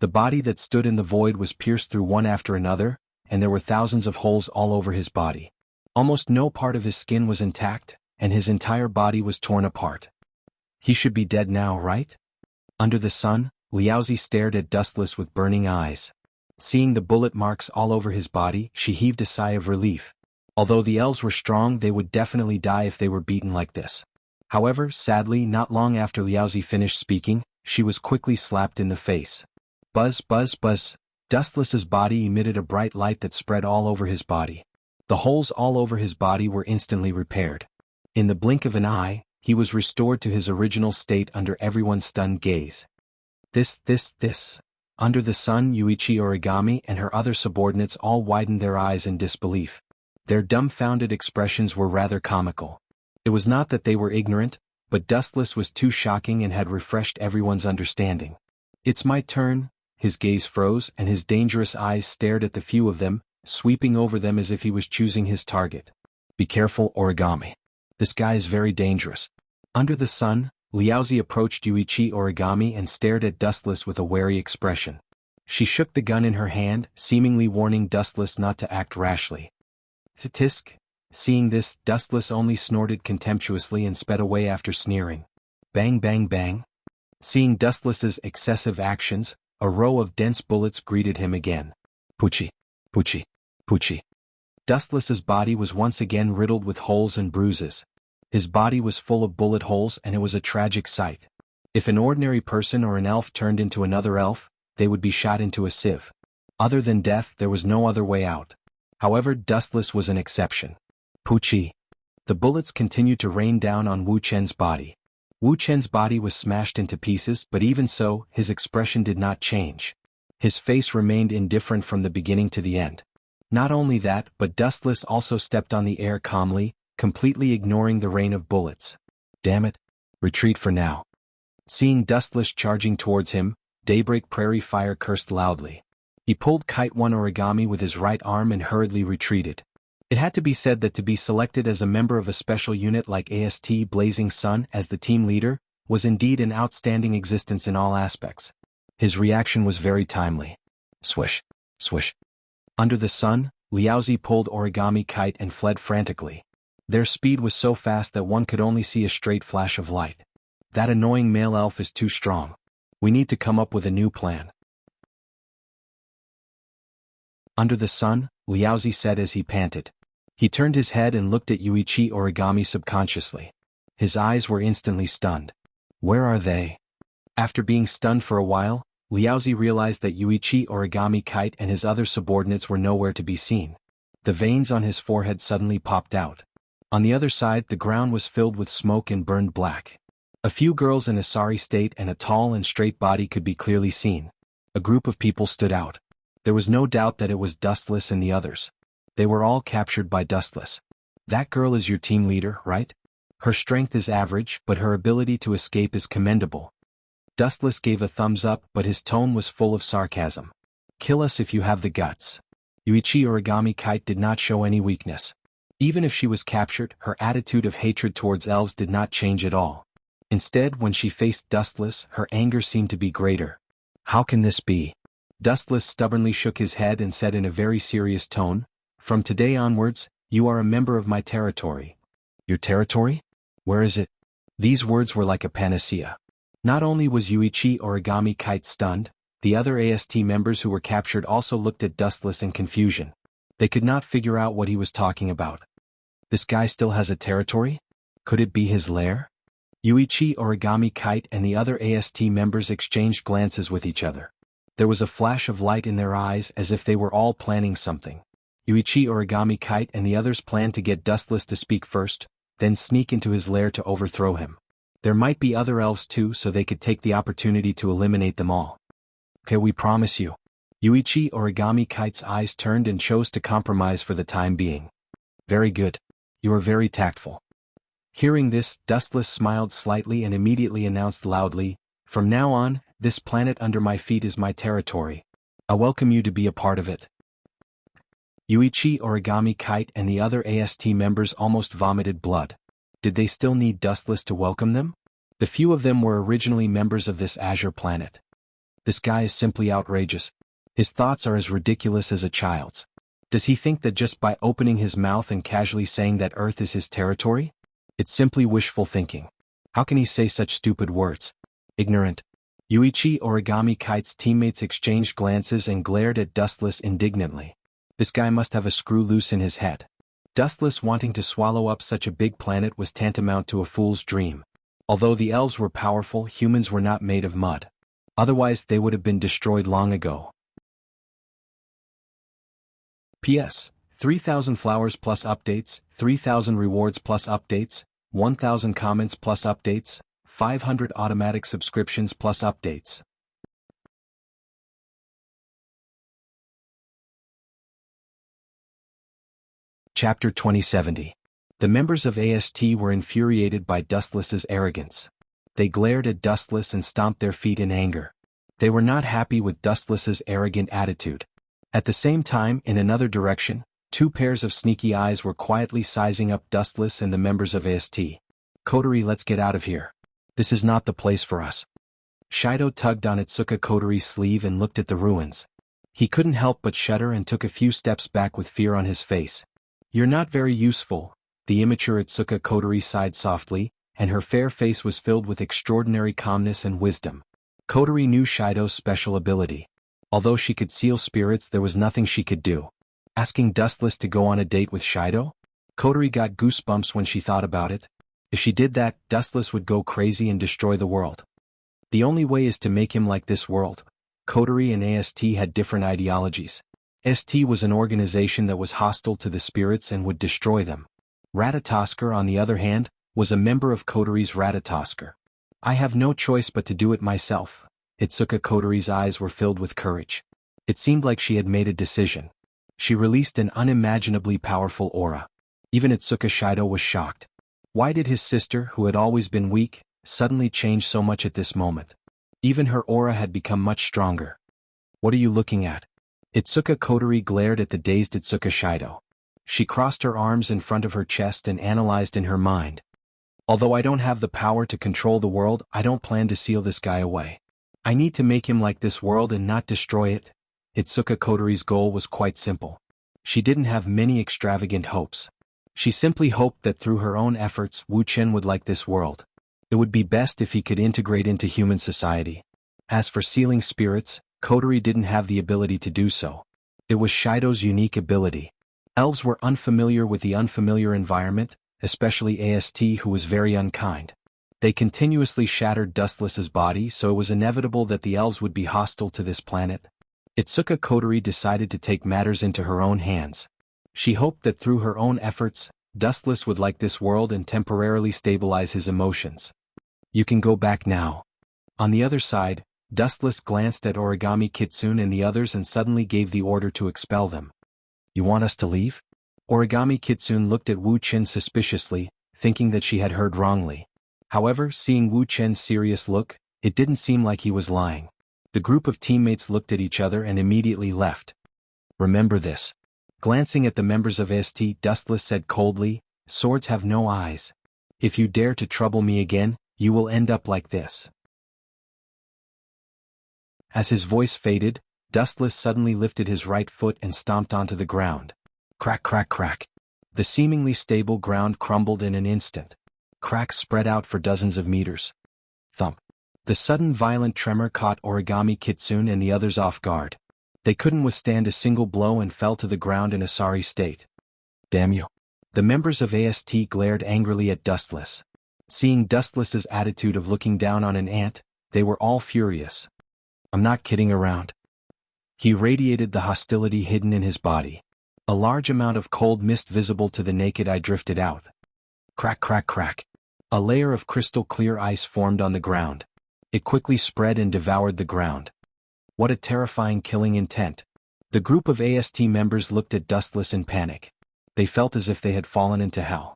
The body that stood in the void was pierced through one after another, and there were thousands of holes all over his body. Almost no part of his skin was intact, and his entire body was torn apart. He should be dead now, right? Under the sun, Liaozi stared at Dustless with burning eyes. Seeing the bullet marks all over his body, she heaved a sigh of relief. Although the elves were strong, they would definitely die if they were beaten like this. However, sadly, not long after Liaozi finished speaking, she was quickly slapped in the face. Buzz, buzz, buzz. Dustless's body emitted a bright light that spread all over his body. The holes all over his body were instantly repaired. In the blink of an eye, he was restored to his original state under everyone's stunned gaze. This. Under the sun, Yuichi Origami and her other subordinates all widened their eyes in disbelief. Their dumbfounded expressions were rather comical. It was not that they were ignorant, but Dustless was too shocking and had refreshed everyone's understanding. It's my turn. His gaze froze and his dangerous eyes stared at the few of them, sweeping over them as if he was choosing his target. Be careful, Origami. This guy is very dangerous. Under the sun, Liaozi approached Yuichi Origami and stared at Dustless with a wary expression. She shook the gun in her hand, seemingly warning Dustless not to act rashly. Tisk. Seeing this, Dustless only snorted contemptuously and sped away after sneering. Bang bang bang. Seeing Dustless's excessive actions, a row of dense bullets greeted him again. Poochie. Poochie. Poochie. Dustless's body was once again riddled with holes and bruises. His body was full of bullet holes and it was a tragic sight. If an ordinary person or an elf turned into another elf, they would be shot into a sieve. Other than death, there was no other way out. However, Dustless was an exception. Poochie. The bullets continued to rain down on Wu Chen's body. Wu Chen's body was smashed into pieces, but even so, his expression did not change. His face remained indifferent from the beginning to the end. Not only that, but Dustless also stepped on the air calmly, completely ignoring the rain of bullets. Damn it. Retreat for now. Seeing Dustless charging towards him, Daybreak Prairie Fire cursed loudly. He pulled Kite One Origami with his right arm and hurriedly retreated. It had to be said that to be selected as a member of a special unit like AST Blazing Sun as the team leader, was indeed an outstanding existence in all aspects. His reaction was very timely. Swish. Swish. Under the sun, Liaozi pulled Origami Kite and fled frantically. Their speed was so fast that one could only see a straight flash of light. That annoying male elf is too strong. We need to come up with a new plan. Under the sun, Liaozi said as he panted. He turned his head and looked at Yuichi Origami subconsciously. His eyes were instantly stunned. Where are they? After being stunned for a while, Liaozi realized that Yuichi Origami Kite and his other subordinates were nowhere to be seen. The veins on his forehead suddenly popped out. On the other side, the ground was filled with smoke and burned black. A few girls in a sorry state and a tall and straight body could be clearly seen. A group of people stood out. There was no doubt that it was Dustless and the others. They were all captured by Dustless. That girl is your team leader, right? Her strength is average, but her ability to escape is commendable. Dustless gave a thumbs up, but his tone was full of sarcasm. Kill us if you have the guts. Yuichi Origami Kite did not show any weakness. Even if she was captured, her attitude of hatred towards elves did not change at all. Instead, when she faced Dustless, her anger seemed to be greater. How can this be? Dustless stubbornly shook his head and said in a very serious tone, From today onwards, you are a member of my territory. Your territory? Where is it? These words were like a panacea. Not only was Yuichi Origami Kite stunned, the other AST members who were captured also looked at Dustless in confusion. They could not figure out what he was talking about. This guy still has a territory? Could it be his lair? Yuichi Origami Kite and the other AST members exchanged glances with each other. There was a flash of light in their eyes as if they were all planning something. Yuichi Origami Kite and the others planned to get Dustless to speak first, then sneak into his lair to overthrow him. There might be other elves too, so they could take the opportunity to eliminate them all. Okay, we promise you. Yuichi Origami Kite's eyes turned and chose to compromise for the time being. Very good. You are very tactful. Hearing this, Dustless smiled slightly and immediately announced loudly, "From now on, this planet under my feet is my territory. I welcome you to be a part of it." Yuichi Origami Kite and the other AST members almost vomited blood. Did they still need Dustless to welcome them? The few of them were originally members of this azure planet. This guy is simply outrageous. His thoughts are as ridiculous as a child's. Does he think that just by opening his mouth and casually saying that Earth is his territory? It's simply wishful thinking. How can he say such stupid words? Ignorant. Yuichi Origami Kite's teammates exchanged glances and glared at Dustless indignantly. This guy must have a screw loose in his head. Dustless wanting to swallow up such a big planet was tantamount to a fool's dream. Although the elves were powerful, humans were not made of mud. Otherwise they would have been destroyed long ago. P.S. 3,000 flowers plus updates, 3,000 rewards plus updates, 1,000 comments plus updates, 500 automatic subscriptions plus updates. Chapter 2070. The members of AST were infuriated by Dustless's arrogance. They glared at Dustless and stomped their feet in anger. They were not happy with Dustless's arrogant attitude. At the same time, in another direction, two pairs of sneaky eyes were quietly sizing up Dustless and the members of AST. "Kotori, let's get out of here. This is not the place for us." Shido tugged on Itsuka Kotori's sleeve and looked at the ruins. He couldn't help but shudder and took a few steps back with fear on his face. "You're not very useful," the immature Itsuka Kotori sighed softly, and her fair face was filled with extraordinary calmness and wisdom. Kotori knew Shido's special ability. Although she could seal spirits, there was nothing she could do. Asking Dustless to go on a date with Shido? Kotori got goosebumps when she thought about it. If she did that, Dustless would go crazy and destroy the world. The only way is to make him like this world. Kotori and AST had different ideologies. ST was an organization that was hostile to the spirits and would destroy them. Ratatosker, on the other hand, was a member of Kotori's Ratatosker. "I have no choice but to do it myself." Itsuka Kotori's eyes were filled with courage. It seemed like she had made a decision. She released an unimaginably powerful aura. Even Itsuka Shido was shocked. Why did his sister, who had always been weak, suddenly change so much at this moment? Even her aura had become much stronger. "What are you looking at?" Itsuka Kotori glared at the dazed Itsuka Shido. She crossed her arms in front of her chest and analyzed in her mind. "Although I don't have the power to control the world, I don't plan to seal this guy away. I need to make him like this world and not destroy it." Itsuka Kotori's goal was quite simple. She didn't have many extravagant hopes. She simply hoped that through her own efforts, Wu Chen would like this world. It would be best if he could integrate into human society. As for sealing spirits, Kotori didn't have the ability to do so. It was Shido's unique ability. Elves were unfamiliar with the unfamiliar environment, especially AST, who was very unkind. They continuously shattered Dustless's body, so it was inevitable that the elves would be hostile to this planet. Itsuka Kotori decided to take matters into her own hands. She hoped that through her own efforts, Dustless would like this world and temporarily stabilize his emotions. "You can go back now." On the other side, Dustless glanced at Origami Kitsune and the others and suddenly gave the order to expel them. "You want us to leave?" Origami Kitsune looked at Wu Chen suspiciously, thinking that she had heard wrongly. However, seeing Wu Chen's serious look, it didn't seem like he was lying. The group of teammates looked at each other and immediately left. "Remember this." Glancing at the members of ST, Dustless said coldly, "Swords have no eyes. If you dare to trouble me again, you will end up like this." As his voice faded, Dustless suddenly lifted his right foot and stomped onto the ground. Crack, crack, crack. The seemingly stable ground crumbled in an instant. Cracks spread out for dozens of meters. Thump. The sudden violent tremor caught Origami Kitsune and the others off guard. They couldn't withstand a single blow and fell to the ground in a sorry state. "Damn you." The members of AST glared angrily at Dustless. Seeing Dustless's attitude of looking down on an ant, they were all furious. "I'm not kidding around." He radiated the hostility hidden in his body. A large amount of cold mist visible to the naked eye drifted out. Crack, crack, crack. A layer of crystal-clear ice formed on the ground. It quickly spread and devoured the ground. What a terrifying killing intent. The group of AST members looked at Dustless in panic. They felt as if they had fallen into hell.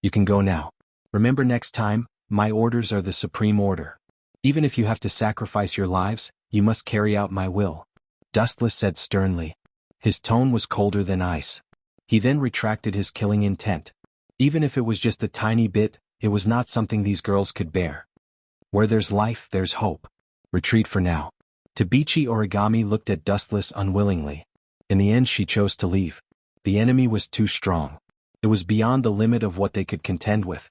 You can go now. Remember, next time, my orders are the supreme order. Even if you have to sacrifice your lives, you must carry out my will, Dustless said sternly. His tone was colder than ice. He then retracted his killing intent. Even if it was just a tiny bit, it was not something these girls could bear. Where there's life, there's hope. Retreat for now. Tabichi Origami looked at Dustless unwillingly. In the end, she chose to leave. The enemy was too strong. It was beyond the limit of what they could contend with.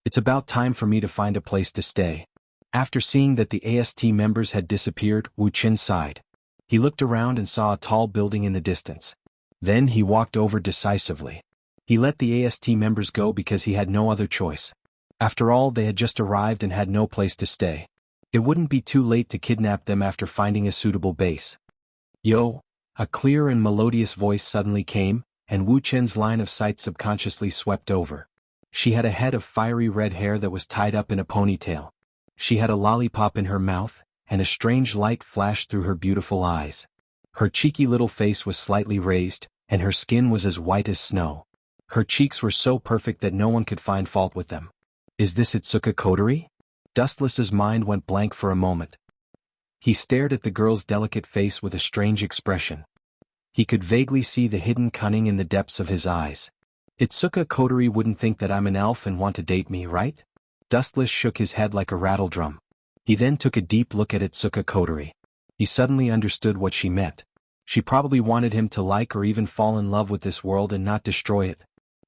It's about time for me to find a place to stay. After seeing that the AST members had disappeared, Wu Qin sighed. He looked around and saw a tall building in the distance. Then he walked over decisively. He let the AST members go because he had no other choice. After all, they had just arrived and had no place to stay. It wouldn't be too late to kidnap them after finding a suitable base. Yo! A clear and melodious voice suddenly came, and Wu Qin's line of sight subconsciously swept over. She had a head of fiery red hair that was tied up in a ponytail. She had a lollipop in her mouth, and a strange light flashed through her beautiful eyes. Her cheeky little face was slightly raised, and her skin was as white as snow. Her cheeks were so perfect that no one could find fault with them. Is this Itsuka Kotori? Dustless's mind went blank for a moment. He stared at the girl's delicate face with a strange expression. He could vaguely see the hidden cunning in the depths of his eyes. Itsuka Kotori wouldn't think that I'm an elf and want to date me, right? Dustless shook his head like a rattledrum. He then took a deep look at Itsuka Kotori. He suddenly understood what she meant. She probably wanted him to like or even fall in love with this world and not destroy it.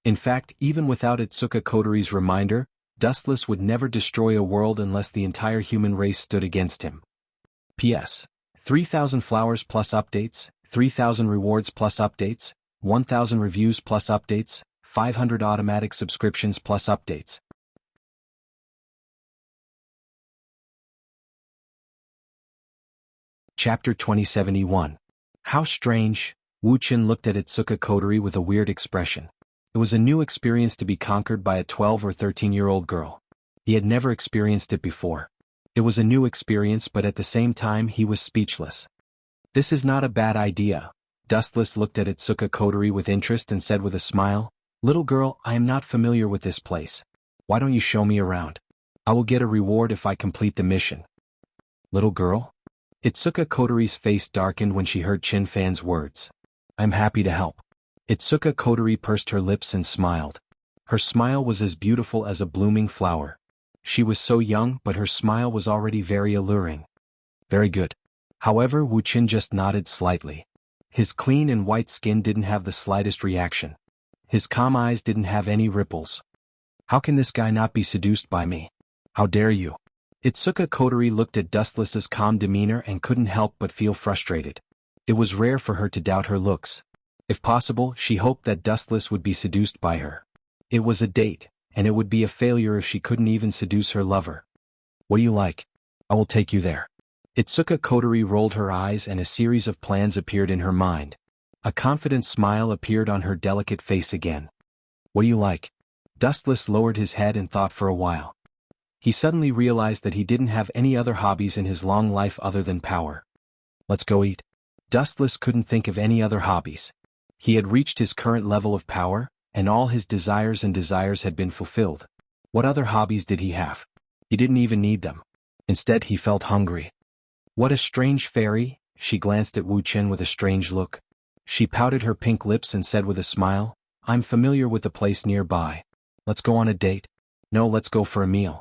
In fact, even without Itsuka Kotori's reminder, Dustless would never destroy a world unless the entire human race stood against him. P.S. 3,000 flowers plus updates, 3,000 rewards plus updates, 1,000 reviews plus updates, 500 automatic subscriptions plus updates. Chapter 2071. How strange. Wu Qin looked at Itsuka Kotori with a weird expression. It was a new experience to be conquered by a 12 or 13-year-old girl. He had never experienced it before. It was a new experience, but at the same time he was speechless. This is not a bad idea. Dustless looked at Itsuka Kotori with interest and said with a smile, Little girl, I am not familiar with this place. Why don't you show me around? I will get a reward if I complete the mission. Little girl? Itsuka Kotori's face darkened when she heard Qin Fan's words. I'm happy to help. Itsuka Kotori pursed her lips and smiled. Her smile was as beautiful as a blooming flower. She was so young, but her smile was already very alluring. Very good. However, Wu Qin just nodded slightly. His clean and white skin didn't have the slightest reaction. His calm eyes didn't have any ripples. How can this guy not be seduced by me? How dare you? Itsuka Kotori looked at Dustless's calm demeanor and couldn't help but feel frustrated. It was rare for her to doubt her looks. If possible, she hoped that Dustless would be seduced by her. It was a date, and it would be a failure if she couldn't even seduce her lover. What do you like? I will take you there. Itsuka Kotori rolled her eyes and a series of plans appeared in her mind. A confident smile appeared on her delicate face again. What do you like? Dustless lowered his head and thought for a while. He suddenly realized that he didn't have any other hobbies in his long life other than power. Let's go eat. Dustless couldn't think of any other hobbies. He had reached his current level of power, and all his desires had been fulfilled. What other hobbies did he have? He didn't even need them. Instead, he felt hungry. What a strange fairy, she glanced at Wu Qin with a strange look. She pouted her pink lips and said with a smile, I'm familiar with the place nearby. Let's go on a date. No, let's go for a meal.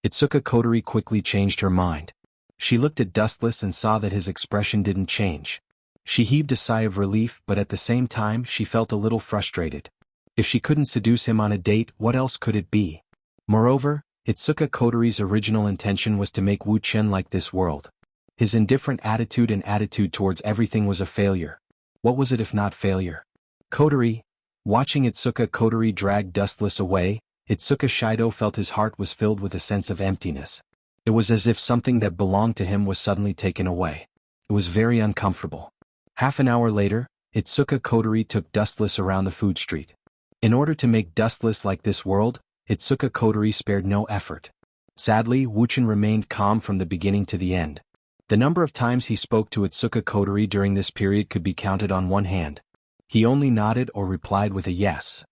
Itsuka Kotori quickly changed her mind. She looked at Dustless and saw that his expression didn't change. She heaved a sigh of relief, but at the same time she felt a little frustrated. If she couldn't seduce him on a date, what else could it be? Moreover, Itsuka Kotori's original intention was to make Wu Qin like this world. His indifferent attitude and attitude towards everything was a failure. What was it if not failure? Kotori. Watching Itsuka Kotori drag Dustless away, Itsuka Shido felt his heart was filled with a sense of emptiness. It was as if something that belonged to him was suddenly taken away. It was very uncomfortable. Half an hour later, Itsuka Kotori took Dustless around the food street. In order to make Dustless like this world, Itsuka Kotori spared no effort. Sadly, Wuchen remained calm from the beginning to the end. The number of times he spoke to Itsuka Kotori during this period could be counted on one hand. He only nodded or replied with a yes.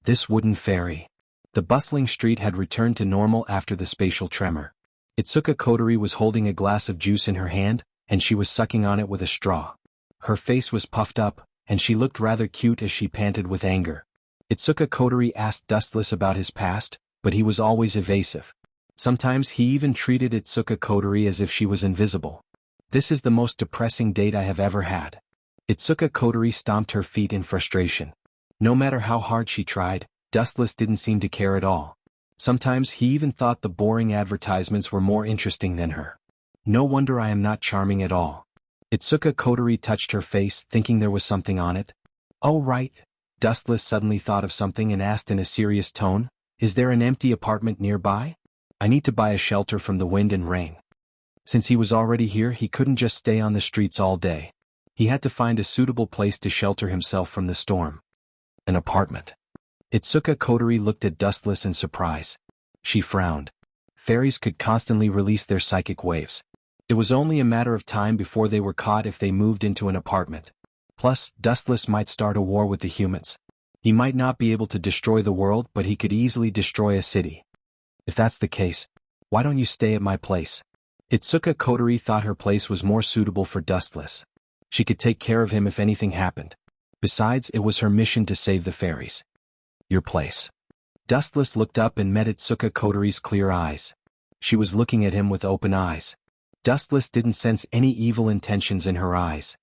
This wooden fairy. The bustling street had returned to normal after the spatial tremor. Itsuka Kotori was holding a glass of juice in her hand, and she was sucking on it with a straw. Her face was puffed up, and she looked rather cute as she panted with anger. Itsuka Kotori asked Dustless about his past, but he was always evasive. Sometimes he even treated Itsuka Kotori as if she was invisible. This is the most depressing date I have ever had. Itsuka Kotori stomped her feet in frustration. No matter how hard she tried, Dustless didn't seem to care at all. Sometimes he even thought the boring advertisements were more interesting than her. No wonder I am not charming at all. Itsuka Kotori touched her face, thinking there was something on it. Oh right. Dustless suddenly thought of something and asked in a serious tone, is there an empty apartment nearby? I need to buy a shelter from the wind and rain. Since he was already here, he couldn't just stay on the streets all day. He had to find a suitable place to shelter himself from the storm. An apartment. Itsuka Kotori looked at Dustless in surprise. She frowned. Fairies could constantly release their psychic waves. It was only a matter of time before they were caught if they moved into an apartment. Plus, Dustless might start a war with the humans. He might not be able to destroy the world, but he could easily destroy a city. If that's the case, why don't you stay at my place? Itsuka Kotori thought her place was more suitable for Dustless. She could take care of him if anything happened. Besides, it was her mission to save the fairies. Your place. Dustless looked up and met Itsuka Kotori's clear eyes. She was looking at him with open eyes. Dustless didn't sense any evil intentions in her eyes.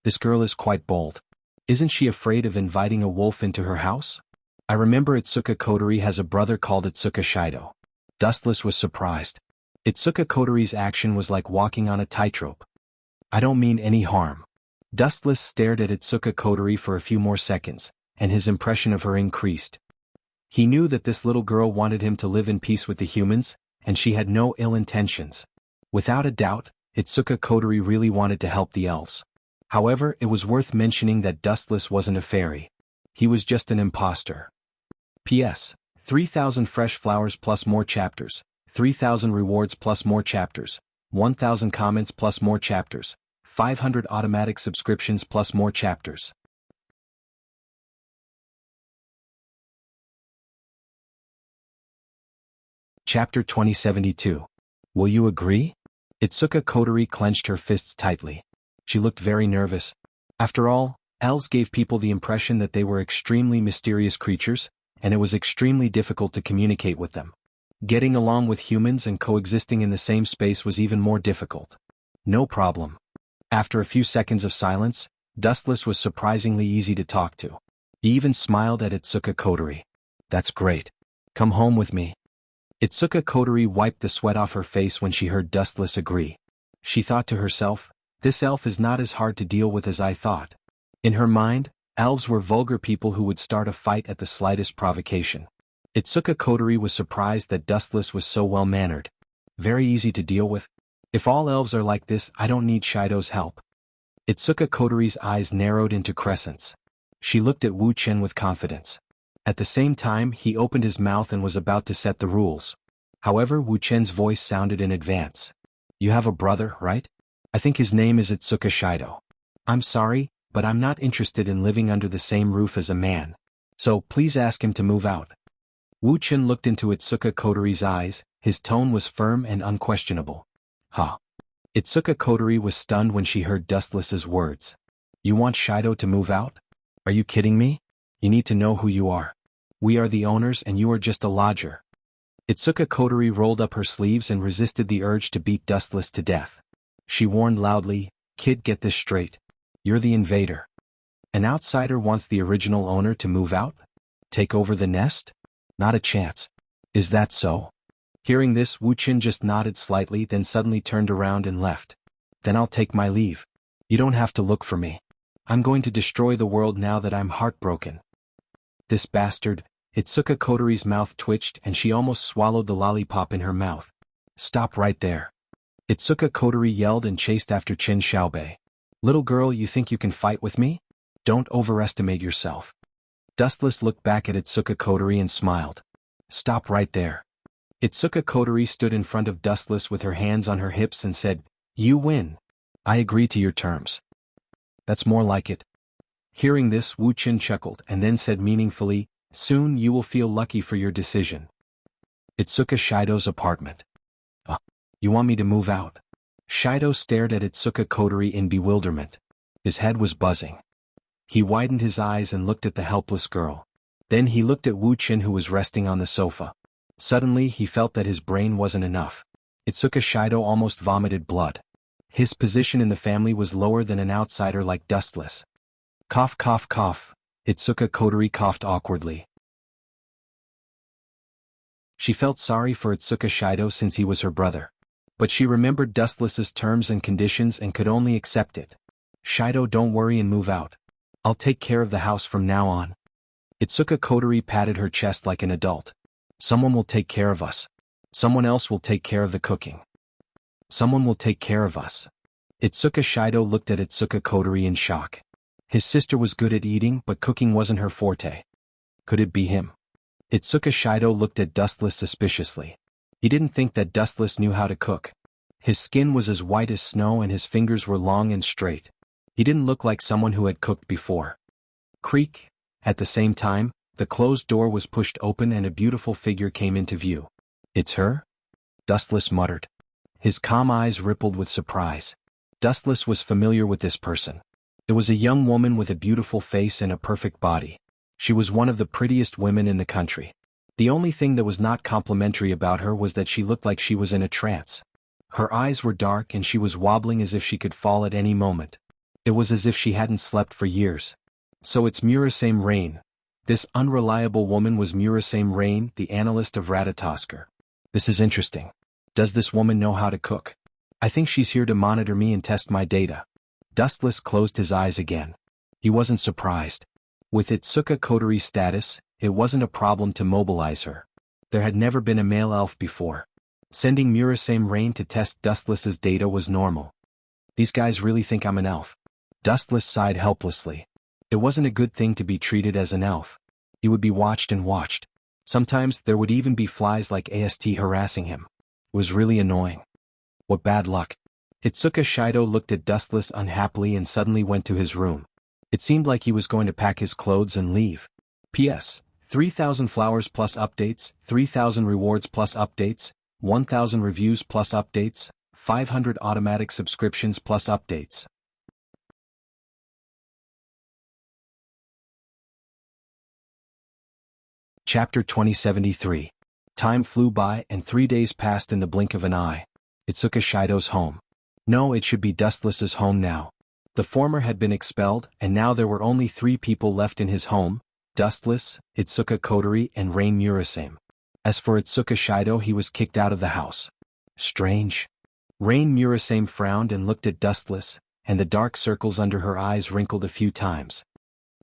This girl is quite bold. Isn't she afraid of inviting a wolf into her house? I remember Itsuka Kotori has a brother called Itsuka Shido. Dustless was surprised. Itsuka Kotori's action was like walking on a tightrope. I don't mean any harm. Dustless stared at Itsuka Kotori for a few more seconds, and his impression of her increased. He knew that this little girl wanted him to live in peace with the humans, and she had no ill intentions. Without a doubt, Itsuka Kotori really wanted to help the elves. However, it was worth mentioning that Dustless wasn't a fairy. He was just an imposter. P.S. 3,000 fresh flowers plus more chapters, 3,000 rewards plus more chapters, 1,000 comments plus more chapters, 500 automatic subscriptions plus more chapters. Chapter 2072. Will you agree? Itsuka Kotori clenched her fists tightly. She looked very nervous. After all, elves gave people the impression that they were extremely mysterious creatures, and it was extremely difficult to communicate with them. Getting along with humans and coexisting in the same space was even more difficult. No problem. After a few seconds of silence, Dustless was surprisingly easy to talk to. He even smiled at Itsuka Kotori. That's great. Come home with me. Itsuka Kotori wiped the sweat off her face when she heard Dustless agree. She thought to herself, this elf is not as hard to deal with as I thought. In her mind, elves were vulgar people who would start a fight at the slightest provocation. Itsuka Kotori was surprised that Dustless was so well-mannered. Very easy to deal with. If all elves are like this, I don't need Shido's help. Itsuka Kotori's eyes narrowed into crescents. She looked at Wu Chen with confidence. At the same time, he opened his mouth and was about to set the rules. However, Wu Chen's voice sounded in advance. You have a brother, right? I think his name is Itsuka Shido. I'm sorry, but I'm not interested in living under the same roof as a man. So please ask him to move out. Wu Chen looked into Itsuka Kotori's eyes, his tone was firm and unquestionable. Huh. Itsuka Kotori was stunned when she heard Dustless's words. You want Shido to move out? Are you kidding me? You need to know who you are. We are the owners and you are just a lodger. Itsuka Kotori rolled up her sleeves and resisted the urge to beat Dustless to death. She warned loudly, kid, get this straight. You're the invader. An outsider wants the original owner to move out? Take over the nest? Not a chance. Is that so? Hearing this, Wu Chen just nodded slightly, then suddenly turned around and left. Then I'll take my leave. You don't have to look for me. I'm going to destroy the world now that I'm heartbroken. This bastard. Itsuka Kotori's mouth twitched and she almost swallowed the lollipop in her mouth. Stop right there. Itsuka Kotori yelled and chased after Qin Xiaobei. Little girl, you think you can fight with me? Don't overestimate yourself. Dustless looked back at Itsuka Kotori and smiled. Stop right there. Itsuka Kotori stood in front of Dustless with her hands on her hips and said, You win. I agree to your terms. That's more like it. Hearing this, Wu Qin chuckled and then said meaningfully, Soon you will feel lucky for your decision. Itsuka Shido's apartment. You want me to move out? Shido stared at Itsuka Kotori in bewilderment. His head was buzzing. He widened his eyes and looked at the helpless girl. Then he looked at Wu Qin, who was resting on the sofa. Suddenly he felt that his brain wasn't enough. Itsuka Shido almost vomited blood. His position in the family was lower than an outsider like Dustless. Cough, cough, cough. Itsuka Kotori coughed awkwardly. She felt sorry for Itsuka Shido since he was her brother. But she remembered Dustless's terms and conditions and could only accept it. Shido, don't worry and move out. I'll take care of the house from now on. Itsuka Kotori patted her chest like an adult. Someone will take care of us. Someone else will take care of the cooking. Someone will take care of us. Itsuka Shido looked at Itsuka Kotori in shock. His sister was good at eating, but cooking wasn't her forte. Could it be him? Itsuka Shido looked at Dustless suspiciously. He didn't think that Dustless knew how to cook. His skin was as white as snow and his fingers were long and straight. He didn't look like someone who had cooked before. Creak. At the same time, the closed door was pushed open and a beautiful figure came into view. It's her? Dustless muttered. His calm eyes rippled with surprise. Dustless was familiar with this person. It was a young woman with a beautiful face and a perfect body. She was one of the prettiest women in the country. The only thing that was not complimentary about her was that she looked like she was in a trance. Her eyes were dark and she was wobbling as if she could fall at any moment. It was as if she hadn't slept for years. So it's Murasame Rain. This unreliable woman was Murasame Rain, the analyst of Ratatosker. This is interesting. Does this woman know how to cook? I think she's here to monitor me and test my data. Dustless closed his eyes again. He wasn't surprised. With Itsuka Kotori's status, it wasn't a problem to mobilize her. There had never been a male elf before. Sending Murasame Rain to test Dustless's data was normal. These guys really think I'm an elf. Dustless sighed helplessly. It wasn't a good thing to be treated as an elf. He would be watched and watched. Sometimes there would even be flies like AST harassing him. It was really annoying. What bad luck. Itsuka Shido looked at Dustless unhappily and suddenly went to his room. It seemed like he was going to pack his clothes and leave. P.S. 3,000 flowers plus updates, 3,000 rewards plus updates, 1,000 reviews plus updates, 500 automatic subscriptions plus updates. Chapter 2073. Time flew by and 3 days passed in the blink of an eye. Itsuka Shido's home. No, it should be Dustless's home now. The former had been expelled, and now there were only 3 people left in his home: Dustless, Itsuka Kotori, and Rain Murasame. As for Itsuka Shido, he was kicked out of the house. Strange. Rain Murasame frowned and looked at Dustless, and the dark circles under her eyes wrinkled a few times.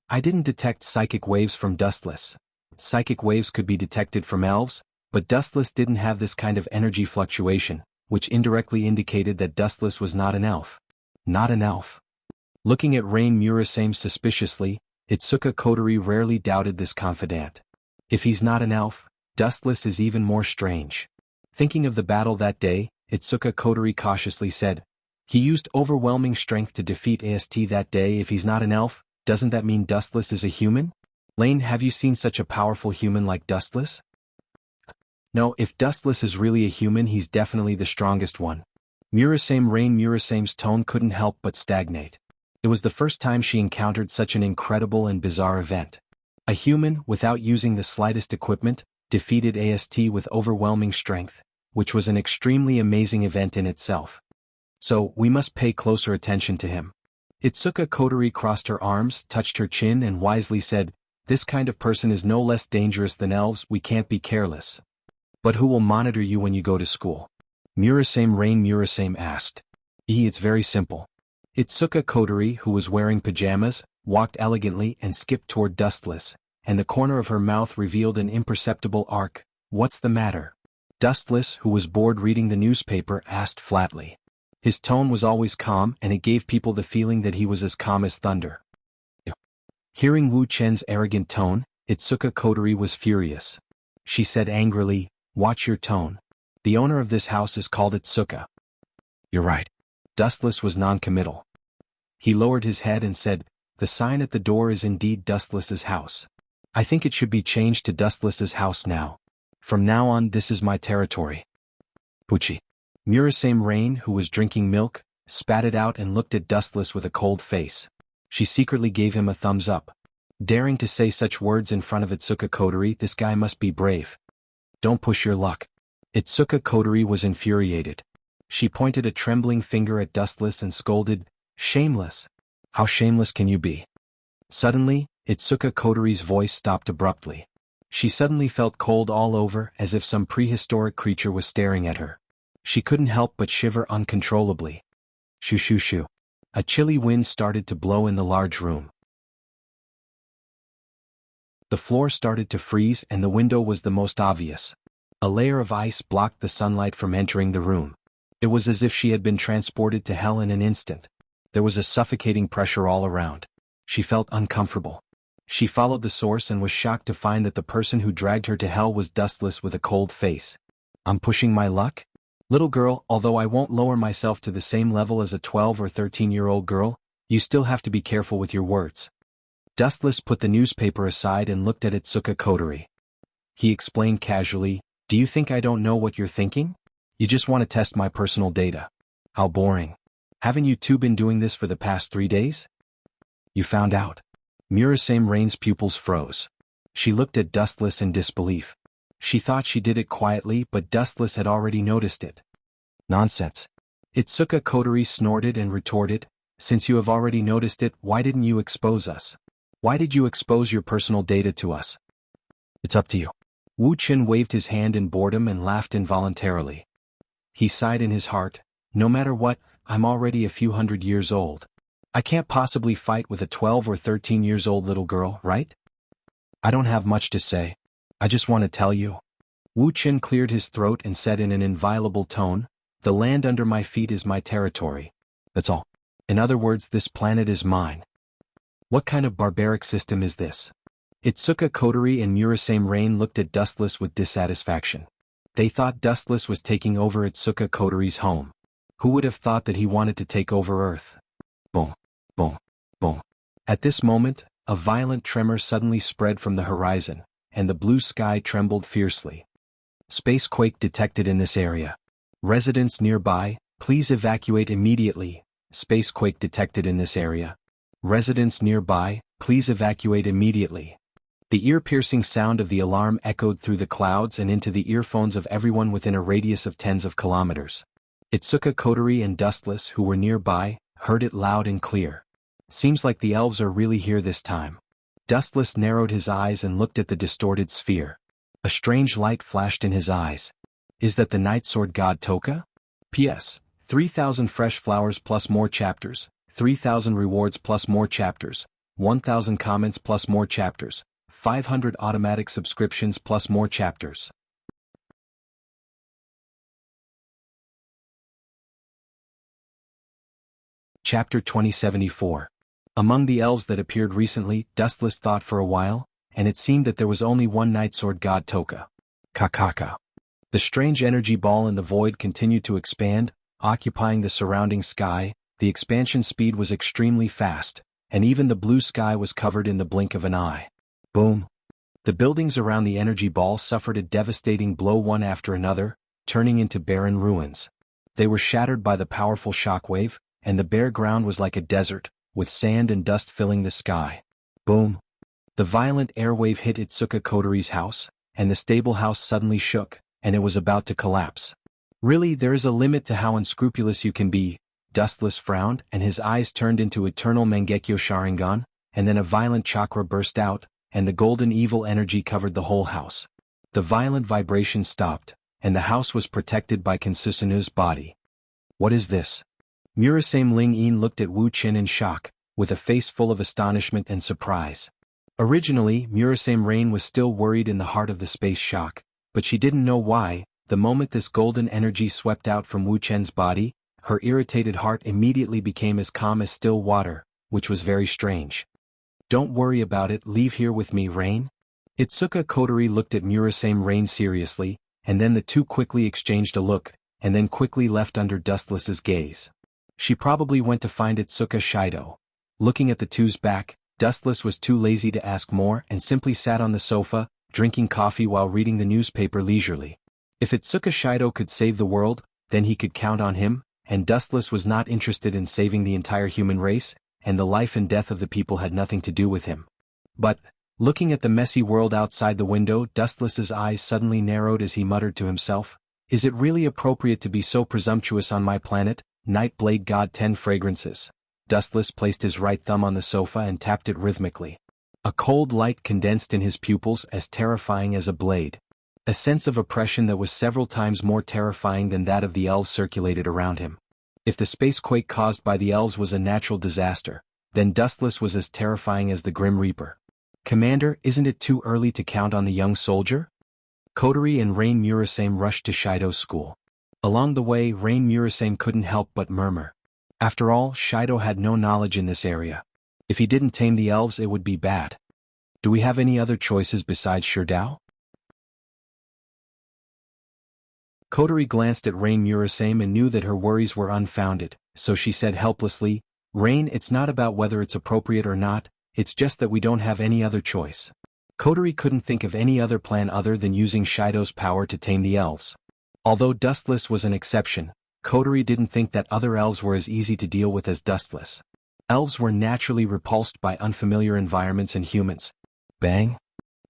I didn't detect psychic waves from Dustless. Psychic waves could be detected from elves, but Dustless didn't have this kind of energy fluctuation, which indirectly indicated that Dustless was not an elf. Not an elf. Looking at Rain Murasame suspiciously, Itsuka Kotori rarely doubted this confidant. If he's not an elf, Dustless is even more strange. Thinking of the battle that day, Itsuka Kotori cautiously said, he used overwhelming strength to defeat AST that day. If he's not an elf, doesn't that mean Dustless is a human? Lane, have you seen such a powerful human like Dustless? No, if Dustless is really a human, he's definitely the strongest one. Rain Murasame's tone couldn't help but stagnate. It was the first time she encountered such an incredible and bizarre event. A human, without using the slightest equipment, defeated AST with overwhelming strength, which was an extremely amazing event in itself. So, we must pay closer attention to him. Itsuka Kotori crossed her arms, touched her chin and wisely said, this kind of person is no less dangerous than elves. We can't be careless. But who will monitor you when you go to school? Rain Murasame asked. It's very simple. Itsuka Kotori, who was wearing pajamas, walked elegantly and skipped toward Dustless, and the corner of her mouth revealed an imperceptible arc. What's the matter? Dustless, who was bored reading the newspaper, asked flatly. His tone was always calm and it gave people the feeling that he was as calm as thunder. Hearing Wu Chen's arrogant tone, Itsuka Kotori was furious. She said angrily, "Watch your tone. The owner of this house is called Itsuka." "You're right." Dustless was non-committal. He lowered his head and said, "The sign at the door is indeed Dustless's house. I think it should be changed to Dustless's house now. From now on this is my territory." Pucci. Murasame Rain, who was drinking milk, spat it out and looked at Dustless with a cold face. She secretly gave him a thumbs up. Daring to say such words in front of Itsuka Kotori, this guy must be brave. "Don't push your luck." Itsuka Kotori was infuriated. She pointed a trembling finger at Dustless and scolded, "Shameless! How shameless can you be?" Suddenly, Itsuka Kotori's voice stopped abruptly. She suddenly felt cold all over, as if some prehistoric creature was staring at her. She couldn't help but shiver uncontrollably. Shoo shoo shoo. A chilly wind started to blow in the large room. The floor started to freeze and the window was the most obvious. A layer of ice blocked the sunlight from entering the room. It was as if she had been transported to hell in an instant. There was a suffocating pressure all around. She felt uncomfortable. She followed the source and was shocked to find that the person who dragged her to hell was Dustless with a cold face. "I'm pushing my luck? Little girl, although I won't lower myself to the same level as a 12 or 13-year-old girl, you still have to be careful with your words." Dustless put the newspaper aside and looked at Itsuka Kotori. He explained casually, "Do you think I don't know what you're thinking? You just want to test my personal data. How boring. Haven't you two been doing this for the past 3 days? You found out." Murasame Rain's pupils froze. She looked at Dustless in disbelief. She thought she did it quietly, but Dustless had already noticed it. "Nonsense." Itsuka Kotori snorted and retorted, "Since you have already noticed it, why didn't you expose us? Why did you expose your personal data to us?" "It's up to you." Wu Chen waved his hand in boredom and laughed involuntarily. He sighed in his heart, "No matter what, I'm already a few hundred years old. I can't possibly fight with a 12 or 13 years old little girl, right? I don't have much to say. I just want to tell you." Wu Chen cleared his throat and said in an inviolable tone, "The land under my feet is my territory. That's all. In other words, this planet is mine." "What kind of barbaric system is this?" Itsuka Kotori and Murasame Rain looked at Dustless with dissatisfaction. They thought Dustless was taking over Itsuka Kotori's home. Who would have thought that he wanted to take over Earth? Boom, boom, boom. At this moment, a violent tremor suddenly spread from the horizon, and the blue sky trembled fiercely. "Spacequake detected in this area. Residents nearby, please evacuate immediately. Spacequake detected in this area. Residents nearby, please evacuate immediately." The ear-piercing sound of the alarm echoed through the clouds and into the earphones of everyone within a radius of tens of kilometers. Itsuka Kotori and Dustless, who were nearby, heard it loud and clear. "Seems like the elves are really here this time." Dustless narrowed his eyes and looked at the distorted sphere. A strange light flashed in his eyes. "Is that the Night Sword God Toka? P.S. 3,000 fresh flowers plus more chapters, 3,000 rewards plus more chapters, 1,000 comments plus more chapters, 500 automatic subscriptions plus more chapters." Chapter 2074. Among the elves that appeared recently, Dustless thought for a while, and it seemed that there was only one Nightsword God Toka. Kakaka. The strange energy ball in the void continued to expand, occupying the surrounding sky. The expansion speed was extremely fast, and even the blue sky was covered in the blink of an eye. Boom. The buildings around the energy ball suffered a devastating blow one after another, turning into barren ruins. They were shattered by the powerful shockwave, and the bare ground was like a desert, with sand and dust filling the sky. Boom. The violent airwave hit Itsuka Kotori's house, and the stable house suddenly shook, and it was about to collapse. "Really, there is a limit to how unscrupulous you can be." Dustless frowned, and his eyes turned into eternal Mangekyo Sharingan, and then a violent chakra burst out, and the golden evil energy covered the whole house. The violent vibration stopped, and the house was protected by Kansusanu's body. "What is this?" Murasame Ling-in looked at Wu Chen in shock, with a face full of astonishment and surprise. Originally, Murasame Rain was still worried in the heart of the space shock, but she didn't know why. The moment this golden energy swept out from Wu Chen's body, Her irritated heart immediately became as calm as still water, which was very strange. Don't worry about it, leave here with me, Rain. Itsuka Kotori looked at Murasame Rain seriously, and then the two quickly exchanged a look, and then quickly left under Dustless's gaze. She probably went to find Itsuka Shido. Looking at the two's back, Dustless was too lazy to ask more and simply sat on the sofa, drinking coffee while reading the newspaper leisurely. If Itsuka Shido could save the world, then he could count on him, and Dustless was not interested in saving the entire human race, and the life and death of the people had nothing to do with him. But, looking at the messy world outside the window, Dustless's eyes suddenly narrowed as he muttered to himself, "Is it really appropriate to be so presumptuous on my planet, Night Blade God 10 Fragrances?" Dustless placed his right thumb on the sofa and tapped it rhythmically. A cold light condensed in his pupils, as terrifying as a blade. A sense of oppression that was several times more terrifying than that of the elves circulated around him. If the spacequake caused by the elves was a natural disaster, then Dustless was as terrifying as the Grim Reaper. "Commander, isn't it too early to count on the young soldier?" Kotori and Rain Murasame rushed to Shido's school. Along the way, Rain Murasame couldn't help but murmur. After all, Shido had no knowledge in this area. If he didn't tame the elves, it would be bad. Do we have any other choices besides Shirdao? Kotori glanced at Rain Murasame and knew that her worries were unfounded, so she said helplessly, "Rain, it's not about whether it's appropriate or not, it's just that we don't have any other choice." Kotori couldn't think of any other plan other than using Shido's power to tame the elves. Although Dustless was an exception, Kotori didn't think that other elves were as easy to deal with as Dustless. Elves were naturally repulsed by unfamiliar environments and humans. Bang!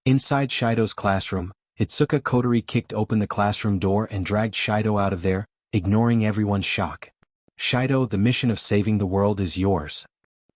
Inside Shido's classroom, Itsuka Kotori kicked open the classroom door and dragged Shido out of there, ignoring everyone's shock. "Shido, the mission of saving the world is yours."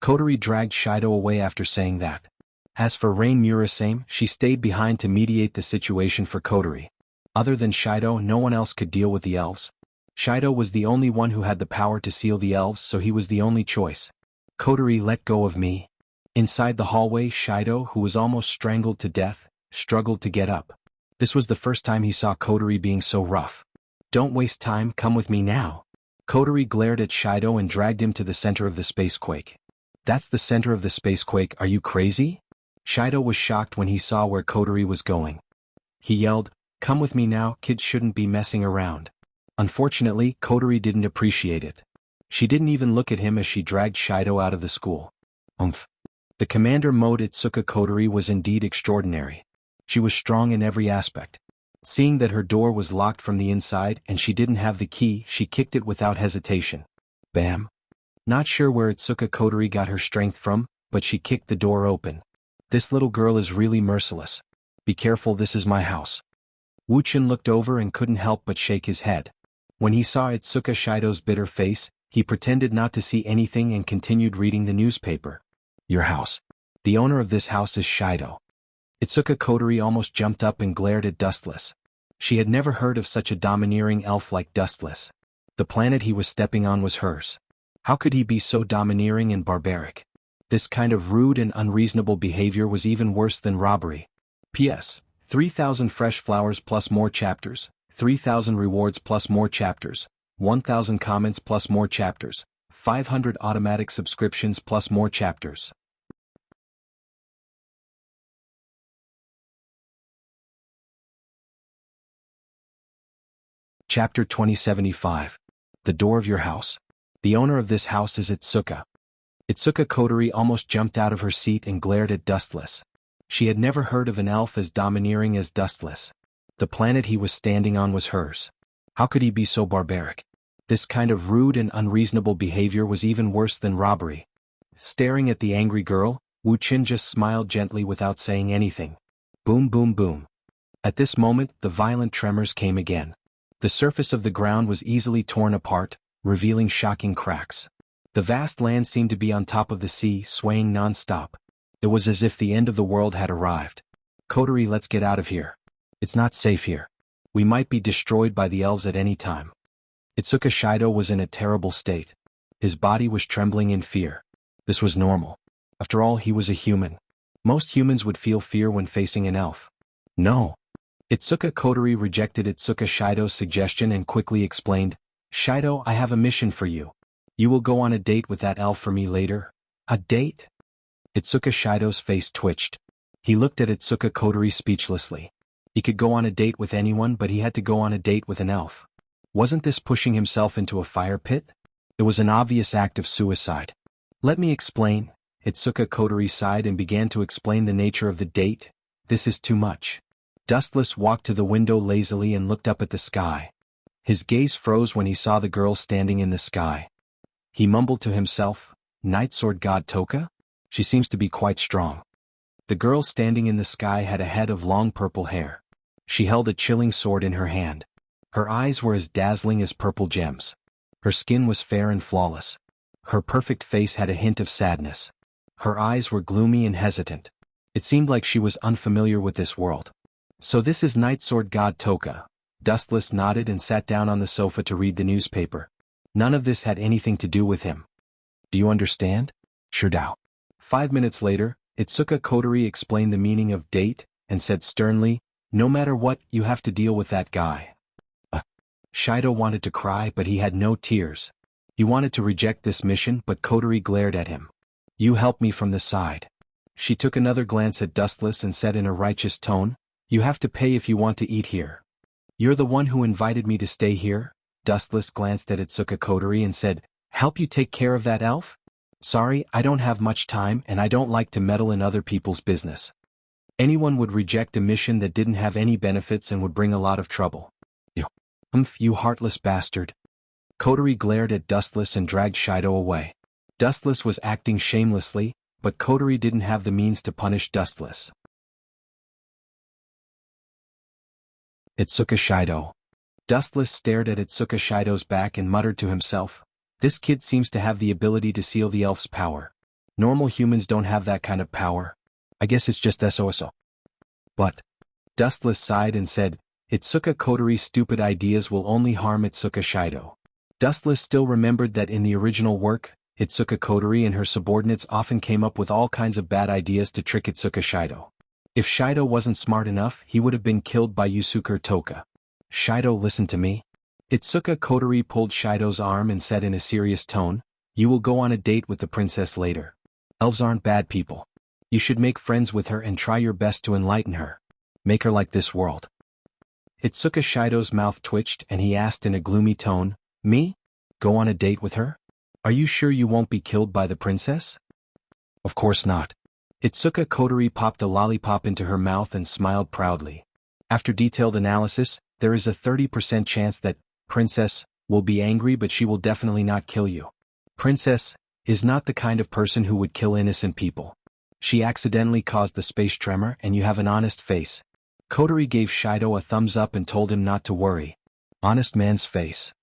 Kotori dragged Shido away after saying that. As for Rain Murasame, she stayed behind to mediate the situation for Kotori. Other than Shido, no one else could deal with the elves. Shido was the only one who had the power to seal the elves, so he was the only choice. "Kotori, let go of me." Inside the hallway, Shido, who was almost strangled to death, struggled to get up. This was the first time he saw Kotori being so rough. "Don't waste time, come with me now." Kotori glared at Shido and dragged him to the center of the spacequake. "That's the center of the spacequake, are you crazy?" Shido was shocked when he saw where Kotori was going. He yelled, "Come with me now, kids shouldn't be messing around." Unfortunately, Kotori didn't appreciate it. She didn't even look at him as she dragged Shido out of the school. The commander mode Itsuka Kotori was indeed extraordinary. She was strong in every aspect. Seeing that her door was locked from the inside and she didn't have the key, she kicked it without hesitation. Bam! Not sure where Itsuka Kotori got her strength from, but she kicked the door open. "This little girl is really merciless. Be careful, this is my house." Wuxia looked over and couldn't help but shake his head. When he saw Itsuka Shido's bitter face, he pretended not to see anything and continued reading the newspaper. "Your house. The owner of this house is Shido." Itsuka Kotori almost jumped up and glared at Dustless. She had never heard of such a domineering elf like Dustless. The planet he was stepping on was hers. How could he be so domineering and barbaric? This kind of rude and unreasonable behavior was even worse than robbery. P.S. 3,000 fresh flowers plus more chapters, 3,000 rewards plus more chapters, 1,000 comments plus more chapters, 500 automatic subscriptions plus more chapters. Chapter 2075. The door of your house. The owner of this house is Itsuka. Itsuka Kotori almost jumped out of her seat and glared at Dustless. She had never heard of an elf as domineering as Dustless. The planet he was standing on was hers. How could he be so barbaric? This kind of rude and unreasonable behavior was even worse than robbery. Staring at the angry girl, Wuxia just smiled gently without saying anything. Boom, boom, boom. At this moment, the violent tremors came again. The surface of the ground was easily torn apart, revealing shocking cracks. The vast land seemed to be on top of the sea, swaying non-stop. It was as if the end of the world had arrived. "Kotori, let's get out of here. It's not safe here. We might be destroyed by the elves at any time." Itsuka Shido was in a terrible state. His body was trembling in fear. This was normal. After all, he was a human. Most humans would feel fear when facing an elf. No. Itsuka Kotori rejected Itsuka Shido's suggestion and quickly explained, Shido, I have a mission for you. You will go on a date with that elf for me later. A date? Itsuka Shido's face twitched. He looked at Itsuka Kotori speechlessly. He could go on a date with anyone, but he had to go on a date with an elf. Wasn't this pushing himself into a fire pit? It was an obvious act of suicide. Let me explain. Itsuka Kotori sighed and began to explain the nature of the date. This is too much. Dustless walked to the window lazily and looked up at the sky. His gaze froze when he saw the girl standing in the sky. He mumbled to himself, Night Sword God Toka? She seems to be quite strong. The girl standing in the sky had a head of long purple hair. She held a chilling sword in her hand. Her eyes were as dazzling as purple gems. Her skin was fair and flawless. Her perfect face had a hint of sadness. Her eyes were gloomy and hesitant. It seemed like she was unfamiliar with this world. So this is Night Sword God Toka. Dustless nodded and sat down on the sofa to read the newspaper. None of this had anything to do with him. Do you understand? Shudao. 5 minutes later, Itsuka Kotori explained the meaning of date, and said sternly, no matter what, you have to deal with that guy. Shido wanted to cry, but he had no tears. He wanted to reject this mission, but Kotori glared at him. You help me from the side. She took another glance at Dustless and said in a righteous tone, you have to pay if you want to eat here. You're the one who invited me to stay here? Dustless glanced at Itsuka Kotori and said, help you take care of that elf? Sorry, I don't have much time and I don't like to meddle in other people's business. Anyone would reject a mission that didn't have any benefits and would bring a lot of trouble. You heartless bastard. Kotori glared at Dustless and dragged Shido away. Dustless was acting shamelessly, but Kotori didn't have the means to punish Dustless. Itsuka Shido. Dustless stared at Itsuka Shido's back and muttered to himself, this kid seems to have the ability to seal the elf's power. Normal humans don't have that kind of power. I guess it's just SOSO. But Dustless sighed and said, Itsuka Kotori's stupid ideas will only harm Itsuka Shido. Dustless still remembered that in the original work, Itsuka Kotori and her subordinates often came up with all kinds of bad ideas to trick Itsuka Shido. If Shido wasn't smart enough, he would have been killed by Yusuke Toka. Shido, listen to me. Itsuka Kotori pulled Shido's arm and said in a serious tone, you will go on a date with the princess later. Elves aren't bad people. You should make friends with her and try your best to enlighten her. Make her like this world. Itsuka Shido's mouth twitched and he asked in a gloomy tone, me? Go on a date with her? Are you sure you won't be killed by the princess? Of course not. Itsuka Kotori popped a lollipop into her mouth and smiled proudly. After detailed analysis, there is a 30% chance that Princess will be angry, but she will definitely not kill you. Princess is not the kind of person who would kill innocent people. She accidentally caused the space tremor and you have an honest face. Kotori gave Shido a thumbs up and told him not to worry. Honest man's face.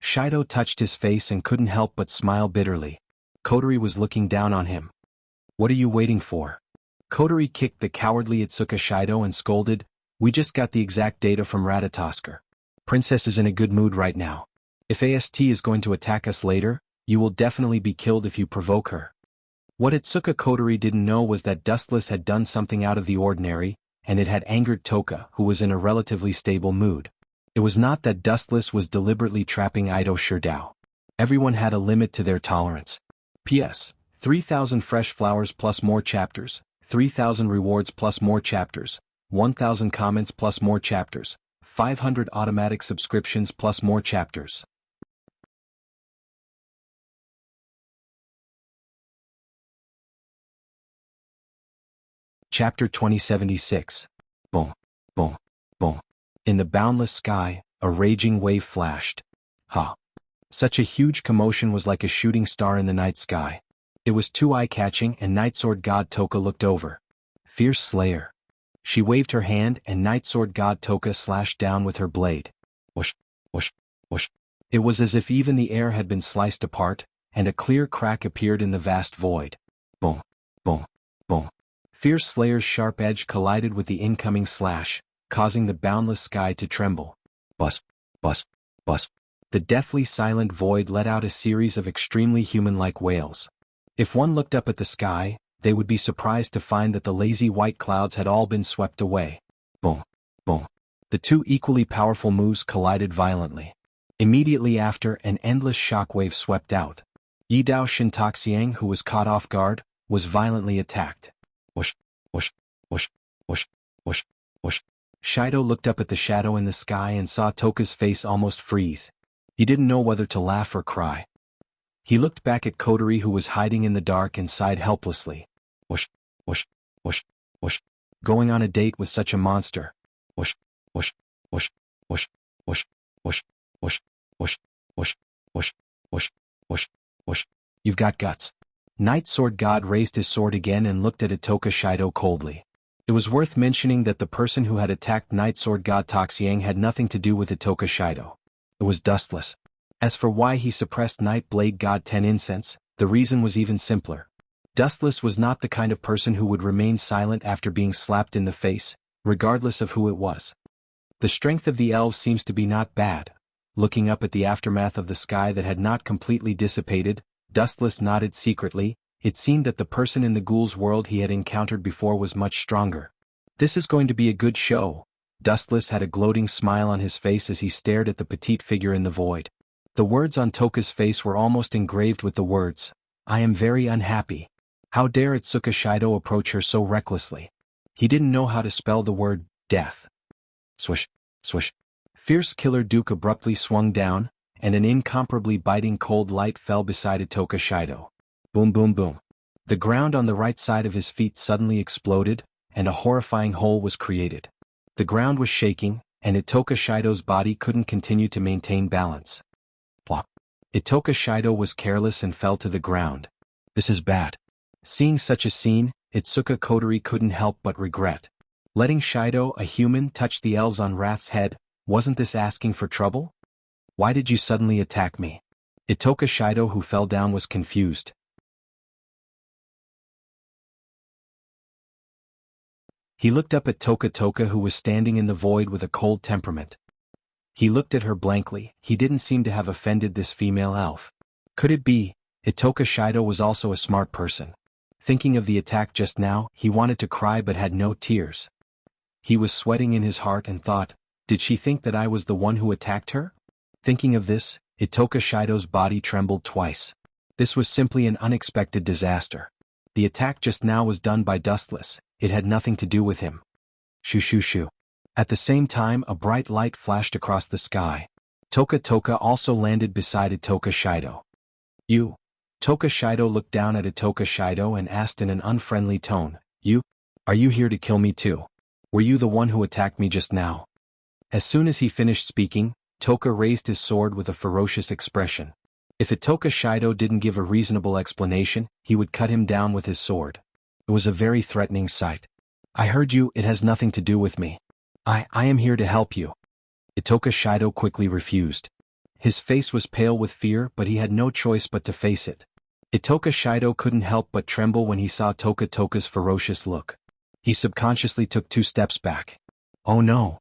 Shido touched his face and couldn't help but smile bitterly. Kotori was looking down on him. What are you waiting for? Kotori kicked the cowardly Itsuka Shido and scolded, we just got the exact data from Ratatosker. Princess is in a good mood right now. If AST is going to attack us later, you will definitely be killed if you provoke her. What Itsuka Kotori didn't know was that Dustless had done something out of the ordinary, and it had angered Toka, who was in a relatively stable mood. It was not that Dustless was deliberately trapping Ido Shurdao. Everyone had a limit to their tolerance. P.S. 3,000 fresh flowers plus more chapters, 3,000 rewards plus more chapters, 1,000 comments plus more chapters, 500 automatic subscriptions plus more chapters. Chapter 2076. Boom, boom, boom. In the boundless sky, a raging wave flashed. Ha! Such a huge commotion was like a shooting star in the night sky. It was too eye-catching and Night Sword God Toka looked over. Fierce Slayer. She waved her hand and Night Sword God Toka slashed down with her blade. Whoosh, whoosh, whoosh. It was as if even the air had been sliced apart, and a clear crack appeared in the vast void. Boom, boom, boom. Fierce Slayer's sharp edge collided with the incoming slash, causing the boundless sky to tremble. Buzz, buzz, buzz. The deathly silent void let out a series of extremely human-like wails. If one looked up at the sky, they would be surprised to find that the lazy white clouds had all been swept away. Boom, boom. The two equally powerful moves collided violently. Immediately after, an endless shockwave swept out. Yidao Shintoxiang, who was caught off guard, was violently attacked. Whoosh, whoosh, whoosh, whoosh, whoosh, whoosh. Shido looked up at the shadow in the sky and saw Toka's face almost freeze. He didn't know whether to laugh or cry. He looked back at Kotori, who was hiding in the dark, and sighed helplessly. Whoosh, whoosh, whoosh, whoosh. Going on a date with such a monster. Whoosh, whoosh, whoosh, whoosh, whoosh, whoosh, whoosh, whoosh, whoosh, whoosh, whoosh, whoosh, whoosh. You've got guts. Night Sword God raised his sword again and looked at Itoka Shido coldly. It was worth mentioning that the person who had attacked Night Sword God Toxiang had nothing to do with Itoka Shido. It was Dustless. As for why he suppressed Night Blade God 10 incense, the reason was even simpler. Dustless was not the kind of person who would remain silent after being slapped in the face, regardless of who it was. The strength of the elves seems to be not bad. Looking up at the aftermath of the sky that had not completely dissipated, Dustless nodded secretly. It seemed that the person in the ghouls' world he had encountered before was much stronger. This is going to be a good show. Dustless had a gloating smile on his face as he stared at the petite figure in the void. The words on Toka's face were almost engraved with the words, "I am very unhappy." How dare Itsuka Shido approach her so recklessly? He didn't know how to spell the word, death. Swish, swish. Fierce Killer Duke abruptly swung down, and an incomparably biting cold light fell beside Itoka Shido. Boom boom boom. The ground on the right side of his feet suddenly exploded, and a horrifying hole was created. The ground was shaking, and Itoka Shido's body couldn't continue to maintain balance. Plop. Itoka Shido was careless and fell to the ground. This is bad. Seeing such a scene, Itsuka Kotori couldn't help but regret. Letting Shido, a human, touch the elves on Wrath's head, wasn't this asking for trouble? Why did you suddenly attack me? Itoka Shido, who fell down, was confused. He looked up at Toka, who was standing in the void with a cold temperament. He looked at her blankly. He didn't seem to have offended this female elf. Could it be? Itoka Shido was also a smart person. Thinking of the attack just now, he wanted to cry but had no tears. He was sweating in his heart and thought, did she think that I was the one who attacked her? Thinking of this, Itoka Shido's body trembled twice. This was simply an unexpected disaster. The attack just now was done by Dustless. It had nothing to do with him. Shoo shoo shoo. At the same time, a bright light flashed across the sky. Toka also landed beside Itoka Shido. You? Toka Shido looked down at Itoka Shido and asked in an unfriendly tone, You? Are you here to kill me too? Were you the one who attacked me just now? As soon as he finished speaking, Toka raised his sword with a ferocious expression. If Itoka Shido didn't give a reasonable explanation, he would cut him down with his sword. It was a very threatening sight. I heard you, it has nothing to do with me. I am here to help you. Itoka Shido quickly refused. His face was pale with fear, but he had no choice but to face it. Itoka Shido couldn't help but tremble when he saw Toka's ferocious look. He subconsciously took 2 steps back. Oh no.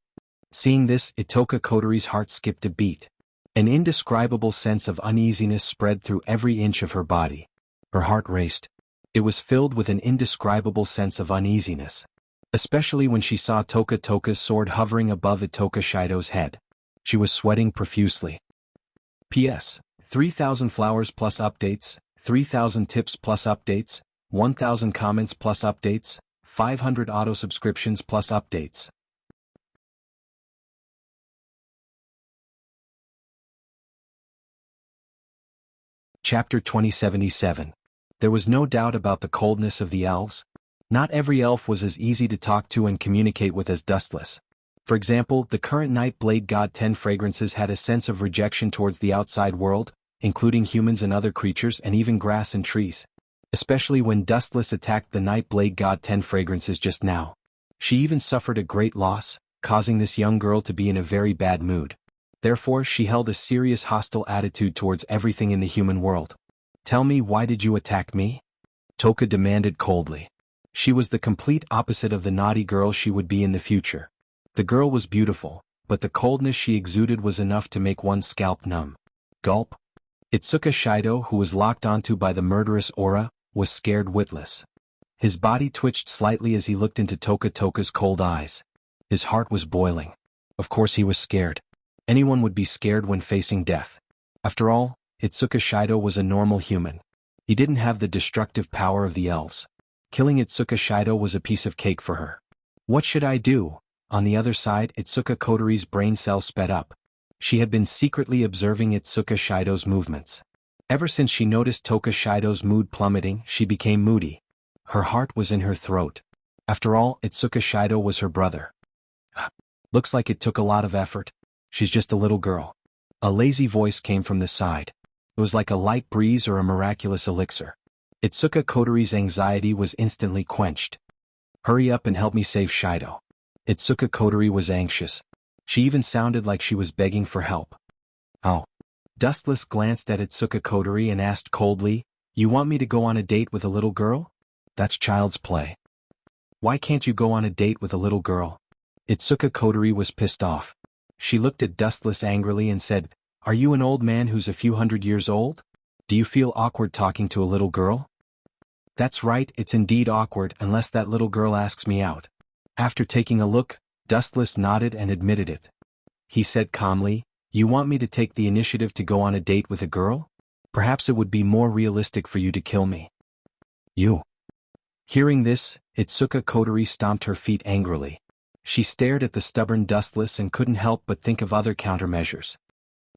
Seeing this, Itoka Kotori's heart skipped a beat. An indescribable sense of uneasiness spread through every inch of her body. Her heart raced. It was filled with an indescribable sense of uneasiness. Especially when she saw Toka's sword hovering above Itoka Shido's head. She was sweating profusely. P.S. 3,000 flowers plus updates, 3,000 tips plus updates, 1,000 comments plus updates, 500 auto subscriptions plus updates. Chapter 2077. There was no doubt about the coldness of the elves. Not every elf was as easy to talk to and communicate with as Dustless. For example, the current Night Blade God 10 fragrances had a sense of rejection towards the outside world, including humans and other creatures and even grass and trees. Especially when Dustless attacked the Night Blade God 10 fragrances just now. She even suffered a great loss, causing this young girl to be in a very bad mood. Therefore, she held a serious hostile attitude towards everything in the human world. Tell me, why did you attack me? Toka demanded coldly. She was the complete opposite of the naughty girl she would be in the future. The girl was beautiful, but the coldness she exuded was enough to make one's scalp numb. Gulp. Itsuka Shido, who was locked onto by the murderous aura, was scared witless. His body twitched slightly as he looked into Toka's cold eyes. His heart was boiling. Of course he was scared. Anyone would be scared when facing death. After all, Itsuka Shido was a normal human. He didn't have the destructive power of the elves. Killing Itsuka Shido was a piece of cake for her. What should I do? On the other side, Itsuka Kotori's brain cells sped up. She had been secretly observing Itsuka Shido's movements. Ever since she noticed Toka Shido's mood plummeting, she became moody. Her heart was in her throat. After all, Itsuka Shido was her brother. Looks like it took a lot of effort. She's just a little girl. A lazy voice came from the side. It was like a light breeze or a miraculous elixir. Itsuka Kotori's anxiety was instantly quenched. Hurry up and help me save Shido. Itsuka Kotori was anxious. She even sounded like she was begging for help. Oh. Dustless glanced at Itsuka Kotori and asked coldly, "You want me to go on a date with a little girl? That's child's play. Why can't you go on a date with a little girl?" Itsuka Kotori was pissed off. She looked at Dustless angrily and said, "Are you an old man who's a few hundred years old? Do you feel awkward talking to a little girl?" "That's right, it's indeed awkward unless that little girl asks me out." After taking a look, Dustless nodded and admitted it. He said calmly, "You want me to take the initiative to go on a date with a girl? Perhaps it would be more realistic for you to kill me." "You." Hearing this, Itsuka Kotori stomped her feet angrily. She stared at the stubborn Dustless and couldn't help but think of other countermeasures.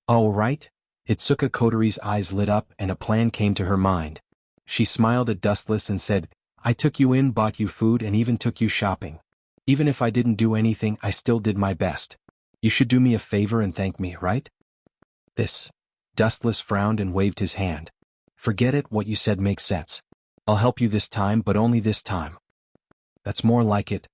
"Oh right." Itsuka Kotori's eyes lit up and a plan came to her mind. She smiled at Dustless and said, "I took you in, bought you food and even took you shopping. Even if I didn't do anything, I still did my best. You should do me a favor and thank me, right?" "This." Dustless frowned and waved his hand. "Forget it, what you said makes sense. I'll help you this time, but only this time." "That's more like it."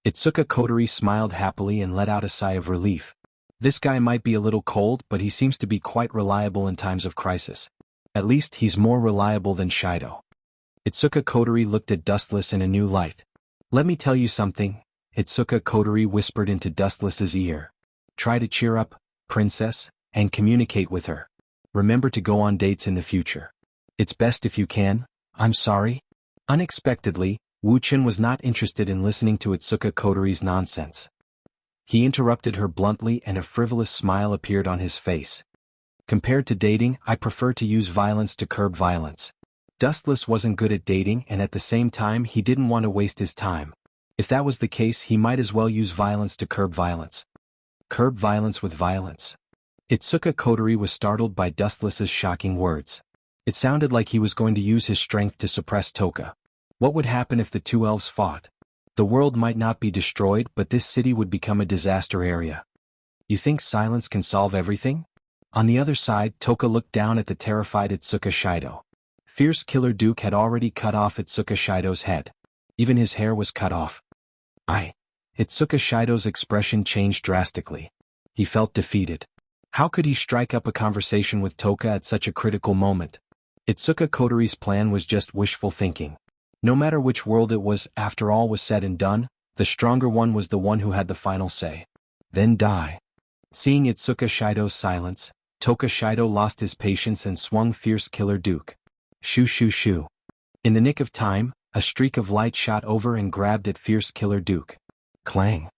Itsuka Kotori smiled happily and let out a sigh of relief. This guy might be a little cold, but he seems to be quite reliable in times of crisis. At least he's more reliable than Shido. Itsuka Kotori looked at Dustless in a new light. "Let me tell you something," Itsuka Kotori whispered into Dustless's ear. "Try to cheer up, princess, and communicate with her. Remember to go on dates in the future. It's best if you can." "I'm sorry." Unexpectedly, Wuchen was not interested in listening to Itsuka Kotori's nonsense. He interrupted her bluntly and a frivolous smile appeared on his face. "Compared to dating, I prefer to use violence to curb violence." Dustless wasn't good at dating and at the same time he didn't want to waste his time. If that was the case, he might as well use violence to curb violence. Curb violence with violence. Itsuka Kotori was startled by Dustless's shocking words. It sounded like he was going to use his strength to suppress Toka. What would happen if the two elves fought? The world might not be destroyed, but this city would become a disaster area. You think silence can solve everything? On the other side, Toka looked down at the terrified Itsuka Shido. Fierce Killer Duke had already cut off Itsuka Shido's head. Even his hair was cut off. Itsuka Shido's expression changed drastically. He felt defeated. How could he strike up a conversation with Toka at such a critical moment? Itsuka Kotori's plan was just wishful thinking. No matter which world it was, after all was said and done, the stronger one was the one who had the final say. Then die. Seeing Itsuka Shido's silence, Toka Shido lost his patience and swung Fierce Killer Duke. Shoo shoo shoo. In the nick of time, a streak of light shot over and grabbed at Fierce Killer Duke. Clang.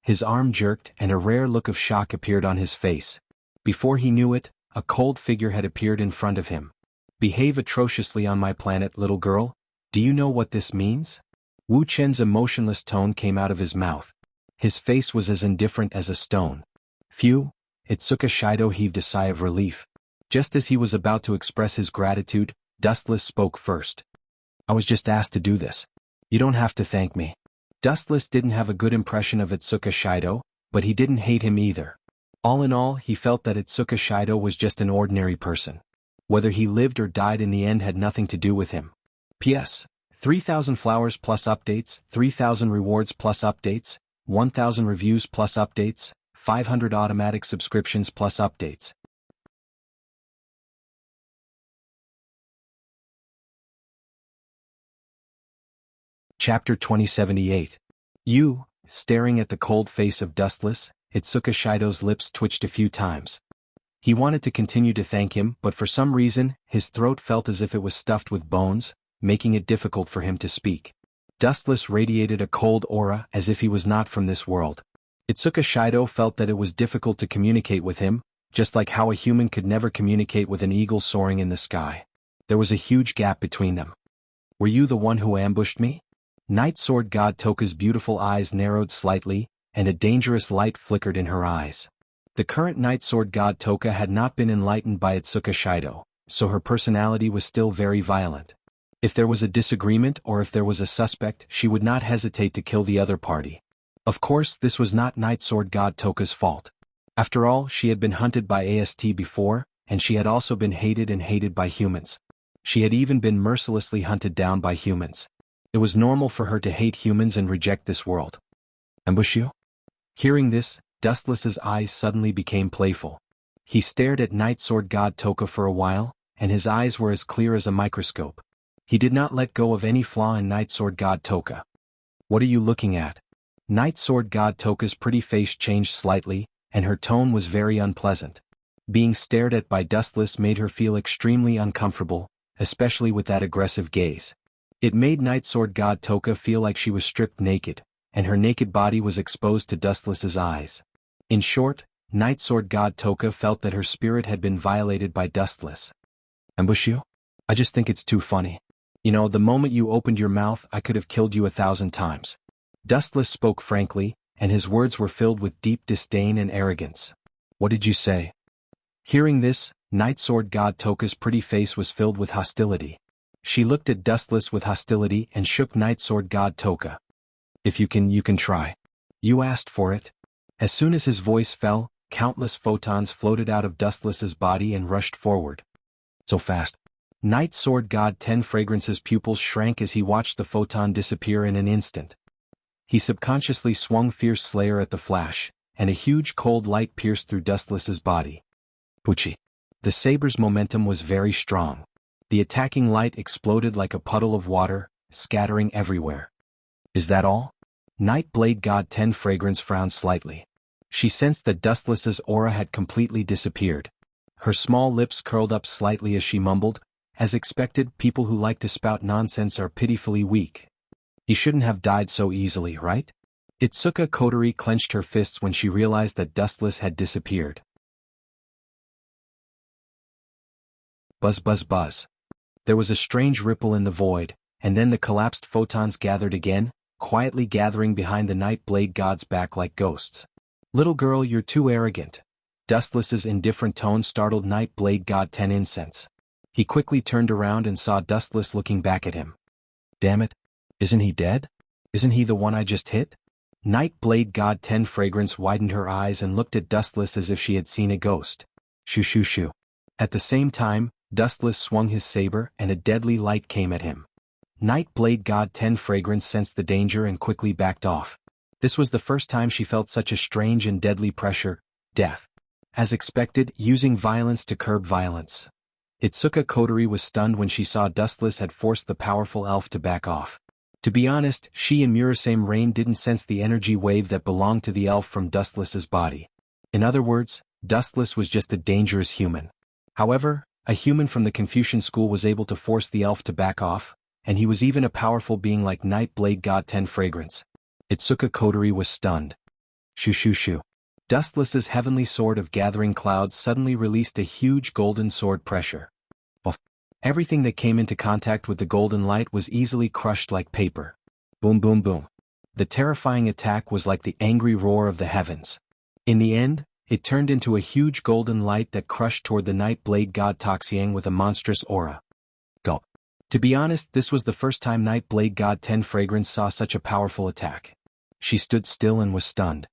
His arm jerked and a rare look of shock appeared on his face. Before he knew it, a cold figure had appeared in front of him. "Behave atrociously on my planet, little girl. Do you know what this means?" Wu Chen's emotionless tone came out of his mouth. His face was as indifferent as a stone. Phew, Itsuka Shido heaved a sigh of relief. Just as he was about to express his gratitude, Dustless spoke first. "I was just asked to do this. You don't have to thank me." Dustless didn't have a good impression of Itsuka Shido, but he didn't hate him either. All in all, he felt that Itsuka Shido was just an ordinary person. Whether he lived or died in the end had nothing to do with him. P.S. 3,000 flowers plus updates, 3,000 rewards plus updates, 1,000 reviews plus updates, 500 automatic subscriptions plus updates. Chapter 2078. You, staring at the cold face of Dustless, Itsuka Shido's lips twitched a few times. He wanted to continue to thank him, but for some reason, his throat felt as if it was stuffed with bones, making it difficult for him to speak. Dustless radiated a cold aura as if he was not from this world. Itsuka Shido felt that it was difficult to communicate with him, just like how a human could never communicate with an eagle soaring in the sky. There was a huge gap between them. Were you the one who ambushed me? Night Sword God Toka's beautiful eyes narrowed slightly, and a dangerous light flickered in her eyes. The current Night Sword God Toka had not been enlightened by Itsuka Shido, so her personality was still very violent. If there was a disagreement or if there was a suspect, she would not hesitate to kill the other party. Of course, this was not Night Sword God Toka's fault. After all, she had been hunted by AST before, and she had also been hated by humans. She had even been mercilessly hunted down by humans. It was normal for her to hate humans and reject this world. Ambush you? Hearing this, Dustless's eyes suddenly became playful. He stared at Night Sword God Toka for a while, and his eyes were as clear as a microscope. He did not let go of any flaw in Night Sword God Toka. What are you looking at? Night Sword God Toka's pretty face changed slightly, and her tone was very unpleasant. Being stared at by Dustless made her feel extremely uncomfortable, especially with that aggressive gaze. It made Night Sword God Toka feel like she was stripped naked, and her naked body was exposed to Dustless's eyes. In short, Night Sword God Toka felt that her spirit had been violated by Dustless. Ambush you? I just think it's too funny. You know, the moment you opened your mouth, I could have killed you 1,000 times. Dustless spoke frankly, and his words were filled with deep disdain and arrogance. What did you say? Hearing this, Night Sword God Toka's pretty face was filled with hostility. She looked at Dustless with hostility and shook Night Sword God Toka. If you can try. You asked for it. As soon as his voice fell, countless photons floated out of Dustless's body and rushed forward. So fast. Night Sword God 10 Fragrance's pupils shrank as he watched the photon disappear in an instant. He subconsciously swung Fierce Slayer at the flash, and a huge cold light pierced through Dustless's body. Puchi. The saber's momentum was very strong. The attacking light exploded like a puddle of water, scattering everywhere. Is that all? Night Blade God 10 Fragrance frowned slightly. She sensed that Dustless's aura had completely disappeared. Her small lips curled up slightly as she mumbled, as expected, people who like to spout nonsense are pitifully weak. He shouldn't have died so easily, right? Itsuka Kotori clenched her fists when she realized that Dustless had disappeared. Buzz buzz buzz. There was a strange ripple in the void, and then the collapsed photons gathered again, quietly gathering behind the Night Blade God's back like ghosts. Little girl, you're too arrogant. Dustless's indifferent tone startled Night Blade God 10 Incense. He quickly turned around and saw Dustless looking back at him. Damn it. Isn't he dead? Isn't he the one I just hit? Night Blade God 10 Fragrance widened her eyes and looked at Dustless as if she had seen a ghost. Shoo shoo shoo. At the same time, Dustless swung his saber and a deadly light came at him. Night Blade God 10 Fragrance sensed the danger and quickly backed off. This was the first time she felt such a strange and deadly pressure, death. As expected, using violence to curb violence. Itsuka Kotori was stunned when she saw Dustless had forced the powerful elf to back off. To be honest, she and Murasame Rain didn't sense the energy wave that belonged to the elf from Dustless's body. In other words, Dustless was just a dangerous human. However, a human from the Confucian school was able to force the elf to back off, and he was even a powerful being like Night Blade God 10 Fragrance. Itsuka Kotori was stunned. Shoo shoo shoo. Dustless's heavenly sword of gathering clouds suddenly released a huge golden sword pressure. Everything that came into contact with the golden light was easily crushed like paper. Boom boom boom. The terrifying attack was like the angry roar of the heavens. In the end, it turned into a huge golden light that crushed toward the Night Blade God Toxiang with a monstrous aura. Gulp. To be honest, this was the first time Night Blade God 10 Fragrance saw such a powerful attack. She stood still and was stunned.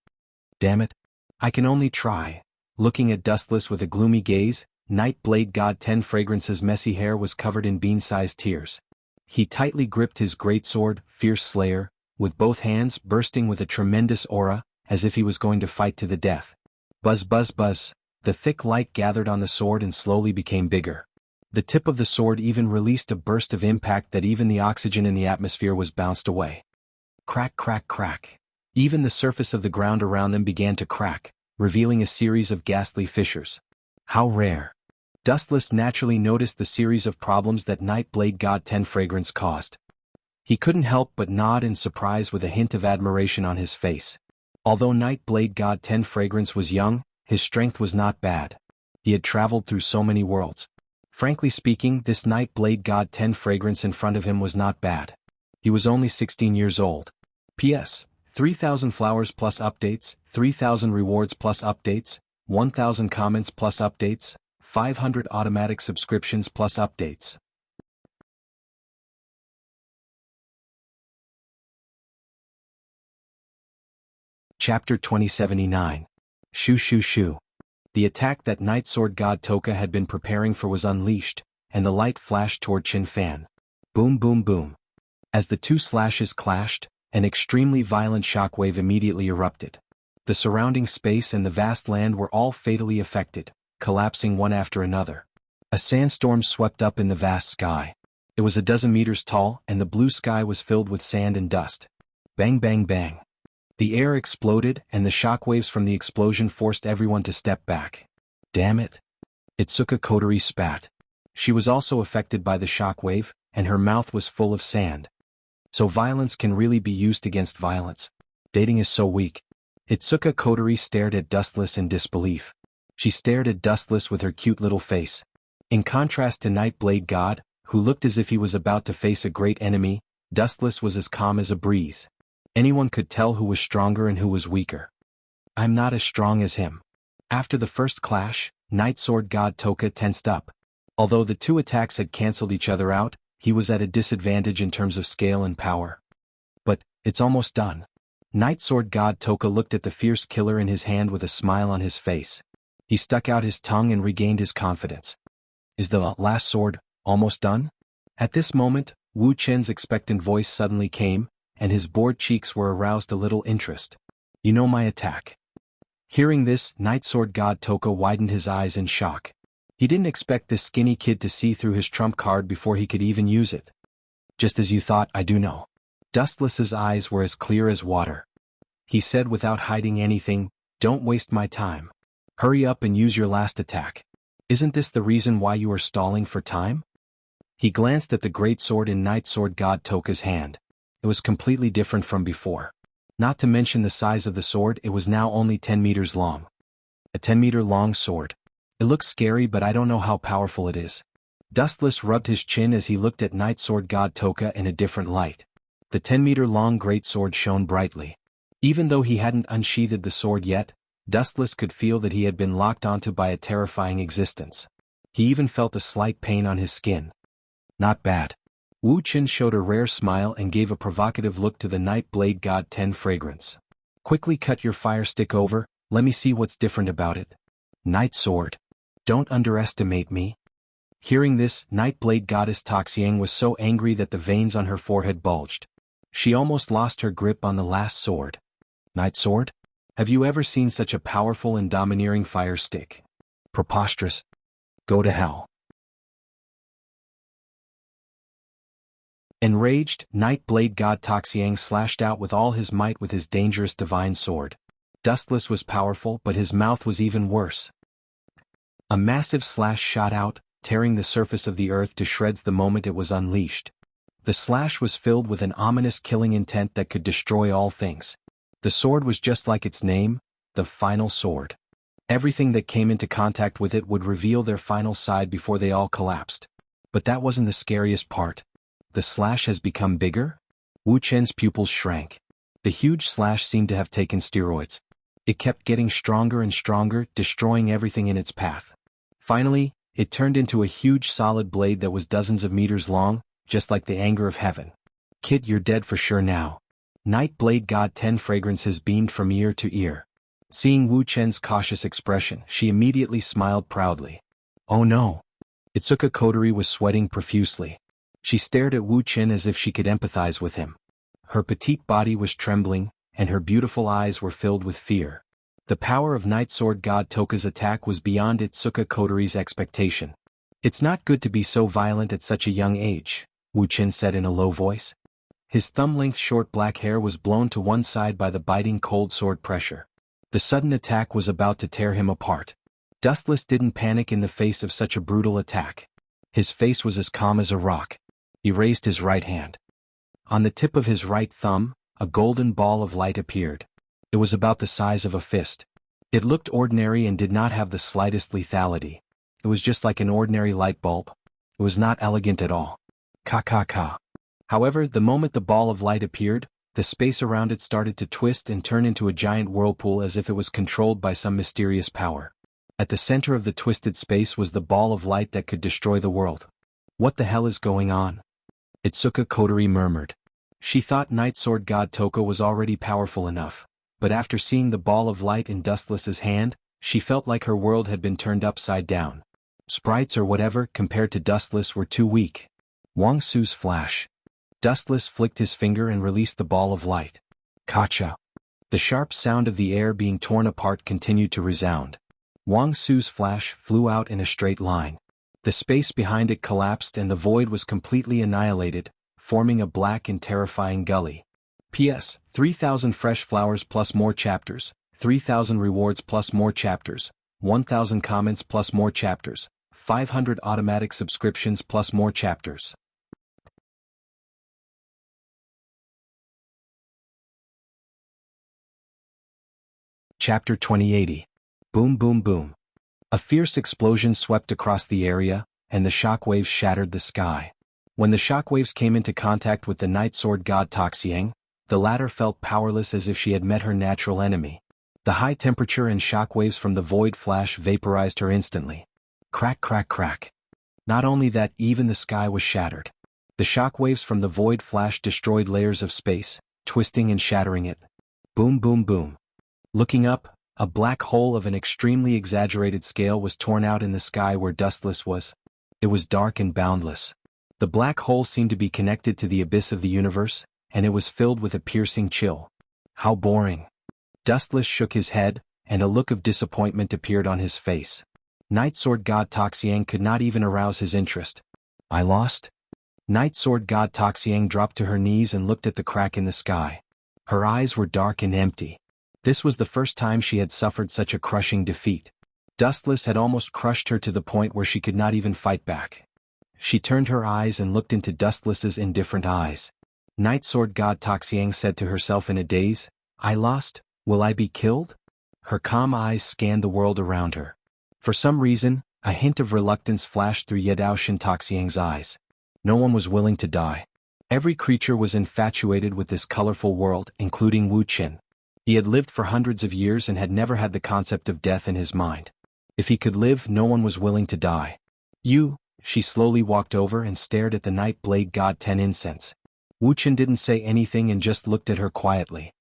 Damn it. I can only try. Looking at Dustless with a gloomy gaze, Night Blade God 10 Fragrance's messy hair was covered in bean-sized tears. He tightly gripped his greatsword, Fierce Slayer, with both hands bursting with a tremendous aura, as if he was going to fight to the death. Buzz buzz buzz. The thick light gathered on the sword and slowly became bigger. The tip of the sword even released a burst of impact that even the oxygen in the atmosphere was bounced away. Crack crack crack. Even the surface of the ground around them began to crack, revealing a series of ghastly fissures. How rare. Dustless naturally noticed the series of problems that Night Blade God 10 Fragrance caused. He couldn't help but nod in surprise with a hint of admiration on his face. Although Night Blade God 10 Fragrance was young, his strength was not bad. He had traveled through so many worlds. Frankly speaking, this Night Blade God 10 Fragrance in front of him was not bad. He was only 16 years old. P.S. 3,000 flowers plus updates, 3,000 rewards plus updates, 1,000 comments plus updates, 500 automatic subscriptions plus updates. Chapter 2079. Shoo Shoo Shoo. The attack that Night Sword God Toka had been preparing for was unleashed, and the light flashed toward Qin Fan. Boom boom boom. As the two slashes clashed, an extremely violent shockwave immediately erupted. The surrounding space and the vast land were all fatally affected, collapsing one after another. A sandstorm swept up in the vast sky. It was a dozen meters tall, and the blue sky was filled with sand and dust. Bang bang bang. The air exploded, and the shockwaves from the explosion forced everyone to step back. Damn it. Itsuka Kotori spat. She was also affected by the shockwave, and her mouth was full of sand. So violence can really be used against violence. Dating is so weak. Itsuka Kotori stared at Dustless in disbelief. She stared at Dustless with her cute little face. In contrast to Night Blade God, who looked as if he was about to face a great enemy, Dustless was as calm as a breeze. Anyone could tell who was stronger and who was weaker. I'm not as strong as him. After the first clash, Night Sword God Toka tensed up. Although the two attacks had cancelled each other out, he was at a disadvantage in terms of scale and power. But, it's almost done. Night Sword God Toka looked at the fierce killer in his hand with a smile on his face. He stuck out his tongue and regained his confidence. Is the last sword almost done? At this moment, Wu Chen's expectant voice suddenly came, and his bored cheeks were aroused a little interest. You know my attack. Hearing this, Night Sword God Toka widened his eyes in shock. He didn't expect this skinny kid to see through his trump card before he could even use it. Just as you thought, I do know. Dustless's eyes were as clear as water. He said without hiding anything, don't waste my time. Hurry up and use your last attack. Isn't this the reason why you are stalling for time? He glanced at the great sword in Night Sword God Toka's hand. It was completely different from before. Not to mention the size of the sword, it was now only 10 meters long. A 10-meter long sword. It looks scary, but I don't know how powerful it is. Dustless rubbed his chin as he looked at Night Sword God Toka in a different light. The 10-meter long great sword shone brightly. Even though he hadn't unsheathed the sword yet, Dustless could feel that he had been locked onto by a terrifying existence. He even felt a slight pain on his skin. Not bad. Wu Chen showed a rare smile and gave a provocative look to the Night Blade God 10 Fragrance. Quickly cut your fire stick over, let me see what's different about it. Night Sword. Don't underestimate me. Hearing this, Night Blade Goddess Toxiang was so angry that the veins on her forehead bulged. She almost lost her grip on the last sword. Night Sword? Have you ever seen such a powerful and domineering fire stick? Preposterous. Go to hell. Enraged, Night Blade God Toxiang slashed out with all his might with his dangerous divine sword. Dustless was powerful, but his mouth was even worse. A massive slash shot out, tearing the surface of the earth to shreds the moment it was unleashed. The slash was filled with an ominous killing intent that could destroy all things. The sword was just like its name, the final sword. Everything that came into contact with it would reveal their final side before they all collapsed. But that wasn't the scariest part. The slash has become bigger? Wu Chen's pupils shrank. The huge slash seemed to have taken steroids. It kept getting stronger and stronger, destroying everything in its path. Finally, it turned into a huge solid blade that was dozens of meters long, just like the anger of heaven. Kid, you're dead for sure now. Night Blade God 10 Fragrances beamed from ear to ear. Seeing Wu Chen's cautious expression, she immediately smiled proudly. Oh no. Itsuka Kotori was sweating profusely. She stared at Wu Chen as if she could empathize with him. Her petite body was trembling, and her beautiful eyes were filled with fear. The power of Night Sword God Toka's attack was beyond Itsuka Kotori's expectation. It's not good to be so violent at such a young age, Wu Chen said in a low voice. His thumb-length short black hair was blown to one side by the biting cold sword pressure. The sudden attack was about to tear him apart. Dustless didn't panic in the face of such a brutal attack. His face was as calm as a rock. He raised his right hand. On the tip of his right thumb, a golden ball of light appeared. It was about the size of a fist. It looked ordinary and did not have the slightest lethality. It was just like an ordinary light bulb. It was not elegant at all. Ka. However, the moment the ball of light appeared, the space around it started to twist and turn into a giant whirlpool as if it was controlled by some mysterious power. At the center of the twisted space was the ball of light that could destroy the world. What the hell is going on? Itsuka Kotori murmured. She thought Night Sword God Toka was already powerful enough, but after seeing the ball of light in Dustless's hand, she felt like her world had been turned upside down. Sprites or whatever compared to Dustless were too weak. Wang Su's flash. Dustless flicked his finger and released the ball of light. Kacha. The sharp sound of the air being torn apart continued to resound. Wang Su's flash flew out in a straight line. The space behind it collapsed and the void was completely annihilated, forming a black and terrifying gully. P.S. 3,000 fresh flowers plus more chapters, 3,000 rewards plus more chapters, 1,000 comments plus more chapters, 500 automatic subscriptions plus more chapters. Chapter 2080. Boom boom boom. A fierce explosion swept across the area, and the shockwaves shattered the sky. When the shockwaves came into contact with the Night Sword God Toxiang, the latter felt powerless as if she had met her natural enemy. The high temperature and shockwaves from the void flash vaporized her instantly. Crack crack crack. Not only that, even the sky was shattered. The shockwaves from the void flash destroyed layers of space, twisting and shattering it. Boom boom boom. Looking up, a black hole of an extremely exaggerated scale was torn out in the sky where Dustless was. It was dark and boundless. The black hole seemed to be connected to the abyss of the universe, and it was filled with a piercing chill. How boring. Dustless shook his head, and a look of disappointment appeared on his face. Night Sword God Toxiang could not even arouse his interest. I lost? Night Sword God Toxiang dropped to her knees and looked at the crack in the sky. Her eyes were dark and empty. This was the first time she had suffered such a crushing defeat. Dustless had almost crushed her to the point where she could not even fight back. She turned her eyes and looked into Dustless's indifferent eyes. Night Sword God Toxiang said to herself in a daze, I lost? Will I be killed? Her calm eyes scanned the world around her. For some reason, a hint of reluctance flashed through Yedaoshin Toxiang's eyes. No one was willing to die. Every creature was infatuated with this colorful world, including Wu Qin. He had lived for hundreds of years and had never had the concept of death in his mind. If he could live, no one was willing to die. She slowly walked over and stared at the Night Blade God 10 incense. Wu Qin didn't say anything and just looked at her quietly.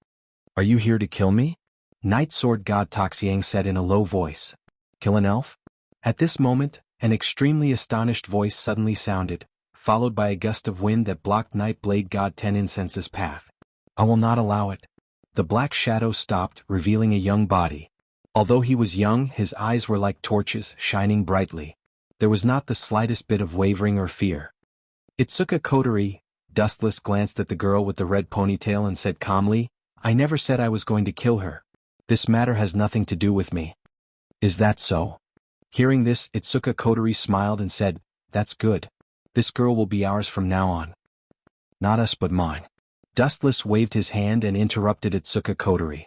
Are you here to kill me? Night Sword God Toxiang said in a low voice. Kill an elf? At this moment, an extremely astonished voice suddenly sounded, followed by a gust of wind that blocked Night Blade God 10 incense's path. I will not allow it. The black shadow stopped, revealing a young body. Although he was young, his eyes were like torches, shining brightly. There was not the slightest bit of wavering or fear. Itsuka Kotori. Dustless glanced at the girl with the red ponytail and said calmly, I never said I was going to kill her. This matter has nothing to do with me. Is that so? Hearing this, Itsuka Kotori smiled and said, That's good. This girl will be ours from now on. Not us but mine. Dustless waved his hand and interrupted Itsuka Kotori.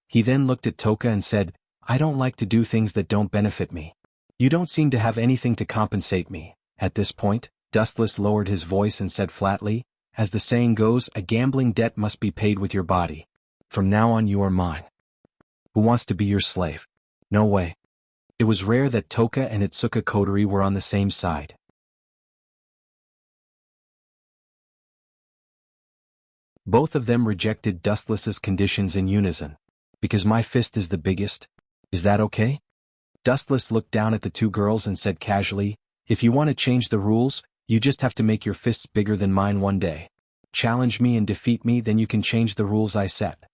He then looked at Toka and said, I don't like to do things that don't benefit me. You don't seem to have anything to compensate me. At this point, Dustless lowered his voice and said flatly, As the saying goes, a gambling debt must be paid with your body. From now on you are mine. Who wants to be your slave? No way. It was rare that Toka and Itsuka Kotori were on the same side. Both of them rejected Dustless's conditions in unison. Because my fist is the biggest? Is that okay? Dustless looked down at the two girls and said casually, If you want to change the rules, you just have to make your fists bigger than mine one day. Challenge me and defeat me, then you can change the rules I set.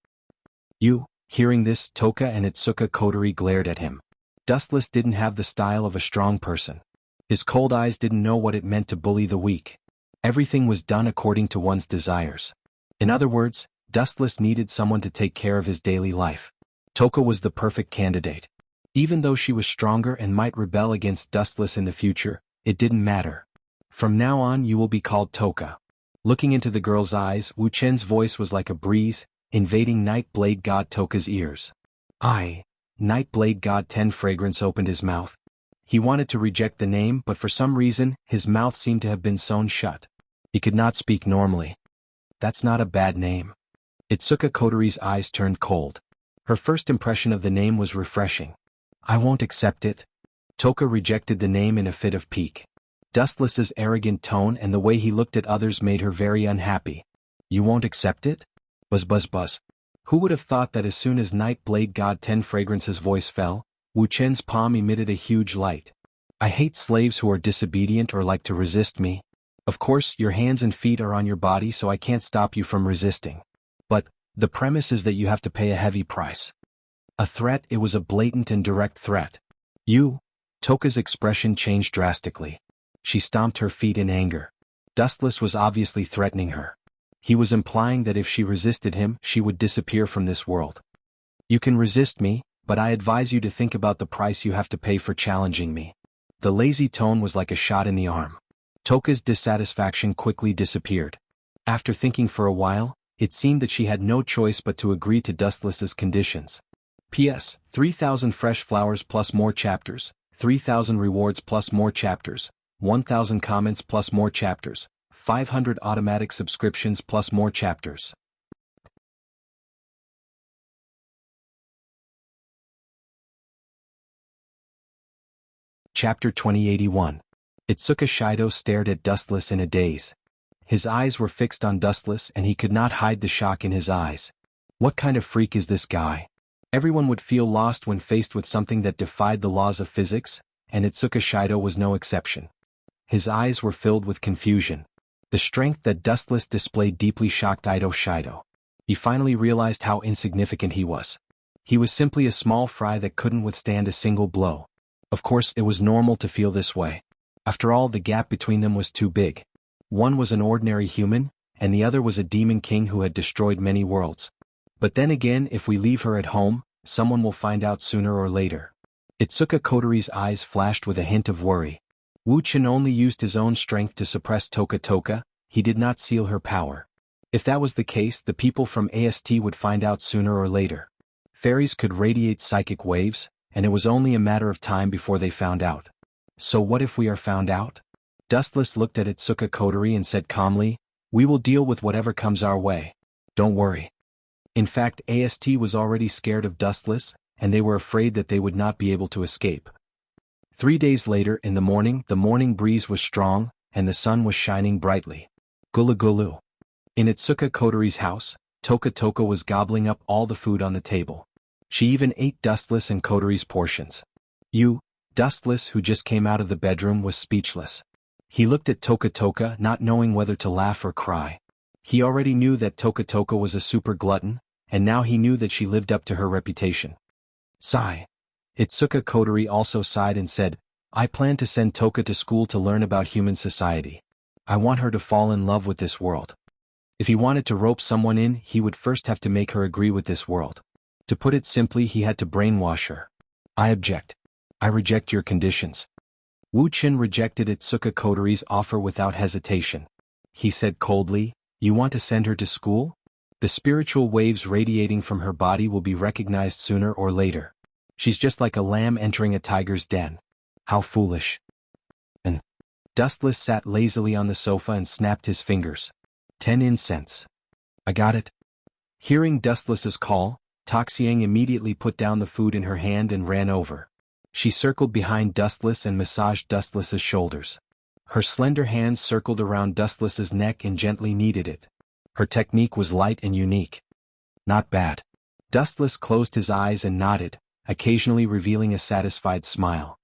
Hearing this, Toka and Itsuka Kotori glared at him. Dustless didn't have the style of a strong person. His cold eyes didn't know what it meant to bully the weak. Everything was done according to one's desires. In other words, Dustless needed someone to take care of his daily life. Toka was the perfect candidate. Even though she was stronger and might rebel against Dustless in the future, it didn't matter. From now on you will be called Toka. Looking into the girl's eyes, Wu Chen's voice was like a breeze, invading Night Blade God Toka's ears. Night Blade God 10 Fragrance opened his mouth. He wanted to reject the name, but for some reason, his mouth seemed to have been sewn shut. He could not speak normally. That's not a bad name. Itsuka Kotori's eyes turned cold. Her first impression of the name was refreshing. I won't accept it. Toka rejected the name in a fit of pique. Dustless's arrogant tone and the way he looked at others made her very unhappy. You won't accept it? Buzz buzz buzz. Who would have thought that as soon as Night Blade God 10 Fragrance's voice fell, Wu Chen's palm emitted a huge light. I hate slaves who are disobedient or like to resist me. Of course, your hands and feet are on your body, so I can't stop you from resisting. But the premise is that you have to pay a heavy price. A threat. It was a blatant and direct threat. You? Toka's expression changed drastically. She stomped her feet in anger. Dustless was obviously threatening her. He was implying that if she resisted him, she would disappear from this world. You can resist me, but I advise you to think about the price you have to pay for challenging me. The lazy tone was like a shot in the arm. Toka's dissatisfaction quickly disappeared. After thinking for a while, it seemed that she had no choice but to agree to Dustless's conditions. P.S. 3,000 fresh flowers plus more chapters, 3,000 rewards plus more chapters, 1,000 comments plus more chapters, 500 automatic subscriptions plus more chapters. Chapter 2081. Itsuka Shido stared at Dustless in a daze. His eyes were fixed on Dustless and he could not hide the shock in his eyes. What kind of freak is this guy? Everyone would feel lost when faced with something that defied the laws of physics, and Itsuka Shido was no exception. His eyes were filled with confusion. The strength that Dustless displayed deeply shocked Ito Shido. He finally realized how insignificant he was. He was simply a small fry that couldn't withstand a single blow. Of course, it was normal to feel this way. After all, the gap between them was too big. One was an ordinary human, and the other was a demon king who had destroyed many worlds. But then again, if we leave her at home, someone will find out sooner or later. Itsuka Kotori's eyes flashed with a hint of worry. Wu Chen only used his own strength to suppress Toka, he did not seal her power. If that was the case, the people from AST would find out sooner or later. Fairies could radiate psychic waves, and it was only a matter of time before they found out. So what if we are found out? Dustless looked at Itsuka Kotori and said calmly, we will deal with whatever comes our way. Don't worry. In fact, AST was already scared of Dustless, and they were afraid that they would not be able to escape. 3 days later, in the morning breeze was strong, and the sun was shining brightly. Gulu gulu. In Itsuka Kotori's house, Toka was gobbling up all the food on the table. She even ate Dustless and Kotori's portions. Dustless, who just came out of the bedroom, was speechless. He looked at Toka, not knowing whether to laugh or cry. He already knew that Toka was a super glutton, and now he knew that she lived up to her reputation. Sigh. Itsuka Kotori also sighed and said, I plan to send Toka to school to learn about human society. I want her to fall in love with this world. If he wanted to rope someone in, he would first have to make her agree with this world. To put it simply, he had to brainwash her. I object. I reject your conditions. Wu Chen rejected Itsuka Kotori's offer without hesitation. He said coldly, you want to send her to school? The spiritual waves radiating from her body will be recognized sooner or later. She's just like a lamb entering a tiger's den. How foolish. And Dustless sat lazily on the sofa and snapped his fingers. 10 incense. I got it. Hearing Dustless's call, Toxiang immediately put down the food in her hand and ran over. She circled behind Dustless and massaged Dustless's shoulders. Her slender hands circled around Dustless's neck and gently kneaded it. Her technique was light and unique. Not bad. Dustless closed his eyes and nodded, occasionally revealing a satisfied smile.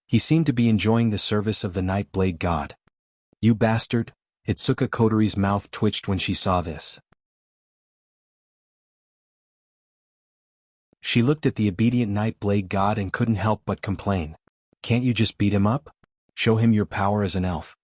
He seemed to be enjoying the service of the Night Blade God. You bastard! Itsuka Kotori's mouth twitched when she saw this. She looked at the obedient Night Blade God and couldn't help but complain. Can't you just beat him up? Show him your power as an elf.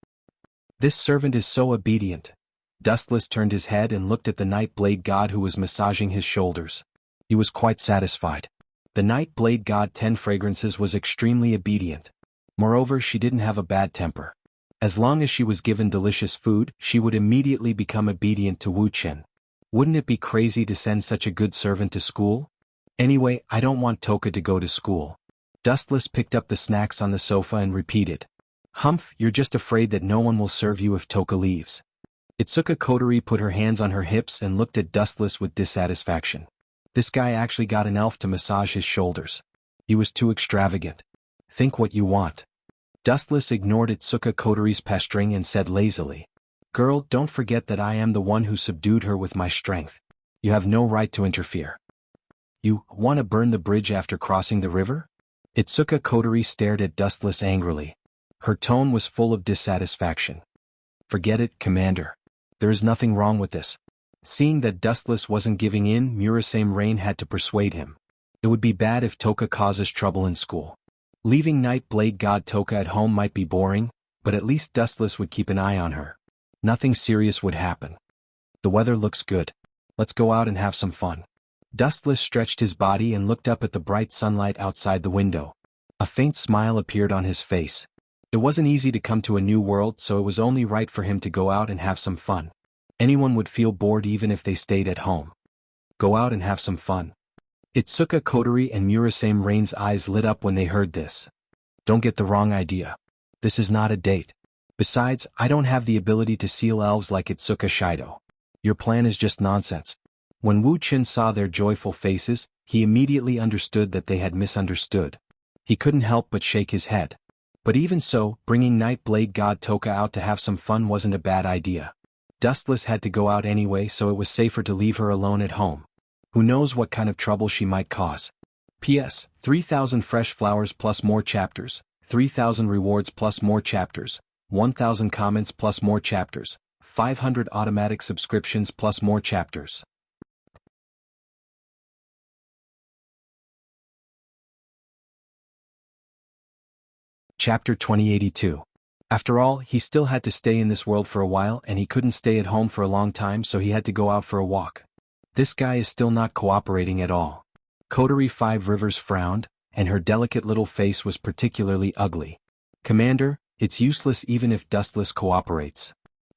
This servant is so obedient. Dustless turned his head and looked at the Night Blade God who was massaging his shoulders. He was quite satisfied. The Night Blade God 10 Fragrances was extremely obedient. Moreover, she didn't have a bad temper. As long as she was given delicious food, she would immediately become obedient to Wu Chen. Wouldn't it be crazy to send such a good servant to school? Anyway, I don't want Toka to go to school. Dustless picked up the snacks on the sofa and repeated. Humph, you're just afraid that no one will serve you if Toka leaves. Itsuka Kotori put her hands on her hips and looked at Dustless with dissatisfaction. This guy actually got an elf to massage his shoulders. He was too extravagant. Think what you want. Dustless ignored Itsuka Kotori's pestering and said lazily. Girl, don't forget that I am the one who subdued her with my strength. You have no right to interfere. You want to burn the bridge after crossing the river? Itsuka Kotori stared at Dustless angrily. Her tone was full of dissatisfaction. Forget it, Commander. There is nothing wrong with this. Seeing that Dustless wasn't giving in, Murasame Rain had to persuade him. It would be bad if Toka causes trouble in school. Leaving Night Blade God Toka at home might be boring, but at least Dustless would keep an eye on her. Nothing serious would happen. The weather looks good. Let's go out and have some fun. Dustless stretched his body and looked up at the bright sunlight outside the window. A faint smile appeared on his face. It wasn't easy to come to a new world, so it was only right for him to go out and have some fun. Anyone would feel bored even if they stayed at home. Go out and have some fun. Itsuka Kotori and Murasame Rain's eyes lit up when they heard this. Don't get the wrong idea. This is not a date. Besides, I don't have the ability to seal elves like Itsuka Shido. Your plan is just nonsense. When Wu Qin saw their joyful faces, he immediately understood that they had misunderstood. He couldn't help but shake his head. But even so, bringing Night Blade God Toka out to have some fun wasn't a bad idea. Dustless had to go out anyway, so it was safer to leave her alone at home. Who knows what kind of trouble she might cause. P.S. 3,000 fresh flowers plus more chapters, 3,000 rewards plus more chapters, 1,000 comments plus more chapters, 500 automatic subscriptions plus more chapters. Chapter 2082. After all, he still had to stay in this world for a while and he couldn't stay at home for a long time, so he had to go out for a walk. This guy is still not cooperating at all. Kotori Five Rivers frowned, and her delicate little face was particularly ugly. Commander, it's useless even if Dustless cooperates.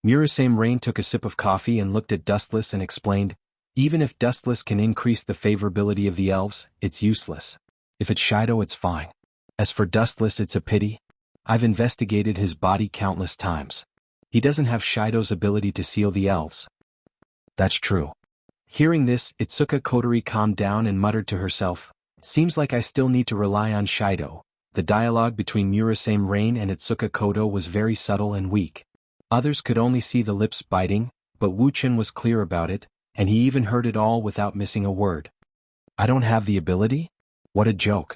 Murasame Rain took a sip of coffee and looked at Dustless and explained, even if Dustless can increase the favorability of the elves, it's useless. If it's Shido, it's fine. As for Dustless, it's a pity. I've investigated his body countless times. He doesn't have Shido's ability to seal the elves. That's true. Hearing this, Itsuka Kotori calmed down and muttered to herself, seems like I still need to rely on Shido. The dialogue between Murasame Rain and Itsuka Koto was very subtle and weak. Others could only see the lips biting, but Wu Qin was clear about it, and he even heard it all without missing a word. I don't have the ability? What a joke.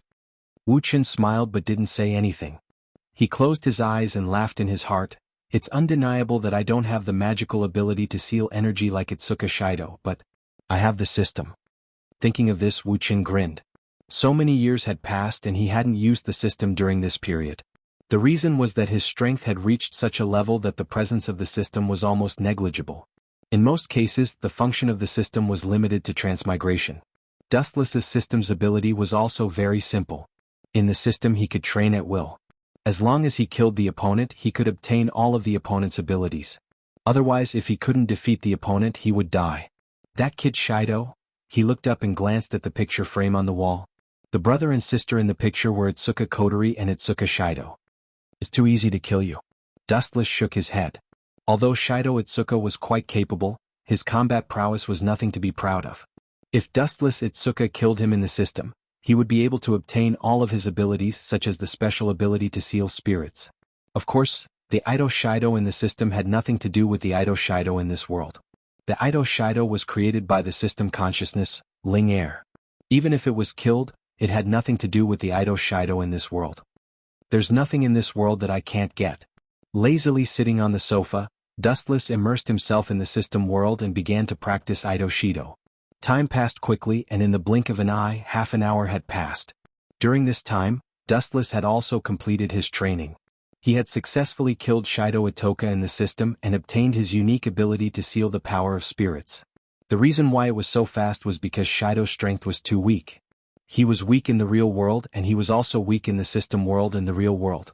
Wu Qin smiled but didn't say anything. He closed his eyes and laughed in his heart. It's undeniable that I don't have the magical ability to seal energy like Itsuka Shido, but I have the system. Thinking of this, Wu Qin grinned. So many years had passed and he hadn't used the system during this period. The reason was that his strength had reached such a level that the presence of the system was almost negligible. In most cases, the function of the system was limited to transmigration. Dustless's system's ability was also very simple. In the system he could train at will. As long as he killed the opponent, he could obtain all of the opponent's abilities. Otherwise, if he couldn't defeat the opponent, he would die. That kid Shido? He looked up and glanced at the picture frame on the wall. The brother and sister in the picture were Itsuka Kotori and Itsuka Shido. It's too easy to kill you. Dustless shook his head. Although Shido Itsuka was quite capable, his combat prowess was nothing to be proud of. If Dustless Itsuka killed him in the system, he would be able to obtain all of his abilities, such as the special ability to seal spirits. Of course, the Ido Shido in the system had nothing to do with the Ido Shido in this world. The Ido Shido was created by the system consciousness, Ling Air. Even if it was killed, it had nothing to do with the Ido Shido in this world. There's nothing in this world that I can't get. Lazily sitting on the sofa, Dustless immersed himself in the system world and began to practice Ido Shido. Time passed quickly and in the blink of an eye, half an hour had passed. During this time, Dustless had also completed his training. He had successfully killed Shido Itoka in the system and obtained his unique ability to seal the power of spirits. The reason why it was so fast was because Shido's strength was too weak. He was weak in the real world and he was also weak in the system world and the real world.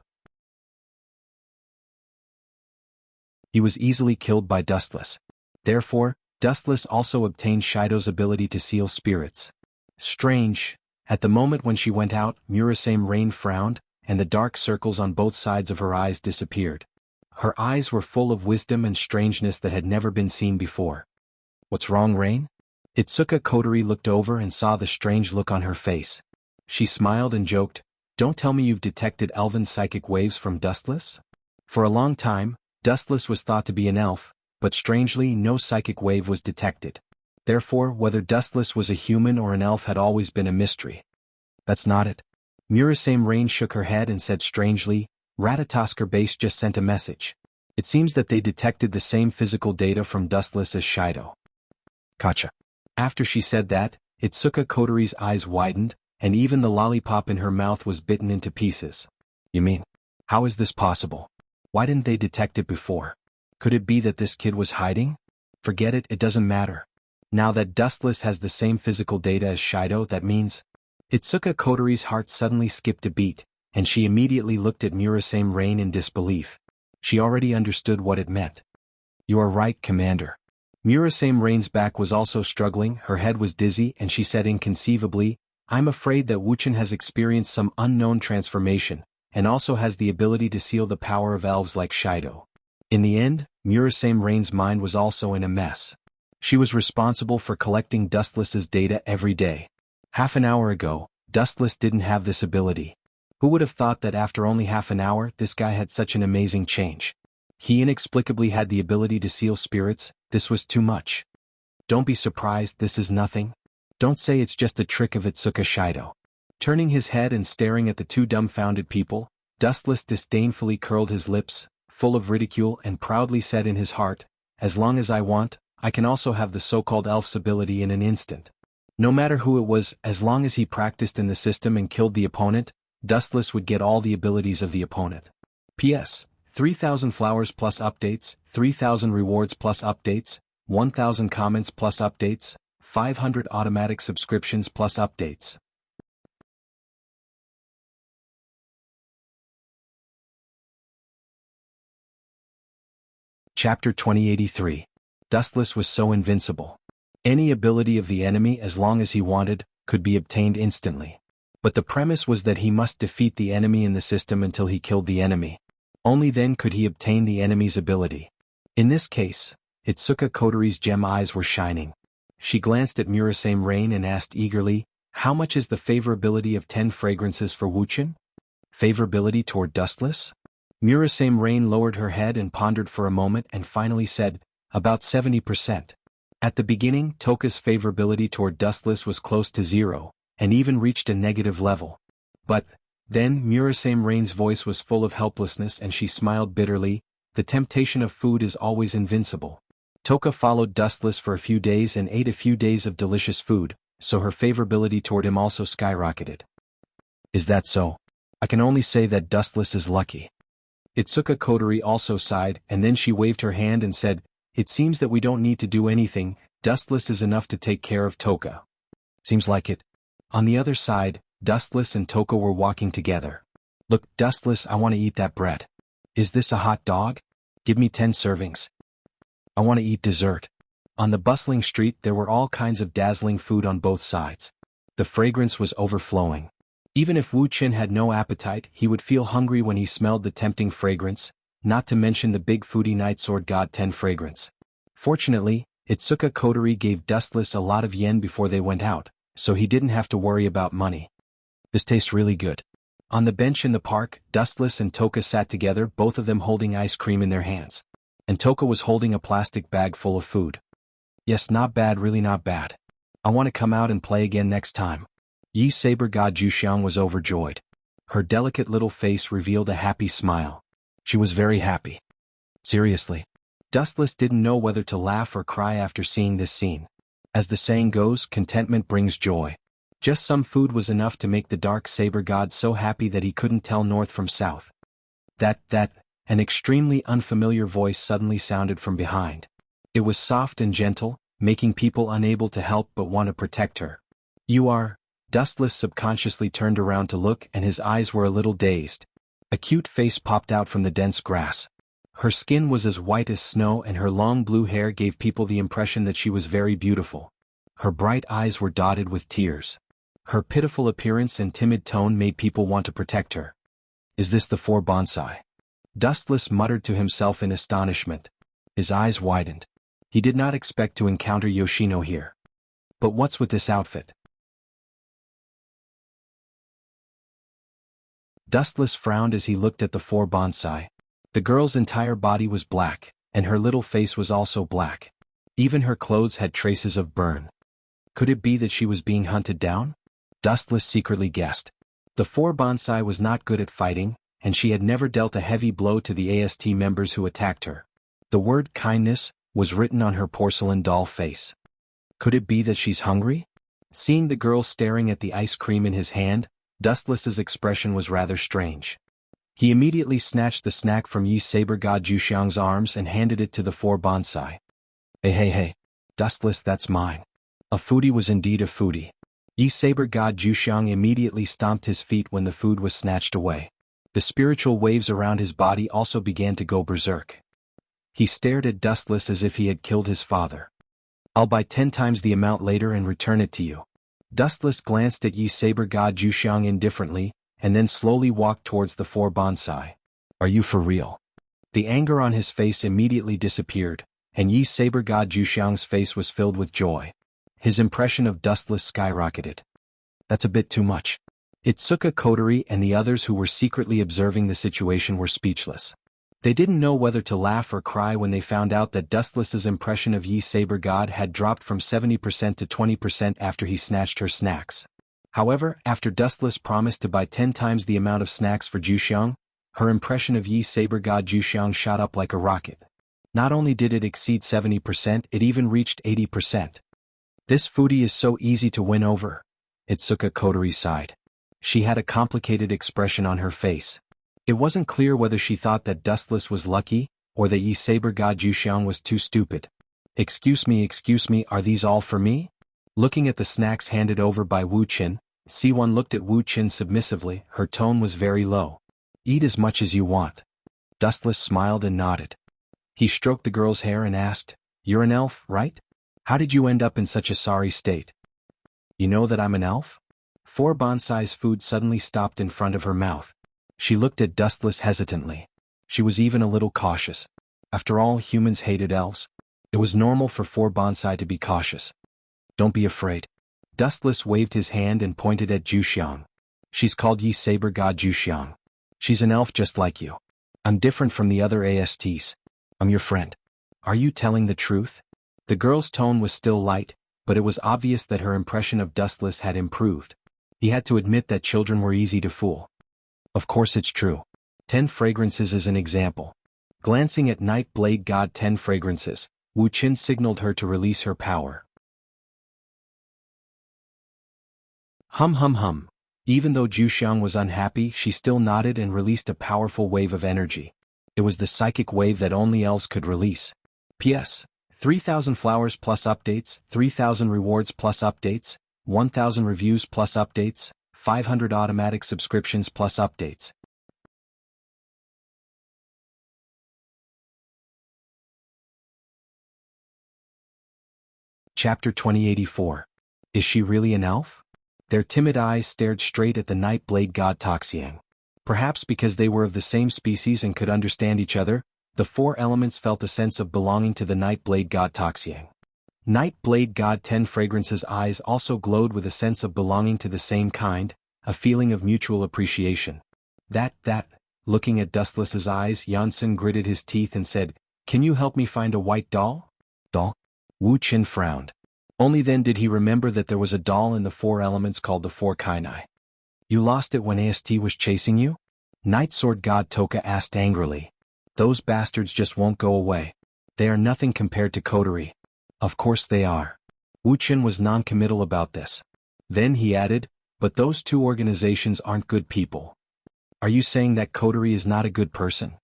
He was easily killed by Dustless. Therefore, Dustless also obtained Shido's ability to seal spirits. Strange. At the moment when she went out, Murasame Rain frowned, and the dark circles on both sides of her eyes disappeared. Her eyes were full of wisdom and strangeness that had never been seen before. What's wrong, Rain? Itsuka Kotori looked over and saw the strange look on her face. She smiled and joked, "Don't tell me you've detected elven psychic waves from Dustless?" For a long time, Dustless was thought to be an elf, but strangely no psychic wave was detected. Therefore, whether Dustless was a human or an elf had always been a mystery. That's not it. Murasame Rain shook her head and said strangely, "Ratatoskr base just sent a message. It seems that they detected the same physical data from Dustless as Shido." Gotcha. After she said that, Itsuka Kotori's eyes widened, and even the lollipop in her mouth was bitten into pieces. You mean? How is this possible? Why didn't they detect it before? Could it be that this kid was hiding? Forget it, it doesn't matter. Now that Dustless has the same physical data as Shido, that means... Itsuka Kotori's heart suddenly skipped a beat, and she immediately looked at Murasame Rain in disbelief. She already understood what it meant. You are right, Commander. Murasame Rain's back was also struggling, her head was dizzy, and she said inconceivably, "I'm afraid that Wuchen has experienced some unknown transformation, and also has the ability to seal the power of elves like Shido." In the end, Murasame Rain's mind was also in a mess. She was responsible for collecting Dustless's data every day. Half an hour ago, Dustless didn't have this ability. Who would have thought that after only half an hour this guy had such an amazing change? He inexplicably had the ability to seal spirits. This was too much. Don't be surprised, this is nothing. Don't say it's just a trick of Itsuka Shido. Turning his head and staring at the two dumbfounded people, Dustless disdainfully curled his lips, full of ridicule, and proudly said in his heart, "As long as I want, I can also have the so-called elf's ability in an instant." No matter who it was, as long as he practiced in the system and killed the opponent, Dustless would get all the abilities of the opponent. P.S. 3,000 flowers plus updates, 3,000 rewards plus updates, 1,000 comments plus updates, 500 automatic subscriptions plus updates. Chapter 2083. Dustless was so invincible. Any ability of the enemy, as long as he wanted, could be obtained instantly. But the premise was that he must defeat the enemy in the system until he killed the enemy. Only then could he obtain the enemy's ability. In this case, Itsuka Kotori's gem eyes were shining. She glanced at Murasame Rain and asked eagerly, "How much is the favorability of 10 fragrances for Wuchen?" Favorability toward Dustless? Murasame Rain lowered her head and pondered for a moment and finally said, "About 70%. At the beginning, Toka's favorability toward Dustless was close to 0, and even reached a negative level. But, then Murasame Rain's voice was full of helplessness and she smiled bitterly, "The temptation of food is always invincible." Toka followed Dustless for a few days and ate a few days of delicious food, so her favorability toward him also skyrocketed. Is that so? I can only say that Dustless is lucky. Itsuka Kotori also sighed, and then she waved her hand and said, "It seems that we don't need to do anything, Dustless is enough to take care of Toka." Seems like it. On the other side, Dustless and Toka were walking together. "Look, Dustless, I want to eat that bread. Is this a hot dog? Give me 10 servings. I want to eat dessert." On the bustling street there were all kinds of dazzling food on both sides. The fragrance was overflowing. Even if Wuchen had no appetite, he would feel hungry when he smelled the tempting fragrance, not to mention the big foodie Night Sword God 10 fragrance. Fortunately, Itsuka Kotori gave Dustless a lot of yen before they went out, so he didn't have to worry about money. This tastes really good. On the bench in the park, Dustless and Toka sat together, both of them holding ice cream in their hands. And Toka was holding a plastic bag full of food. "Yes, not bad, really not bad. I want to come out and play again next time." Yi Saber God Juxiang was overjoyed. Her delicate little face revealed a happy smile. She was very happy. Seriously. Dustless didn't know whether to laugh or cry after seeing this scene. As the saying goes, contentment brings joy. Just some food was enough to make the Dark Saber God so happy that he couldn't tell north from south. An extremely unfamiliar voice suddenly sounded from behind. It was soft and gentle, making people unable to help but want to protect her. "You are..." Dustless subconsciously turned around to look and his eyes were a little dazed. A cute face popped out from the dense grass. Her skin was as white as snow and her long blue hair gave people the impression that she was very beautiful. Her bright eyes were dotted with tears. Her pitiful appearance and timid tone made people want to protect her. Is this the four bonsai? Dustless muttered to himself in astonishment. His eyes widened. He did not expect to encounter Yoshino here. But what's with this outfit? Dustless frowned as he looked at the four bonsai. The girl's entire body was black, and her little face was also black. Even her clothes had traces of burn. Could it be that she was being hunted down? Dustless secretly guessed. The four bonsai was not good at fighting, and she had never dealt a heavy blow to the AST members who attacked her. The word kindness was written on her porcelain doll face. Could it be that she's hungry? Seeing the girl staring at the ice cream in his hand, Dustless's expression was rather strange. He immediately snatched the snack from Yi Saber God Juxiang's arms and handed it to the four bonsai. Hey, Dustless, that's mine. A foodie was indeed a foodie. Yi Saber God Juxiang immediately stomped his feet when the food was snatched away. The spiritual waves around his body also began to go berserk. He stared at Dustless as if he had killed his father. I'll buy 10 times the amount later and return it to you. Dustless glanced at Yi Saber God Juxiang indifferently, and then slowly walked towards the four bonsai. Are you for real? The anger on his face immediately disappeared, and Yi Saber God Juxiang's face was filled with joy. His impression of Dustless skyrocketed. That's a bit too much. Itsuka Kotori and the others who were secretly observing the situation were speechless. They didn't know whether to laugh or cry when they found out that Dustless's impression of Yi Saber God had dropped from 70% to 20% after he snatched her snacks. However, after Dustless promised to buy 10 times the amount of snacks for Juxiang, her impression of Yi Saber God Juxiang shot up like a rocket. Not only did it exceed 70%, it even reached 80%. This foodie is so easy to win over. Itsuka Kotori sighed. She had a complicated expression on her face. It wasn't clear whether she thought that Dustless was lucky, or that Yi Saber God Juxiang was too stupid. Excuse me, are these all for me? Looking at the snacks handed over by Wu Qin, Siwon looked at Wu Qin submissively. Her tone was very low. Eat as much as you want. Dustless smiled and nodded. He stroked the girl's hair and asked, You're an elf, right? How did you end up in such a sorry state? You know that I'm an elf? Four bonsai's food suddenly stopped in front of her mouth. She looked at Dustless hesitantly. She was even a little cautious. After all, humans hated elves. It was normal for four bonsai to be cautious. Don't be afraid. Dustless waved his hand and pointed at Juxiang. She's called Yi Saber God Juxiang. She's an elf just like you. I'm different from the other ASTs. I'm your friend. Are you telling the truth? The girl's tone was still light, but it was obvious that her impression of Dustless had improved. He had to admit that children were easy to fool. Of course it's true. 10 fragrances is an example. Glancing at Night Blade God 10 fragrances, Wu Qin signaled her to release her power. Hum. Even though Juxiang was unhappy, she still nodded and released a powerful wave of energy. It was the psychic wave that only elves could release. P.S. 3,000 flowers plus updates, 3,000 rewards plus updates, 1,000 reviews plus updates, 500 automatic subscriptions plus updates. Chapter 2084. Is she really an elf? Their timid eyes stared straight at the Night Blade God Toxiang. Perhaps because they were of the same species and could understand each other, the four elements felt a sense of belonging to the Night Blade God Toxiang. Night Blade God 10 Fragrance's eyes also glowed with a sense of belonging to the same kind, a feeling of mutual appreciation. Looking at Dustless's eyes, Janssen gritted his teeth and said, Can you help me find a white doll? Doll? Wu Qin frowned. Only then did he remember that there was a doll in the four elements called the Four Kainai. You lost it when AST was chasing you? Night Sword God Toka asked angrily. Those bastards just won't go away. They are nothing compared to Kotori. Of course they are. Wu Qin was non-committal about this. Then he added, But those two organizations aren't good people. Are you saying that Kotori is not a good person?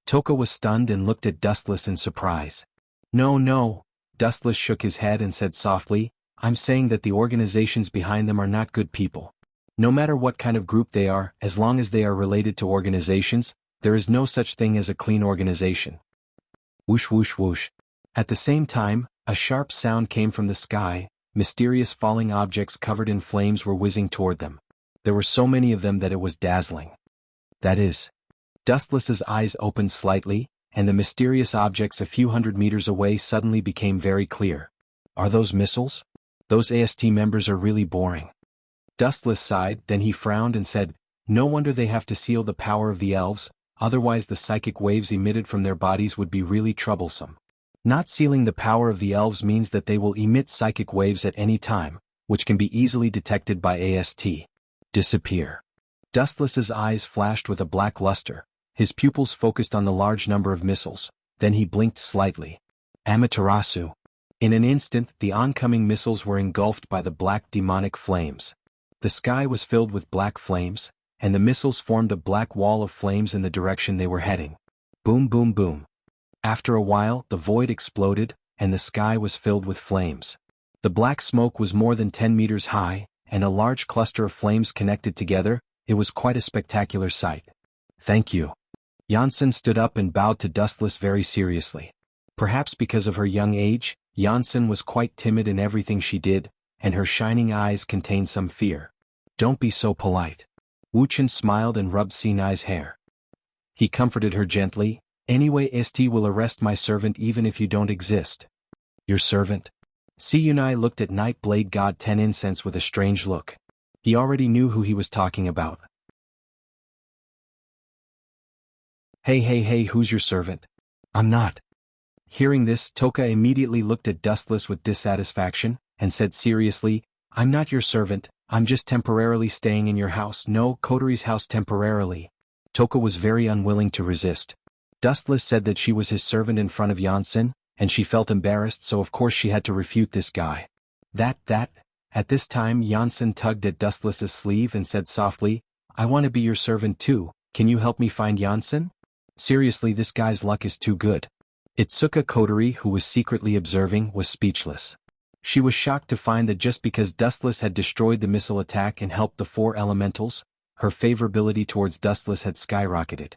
Toka was stunned and looked at Dustless in surprise. No. Dustless shook his head and said softly, I'm saying that the organizations behind them are not good people. No matter what kind of group they are, as long as they are related to organizations, there is no such thing as a clean organization. Whoosh whoosh whoosh. At the same time, a sharp sound came from the sky. Mysterious falling objects covered in flames were whizzing toward them. There were so many of them that it was dazzling. That is. Dustless's eyes opened slightly, and the mysterious objects a few hundred meters away suddenly became very clear. Are those missiles? Those AST members are really boring. Dustless sighed, then he frowned and said, no wonder they have to seal the power of the elves, otherwise the psychic waves emitted from their bodies would be really troublesome. Not sealing the power of the elves means that they will emit psychic waves at any time, which can be easily detected by AST. Disappear. Dustless's eyes flashed with a black luster. His pupils focused on the large number of missiles. Then he blinked slightly. Amaterasu. In an instant, the oncoming missiles were engulfed by the black demonic flames. The sky was filled with black flames, and the missiles formed a black wall of flames in the direction they were heading. Boom boom boom. After a while, the void exploded, and the sky was filled with flames. The black smoke was more than 10 meters high, and a large cluster of flames connected together. It was quite a spectacular sight. Thank you. Janssen stood up and bowed to Dustless very seriously. Perhaps because of her young age, Janssen was quite timid in everything she did, and her shining eyes contained some fear. Don't be so polite. Wuchen smiled and rubbed Sinai's hair. He comforted her gently. Anyway, ST will arrest my servant even if you don't exist. Your servant? Sinai looked at Nightblade God 10 Incense with a strange look. He already knew who he was talking about. Hey, who's your servant? I'm not. Hearing this, Toka immediately looked at Dustless with dissatisfaction, and said seriously, I'm not your servant, I'm just temporarily staying in your house. No, Kotori's house temporarily. Toka was very unwilling to resist. Dustless said that she was his servant in front of Janssen, and she felt embarrassed, so of course she had to refute this guy. At this time Janssen tugged at Dustless's sleeve and said softly, I want to be your servant too, can you help me find Janssen? Seriously, this guy's luck is too good. Itsuka Kotori, who was secretly observing, was speechless. She was shocked to find that just because Dustless had destroyed the missile attack and helped the 4 elementals, her favorability towards Dustless had skyrocketed.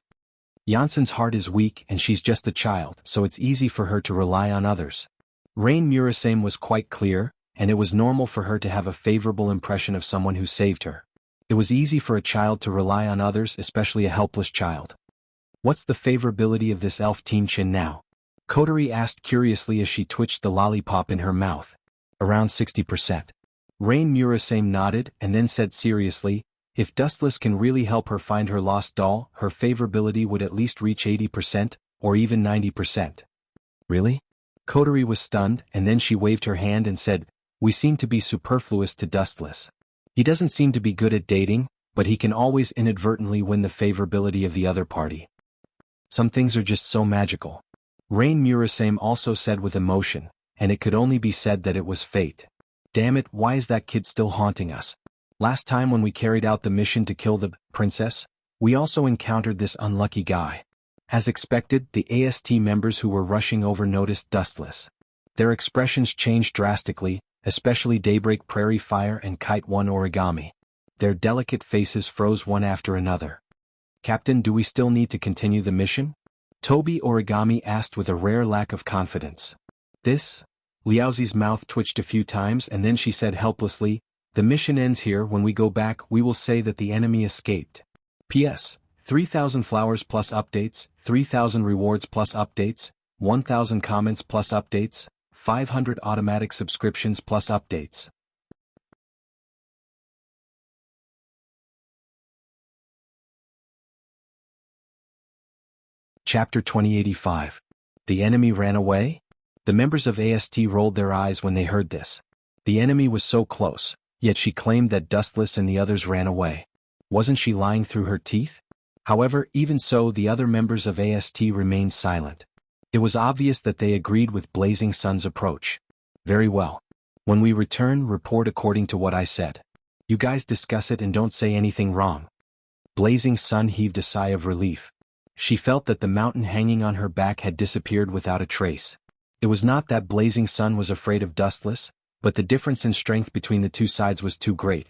Janssen's heart is weak and she's just a child, so it's easy for her to rely on others. Rain Murasame was quite clear, and it was normal for her to have a favorable impression of someone who saved her. It was easy for a child to rely on others, especially a helpless child. What's the favorability of this elf Teen-chin now? Kotori asked curiously as she twitched the lollipop in her mouth. Around 60%. Rain Murasame nodded and then said seriously, if Dustless can really help her find her lost doll, her favorability would at least reach 80%, or even 90%. Really? Kotori was stunned, and then she waved her hand and said, we seem to be superfluous to Dustless. He doesn't seem to be good at dating, but he can always inadvertently win the favorability of the other party. Some things are just so magical. Rain Murasame also said with emotion, and it could only be said that it was fate. Damn it, why is that kid still haunting us? Last time when we carried out the mission to kill the princess, we also encountered this unlucky guy. As expected, the AST members who were rushing over noticed Dustless. Their expressions changed drastically, especially Daybreak Prairie Fire and Kite 1 Origami. Their delicate faces froze one after another. Captain, do we still need to continue the mission? Toby Origami asked with a rare lack of confidence. This? Liaozi's mouth twitched a few times and then she said helplessly, the mission ends here. When we go back, we will say that the enemy escaped. P.S. 3,000 flowers plus updates, 3,000 rewards plus updates, 1,000 comments plus updates, 500 automatic subscriptions plus updates. Chapter 2085. The enemy ran away? The members of AST rolled their eyes when they heard this. The enemy was so close, yet she claimed that Dustless and the others ran away. Wasn't she lying through her teeth? However, even so, the other members of AST remained silent. It was obvious that they agreed with Blazing Sun's approach. Very well. When we return, report according to what I said. You guys discuss it and don't say anything wrong. Blazing Sun heaved a sigh of relief. She felt that the mountain hanging on her back had disappeared without a trace. It was not that Blazing Sun was afraid of Dustless, but the difference in strength between the two sides was too great.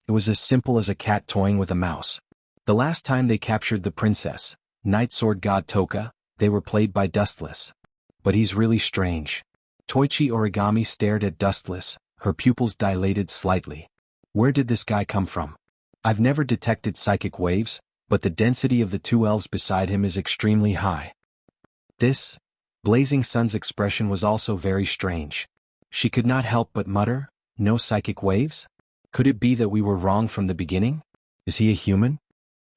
It was as simple as a cat toying with a mouse. The last time they captured the princess, Night Sword God Toka, they were played by Dustless. but he's really strange. Toichi Origami stared at Dustless, her pupils dilated slightly. Where did this guy come from? I've never detected psychic waves, but the density of the two elves beside him is extremely high. This Blazing Sun's expression was also very strange. She could not help but mutter, no psychic waves? Could it be that we were wrong from the beginning? Is he a human?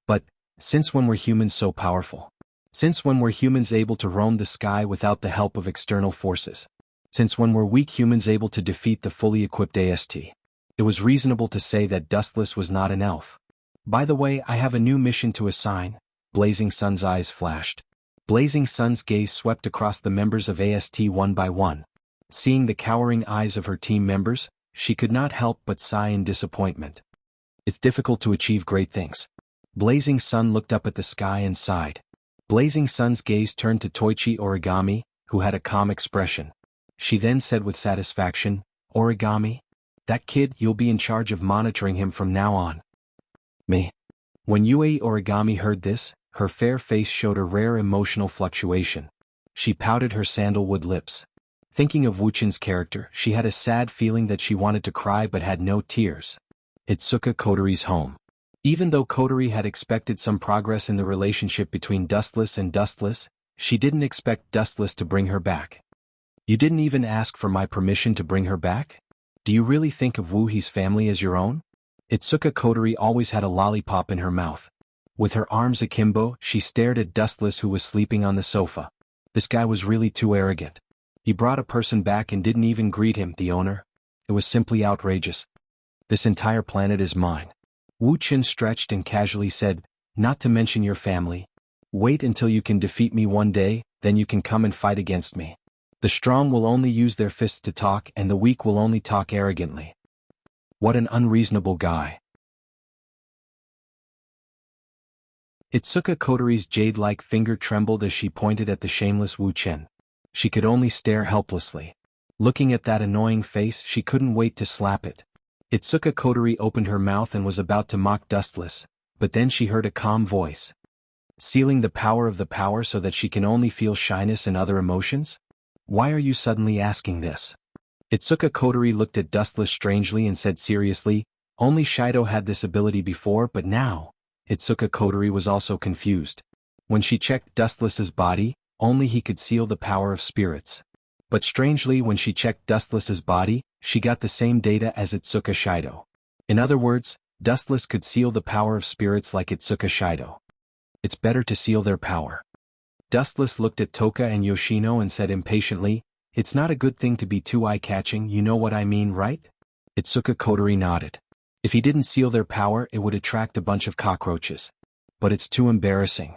But, since when were humans so powerful? Since when were humans able to roam the sky without the help of external forces? Since when were weak humans able to defeat the fully equipped AST? It was reasonable to say that Dustless was not an elf. By the way, I have a new mission to assign. Blazing Sun's eyes flashed. Blazing Sun's gaze swept across the members of AST one by one. Seeing the cowering eyes of her team members, she could not help but sigh in disappointment. It's difficult to achieve great things. Blazing Sun looked up at the sky and sighed. Blazing Sun's gaze turned to Toichi Origami, who had a calm expression. She then said with satisfaction, Origami? That kid, you'll be in charge of monitoring him from now on. Me. When Yue Origami heard this, her fair face showed a rare emotional fluctuation. She pouted her sandalwood lips. Thinking of Wuchin's character, she had a sad feeling that she wanted to cry but had no tears. Itsuka Kotori's home. Even though Kotori had expected some progress in the relationship between Dustless and Dustless, she didn't expect Dustless to bring her back. You didn't even ask for my permission to bring her back? Do you really think of Wu-hee's family as your own? Itsuka Kotori always had a lollipop in her mouth. With her arms akimbo, she stared at Dustless who was sleeping on the sofa. This guy was really too arrogant. He brought a person back and didn't even greet him, the owner. It was simply outrageous. This entire planet is mine. Wu Qin stretched and casually said, not to mention your family. Wait until you can defeat me one day, then you can come and fight against me. The strong will only use their fists to talk and the weak will only talk arrogantly. What an unreasonable guy. Itsuka Kotori's jade-like finger trembled as she pointed at the shameless Wu Chen. She could only stare helplessly. Looking at that annoying face, she couldn't wait to slap it. Itsuka Kotori opened her mouth and was about to mock Dustless, but then she heard a calm voice. Sealing the power of the power so that she can only feel shyness and other emotions? Why are you suddenly asking this? Itsuka Kotori looked at Dustless strangely and said seriously, only Shido had this ability before but now. Itsuka Kotori was also confused. When she checked Dustless's body, only he could seal the power of spirits. But strangely when she checked Dustless's body, she got the same data as Itsuka Shido. In other words, Dustless could seal the power of spirits like Itsuka Shido. It's better to seal their power. Dustless looked at Toka and Yoshino and said impatiently, it's not a good thing to be too eye-catching, you know what I mean, right? Itsuka Kotori nodded. If he didn't seal their power, it would attract a bunch of cockroaches. But it's too embarrassing.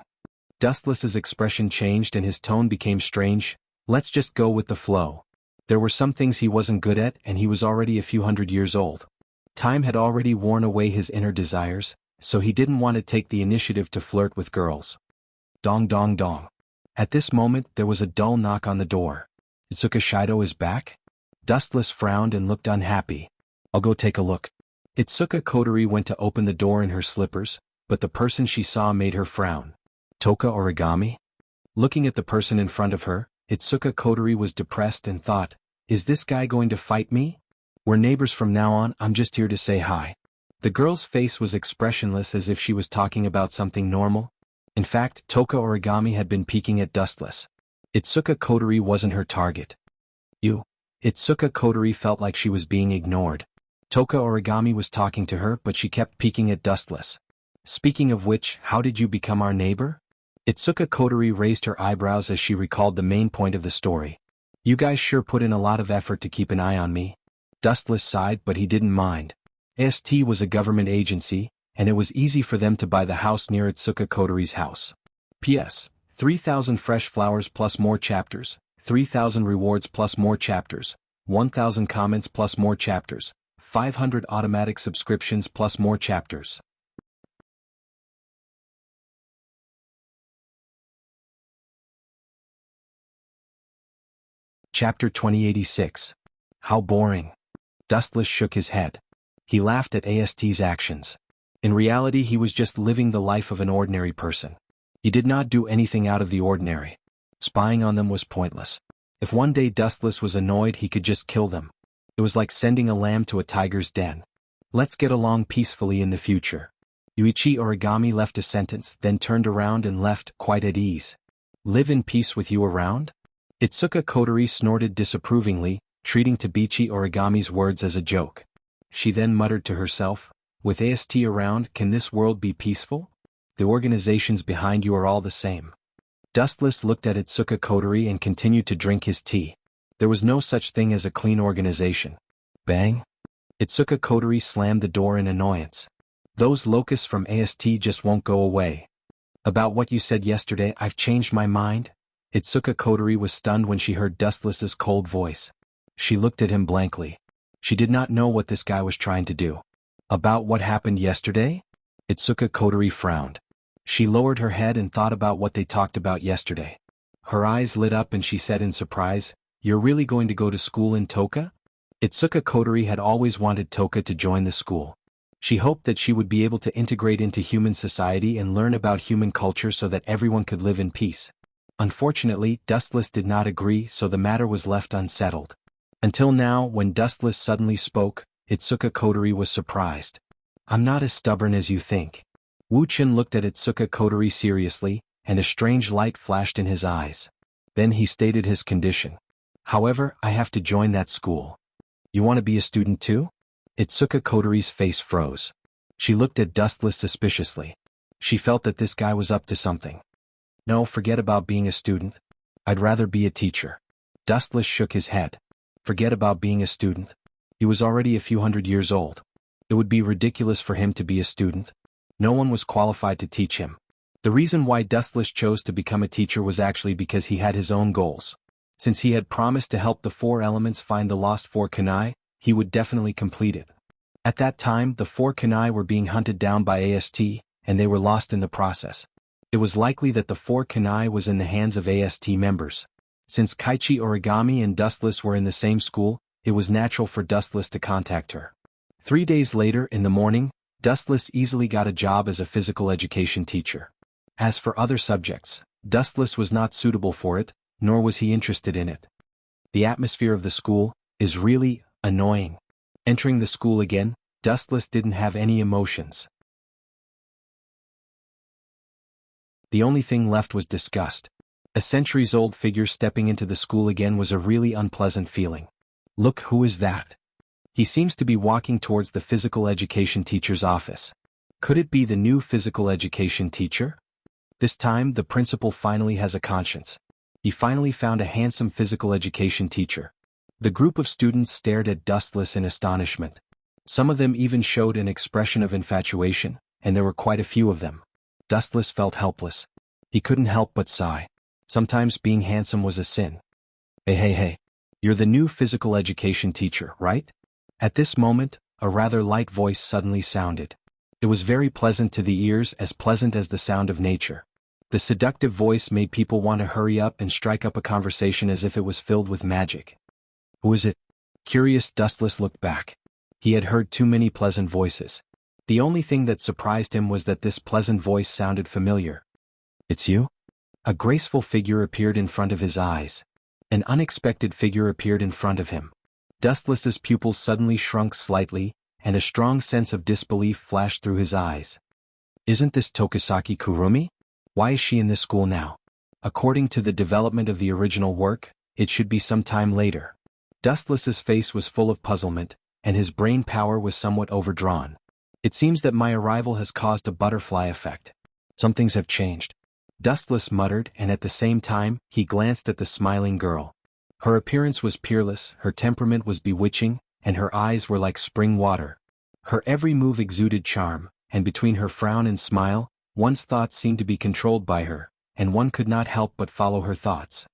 Dustless's expression changed and his tone became strange. Let's just go with the flow. There were some things he wasn't good at and he was already a few hundred years old. Time had already worn away his inner desires, so he didn't want to take the initiative to flirt with girls. Dong dong dong. At this moment there was a dull knock on the door. Itsuka Shido is back? Dustless frowned and looked unhappy. I'll go take a look. Itsuka Kotori went to open the door in her slippers, but the person she saw made her frown. Toka Origami? Looking at the person in front of her, Itsuka Kotori was depressed and thought, is this guy going to fight me? We're neighbors from now on, I'm just here to say hi. The girl's face was expressionless as if she was talking about something normal. In fact, Toka Origami had been peeking at Dustless. Itsuka Kotori wasn't her target. Itsuka Kotori felt like she was being ignored. Toka Origami was talking to her but she kept peeking at Dustless. Speaking of which, how did you become our neighbor? Itsuka Kotori raised her eyebrows as she recalled the main point of the story. You guys sure put in a lot of effort to keep an eye on me. Dustless sighed but he didn't mind. AST was a government agency, and it was easy for them to buy the house near Itsuka Kotori's house. P.S. 3,000 fresh flowers plus more chapters, 3,000 rewards plus more chapters, 1,000 comments plus more chapters, 500 automatic subscriptions plus more chapters. Chapter 2086. How boring. Dustless shook his head. He laughed at AST's actions. In reality he was just living the life of an ordinary person. He did not do anything out of the ordinary. Spying on them was pointless. If one day Dustless was annoyed, he could just kill them. It was like sending a lamb to a tiger's den. Let's get along peacefully in the future. Yuichi Origami left a sentence, then turned around and left, quite at ease. Live in peace with you around? Itsuka Kotori snorted disapprovingly, treating Tabichi Origami's words as a joke. She then muttered to herself, with AST around, can this world be peaceful? The organizations behind you are all the same. Dustless looked at Itsuka Kotori and continued to drink his tea. There was no such thing as a clean organization. Bang! Itsuka Kotori slammed the door in annoyance. Those locusts from AST just won't go away. About what you said yesterday, I've changed my mind. Itsuka Kotori was stunned when she heard Dustless's cold voice. She looked at him blankly. She did not know what this guy was trying to do. About what happened yesterday? Itsuka Kotori frowned. She lowered her head and thought about what they talked about yesterday. Her eyes lit up and she said in surprise, "You're really going to go to school in Toka?" Itsuka Kotori had always wanted Toka to join the school. She hoped that she would be able to integrate into human society and learn about human culture so that everyone could live in peace. Unfortunately, Dustless did not agree, so the matter was left unsettled. Until now, when Dustless suddenly spoke, Itsuka Kotori was surprised. I'm not as stubborn as you think. Wuchen looked at Itsuka Kotori seriously, and a strange light flashed in his eyes. Then he stated his condition. However, I have to join that school. You want to be a student too? Itsuka Kotori's face froze. She looked at Dustless suspiciously. She felt that this guy was up to something. No, forget about being a student. I'd rather be a teacher. Dustless shook his head. Forget about being a student. He was already a few hundred years old. It would be ridiculous for him to be a student. No one was qualified to teach him. The reason why Dustless chose to become a teacher was actually because he had his own goals. Since he had promised to help the four elements find the lost four kunai, he would definitely complete it. At that time, the four kunai were being hunted down by AST, and they were lost in the process. It was likely that the four kunai was in the hands of AST members. Since Kaichi Origami and Dustless were in the same school, it was natural for Dustless to contact her. 3 days later, in the morning, Dustless easily got a job as a physical education teacher. As for other subjects, Dustless was not suitable for it, nor was he interested in it. The atmosphere of the school is really annoying. Entering the school again, Dustless didn't have any emotions. The only thing left was disgust. A centuries-old figure stepping into the school again was a really unpleasant feeling. Look, who is that? He seems to be walking towards the physical education teacher's office. Could it be the new physical education teacher? This time, the principal finally has a conscience. He finally found a handsome physical education teacher. The group of students stared at Dustless in astonishment. Some of them even showed an expression of infatuation, and there were quite a few of them. Dustless felt helpless. He couldn't help but sigh. Sometimes being handsome was a sin. Hey. You're the new physical education teacher, right? At this moment, a rather light voice suddenly sounded. It was very pleasant to the ears, as pleasant as the sound of nature. The seductive voice made people want to hurry up and strike up a conversation as if it was filled with magic. Who is it? Curious, Dustless looked back. He had heard too many pleasant voices. The only thing that surprised him was that this pleasant voice sounded familiar. It's you? A graceful figure appeared in front of his eyes. An unexpected figure appeared in front of him. Dustless's pupils suddenly shrunk slightly, and a strong sense of disbelief flashed through his eyes. Isn't this Tokisaki Kurumi? Why is she in this school now? According to the development of the original work, it should be some time later. Dustless's face was full of puzzlement, and his brain power was somewhat overdrawn. It seems that my arrival has caused a butterfly effect. Some things have changed. Dustless muttered, and at the same time, he glanced at the smiling girl. Her appearance was peerless, her temperament was bewitching, and her eyes were like spring water. Her every move exuded charm, and between her frown and smile, one's thoughts seemed to be controlled by her, and one could not help but follow her thoughts.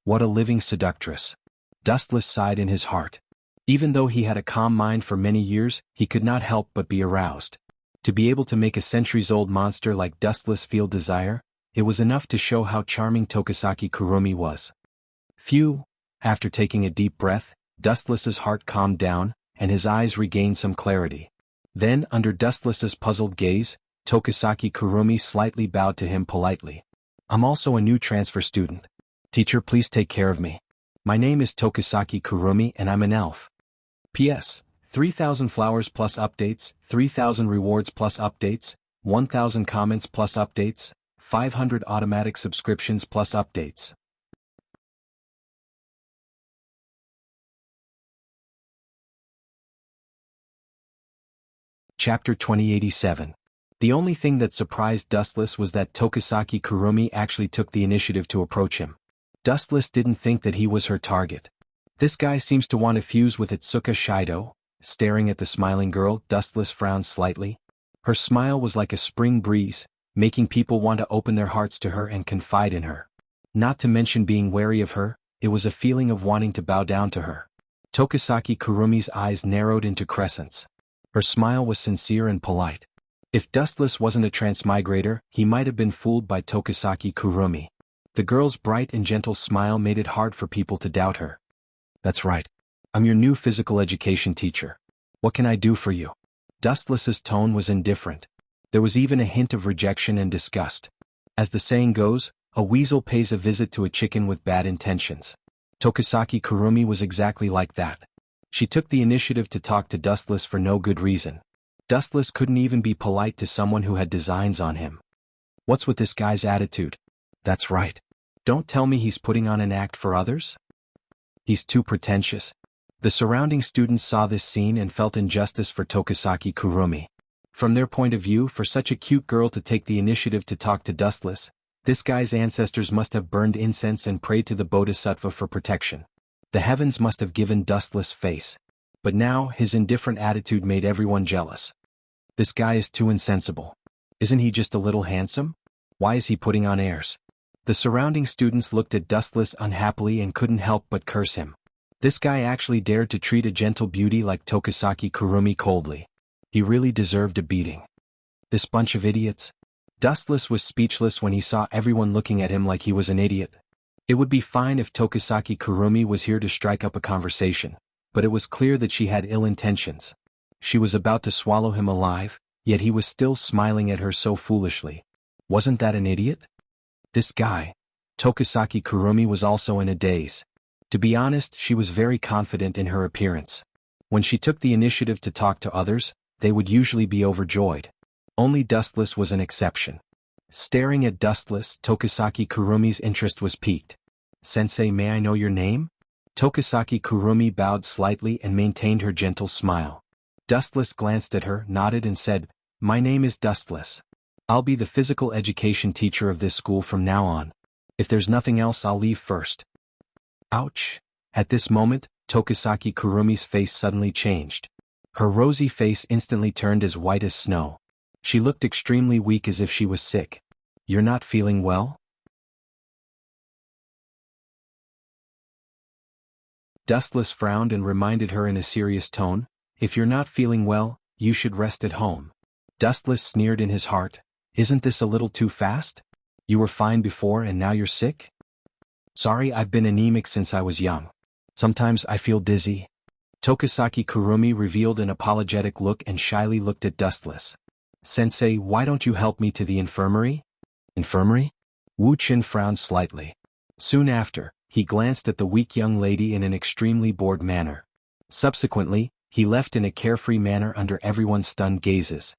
What a living seductress. Dustless sighed in his heart. Even though he had a calm mind for many years, he could not help but be aroused. To be able to make a centuries-old monster like Dustless feel desire, it was enough to show how charming Tokisaki Kurumi was. Phew! After taking a deep breath, Dustless's heart calmed down, and his eyes regained some clarity. Then, under Dustless's puzzled gaze, Tokisaki Kurumi slightly bowed to him politely. I'm also a new transfer student. Teacher, please take care of me. My name is Tokisaki Kurumi and I'm an elf. P.S. 3,000 flowers plus updates, 3,000 rewards plus updates, 1,000 comments plus updates, 500 automatic subscriptions plus updates. Chapter 2087. The only thing that surprised Dustless was that Tokisaki Kurumi actually took the initiative to approach him. Dustless didn't think that he was her target. This guy seems to want to fuse with Itsuka Shido. Staring at the smiling girl, Dustless frowned slightly. Her smile was like a spring breeze, making people want to open their hearts to her and confide in her. Not to mention being wary of her, it was a feeling of wanting to bow down to her. Tokisaki Kurumi's eyes narrowed into crescents. Her smile was sincere and polite. If Dustless wasn't a transmigrator, he might have been fooled by Tokisaki Kurumi. The girl's bright and gentle smile made it hard for people to doubt her. That's right. I'm your new physical education teacher. What can I do for you? Dustless's tone was indifferent. There was even a hint of rejection and disgust. As the saying goes, a weasel pays a visit to a chicken with bad intentions. Tokisaki Kurumi was exactly like that. She took the initiative to talk to Dustless for no good reason. Dustless couldn't even be polite to someone who had designs on him. What's with this guy's attitude? That's right. Don't tell me he's putting on an act for others? He's too pretentious. The surrounding students saw this scene and felt injustice for Tokisaki Kurumi. From their point of view, for such a cute girl to take the initiative to talk to Dustless, this guy's ancestors must have burned incense and prayed to the Bodhisattva for protection. The heavens must have given Dustless face. But now, his indifferent attitude made everyone jealous. This guy is too insensible. Isn't he just a little handsome? Why is he putting on airs? The surrounding students looked at Dustless unhappily and couldn't help but curse him. This guy actually dared to treat a gentle beauty like Tokisaki Kurumi coldly. He really deserved a beating. This bunch of idiots. Dustless was speechless when he saw everyone looking at him like he was an idiot. It would be fine if Tokisaki Kurumi was here to strike up a conversation, but it was clear that she had ill intentions. She was about to swallow him alive, yet he was still smiling at her so foolishly. Wasn't that an idiot? This guy. Tokisaki Kurumi was also in a daze. To be honest, she was very confident in her appearance. When she took the initiative to talk to others, they would usually be overjoyed. Only Dustless was an exception. Staring at Dustless, Tokisaki Kurumi's interest was piqued. Sensei, may I know your name? Tokisaki Kurumi bowed slightly and maintained her gentle smile. Dustless glanced at her, nodded and said, My name is Dustless. I'll be the physical education teacher of this school from now on. If there's nothing else, I'll leave first. Ouch. At this moment, Tokisaki Kurumi's face suddenly changed. Her rosy face instantly turned as white as snow. She looked extremely weak, as if she was sick. You're not feeling well? Dustless frowned and reminded her in a serious tone, If you're not feeling well, you should rest at home. Dustless sneered in his heart, Isn't this a little too fast? You were fine before and now you're sick? Sorry, I've been anemic since I was young. Sometimes I feel dizzy. Tokisaki Kurumi revealed an apologetic look and shyly looked at Dustless. Sensei, why don't you help me to the infirmary? Infirmary? Wu Qin frowned slightly. Soon after, he glanced at the weak young lady in an extremely bored manner. Subsequently, he left in a carefree manner under everyone's stunned gazes.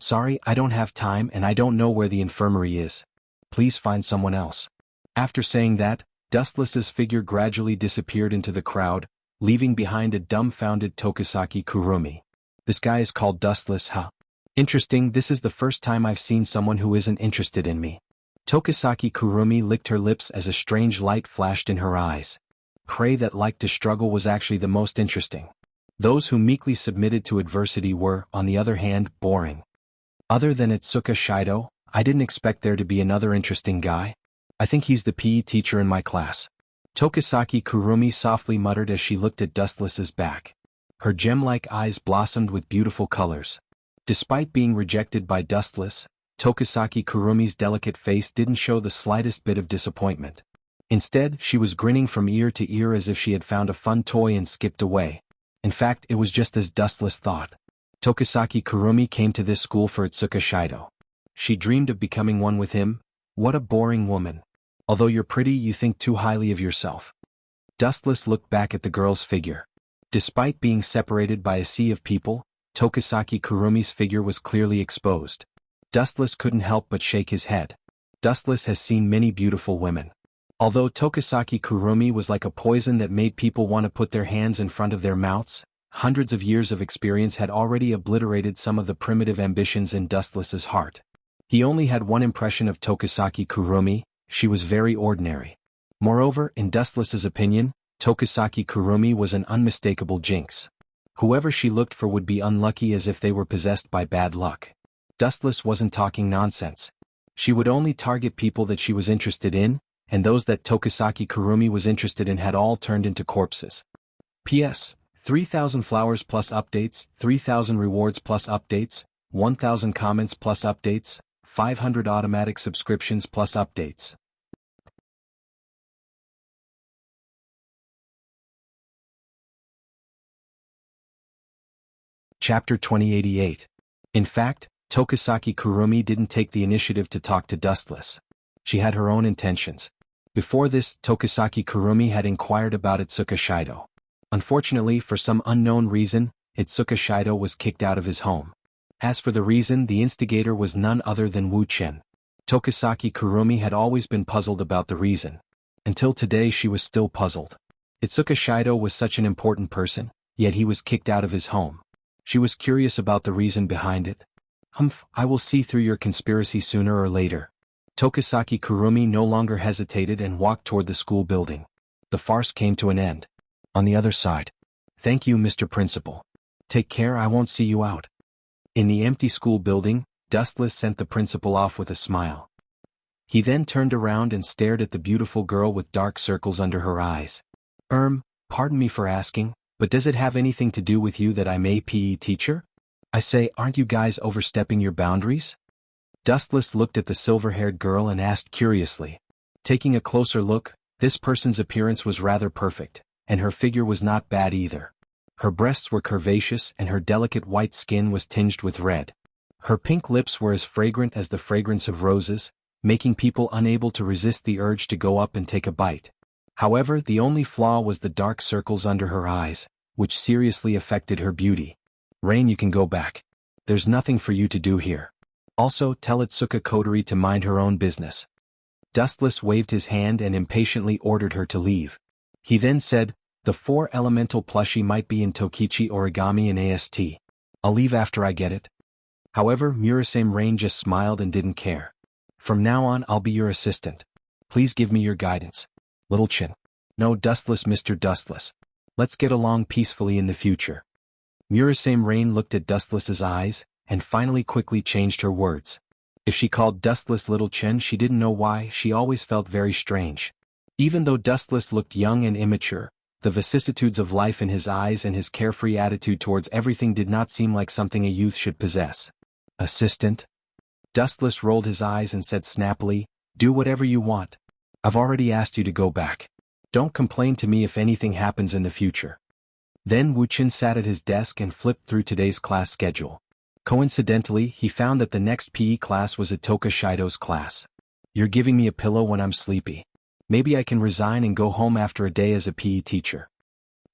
Sorry, I don't have time and I don't know where the infirmary is. Please find someone else. After saying that, Dustless's figure gradually disappeared into the crowd, leaving behind a dumbfounded Tokisaki Kurumi. This guy is called Dustless, huh? Interesting, this is the first time I've seen someone who isn't interested in me. Tokisaki Kurumi licked her lips as a strange light flashed in her eyes. Prey that liked to struggle was actually the most interesting. Those who meekly submitted to adversity were, on the other hand, boring. Other than Itsuka Shido, I didn't expect there to be another interesting guy. I think he's the PE teacher in my class. Tokisaki Kurumi softly muttered as she looked at Dustless's back. Her gem-like eyes blossomed with beautiful colors. Despite being rejected by Dustless, Tokisaki Kurumi's delicate face didn't show the slightest bit of disappointment. Instead, she was grinning from ear to ear as if she had found a fun toy and skipped away. In fact, it was just as Dustless thought. Tokisaki Kurumi came to this school for Itsuka Shido. She dreamed of becoming one with him. What a boring woman. Although you're pretty, you think too highly of yourself. Dustless looked back at the girl's figure. Despite being separated by a sea of people, Tokisaki Kurumi's figure was clearly exposed. Dustless couldn't help but shake his head. Dustless has seen many beautiful women. Although Tokisaki Kurumi was like a poison that made people want to put their hands in front of their mouths, hundreds of years of experience had already obliterated some of the primitive ambitions in Dustless's heart. He only had one impression of Tokisaki Kurumi: she was very ordinary. Moreover, in Dustless's opinion, Tokisaki Kurumi was an unmistakable jinx. Whoever she looked for would be unlucky, as if they were possessed by bad luck. Dustless wasn't talking nonsense. She would only target people that she was interested in, and those that Tokisaki Kurumi was interested in had all turned into corpses. P.S. 3,000 flowers plus updates, 3,000 rewards plus updates, 1,000 comments plus updates, 500 automatic subscriptions plus updates. Chapter 2088. In fact, Tokisaki Kurumi didn't take the initiative to talk to Dustless. She had her own intentions. Before this, Tokisaki Kurumi had inquired about Itsuka Shido. Unfortunately, for some unknown reason, Itsuka Shido was kicked out of his home. As for the reason, the instigator was none other than Wu Chen. Tokisaki Kurumi had always been puzzled about the reason. Until today she was still puzzled. Itsuka Shido was such an important person, yet he was kicked out of his home. She was curious about the reason behind it. I will see through your conspiracy sooner or later. Tokisaki Kurumi no longer hesitated and walked toward the school building. The farce came to an end. On the other side. Thank you, Mr. Principal. Take care, I won't see you out. In the empty school building, Dustless sent the principal off with a smile. He then turned around and stared at the beautiful girl with dark circles under her eyes. Pardon me for asking, but does it have anything to do with you that I'm a PE teacher? I say, aren't you guys overstepping your boundaries? Dustless looked at the silver-haired girl and asked curiously. Taking a closer look, this person's appearance was rather perfect, and her figure was not bad either. Her breasts were curvaceous and her delicate white skin was tinged with red. Her pink lips were as fragrant as the fragrance of roses, making people unable to resist the urge to go up and take a bite. However, the only flaw was the dark circles under her eyes, which seriously affected her beauty. Rain, you can go back. There's nothing for you to do here. Also, tell Itsuka Kotori to mind her own business. Dustless waved his hand and impatiently ordered her to leave. He then said, the 4 elemental plushie might be in Tokichi Origami and AST. I'll leave after I get it. However, Murasame Rain just smiled and didn't care. From now on I'll be your assistant. Please give me your guidance. Little Chin. No, Dustless, Mr. Dustless. Let's get along peacefully in the future. Murasame Rain looked at Dustless's eyes, and finally quickly changed her words. If she called Dustless Little Chen, she didn't know why. She always felt very strange. Even though Dustless looked young and immature, the vicissitudes of life in his eyes and his carefree attitude towards everything did not seem like something a youth should possess. Assistant? Dustless rolled his eyes and said snappily, do whatever you want. I've already asked you to go back. Don't complain to me if anything happens in the future. Then Wu Chen sat at his desk and flipped through today's class schedule. Coincidentally, he found that the next PE class was Itoka Shido's class. You're giving me a pillow when I'm sleepy. Maybe I can resign and go home after a day as a PE teacher.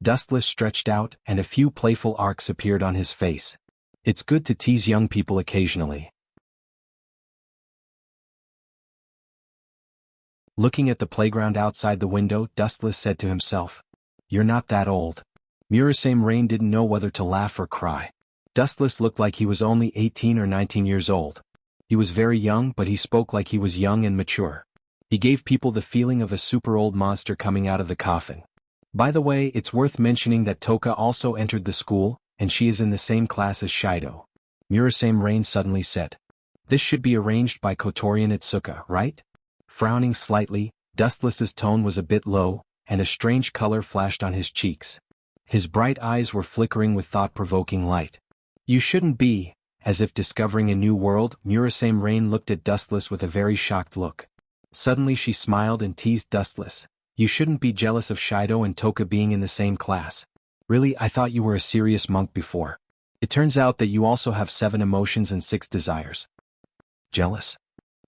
Dustless stretched out, and a few playful arcs appeared on his face. It's good to tease young people occasionally. Looking at the playground outside the window, Dustless said to himself, you're not that old. Murasame Rain didn't know whether to laugh or cry. Dustless looked like he was only 18 or 19 years old. He was very young, but he spoke like he was young and mature. He gave people the feeling of a super old monster coming out of the coffin. By the way, it's worth mentioning that Toka also entered the school, and she is in the same class as Shido. Murasame Rain suddenly said. This should be arranged by Kotori and Itsuka, right? Frowning slightly, Dustless's tone was a bit low, and a strange color flashed on his cheeks. His bright eyes were flickering with thought-provoking light. You shouldn't be. As if discovering a new world, Murasame Rain looked at Dustless with a very shocked look. Suddenly she smiled and teased Dustless. You shouldn't be jealous of Shido and Toka being in the same class. Really, I thought you were a serious monk before. It turns out that you also have 7 emotions and 6 desires. Jealous?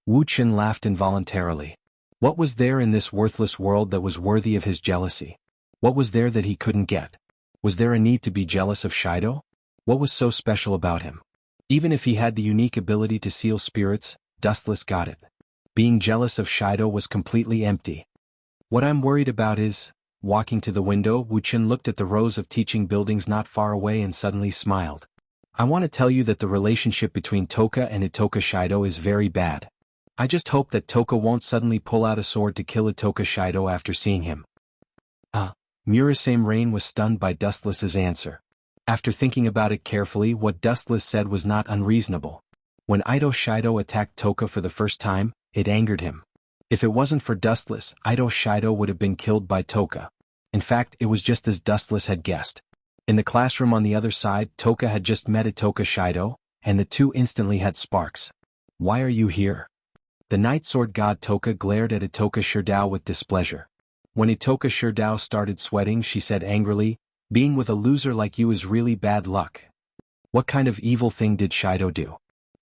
Wu Chen laughed involuntarily. What was there in this worthless world that was worthy of his jealousy? What was there that he couldn't get? Was there a need to be jealous of Shido? What was so special about him? Even if he had the unique ability to seal spirits, Dustless got it. Being jealous of Shido was completely empty. What I'm worried about is, walking to the window, Wuchen looked at the rows of teaching buildings not far away and suddenly smiled. I want to tell you that the relationship between Toka and Itoka Shido is very bad. I just hope that Toka won't suddenly pull out a sword to kill Itoka Shido after seeing him. Murasame Rain was stunned by Dustless's answer. After thinking about it carefully, what Dustless said was not unreasonable. When Ito Shido attacked Toka for the first time, it angered him. If it wasn't for Dustless, Ito Shido would have been killed by Toka. In fact, it was just as Dustless had guessed. In the classroom on the other side, Toka had just met Itoka Shido, and the two instantly had sparks. Why are you here? The Night Sword God Toka glared at Itoka Shirdao with displeasure. When Itoka Shirdao started sweating, she said angrily, "Being with a loser like you is really bad luck. What kind of evil thing did Shido do?"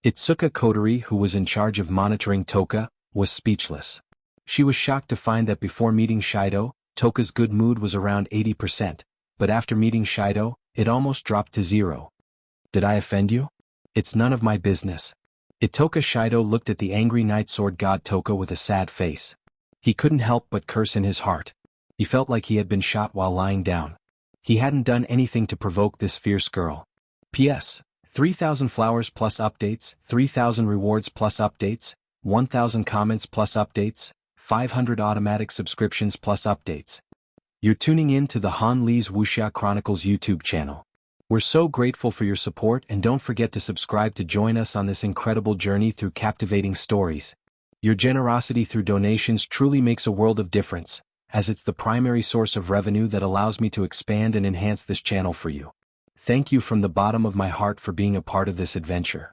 Itsuka Kotori, who was in charge of monitoring Toka, was speechless. She was shocked to find that before meeting Shido, Toka's good mood was around 80%, but after meeting Shido, it almost dropped to 0. Did I offend you? It's none of my business. Itoka Shido looked at the angry Night Sword God Toka with a sad face. He couldn't help but curse in his heart. He felt like he had been shot while lying down. He hadn't done anything to provoke this fierce girl. P.S. 3,000 flowers plus updates, 3,000 rewards plus updates, 1,000 comments plus updates, 500 automatic subscriptions plus updates. You're tuning in to the Han Lee's Wuxia Chronicles YouTube channel. We're so grateful for your support, and don't forget to subscribe to join us on this incredible journey through captivating stories. Your generosity through donations truly makes a world of difference, as it's the primary source of revenue that allows me to expand and enhance this channel for you. Thank you from the bottom of my heart for being a part of this adventure.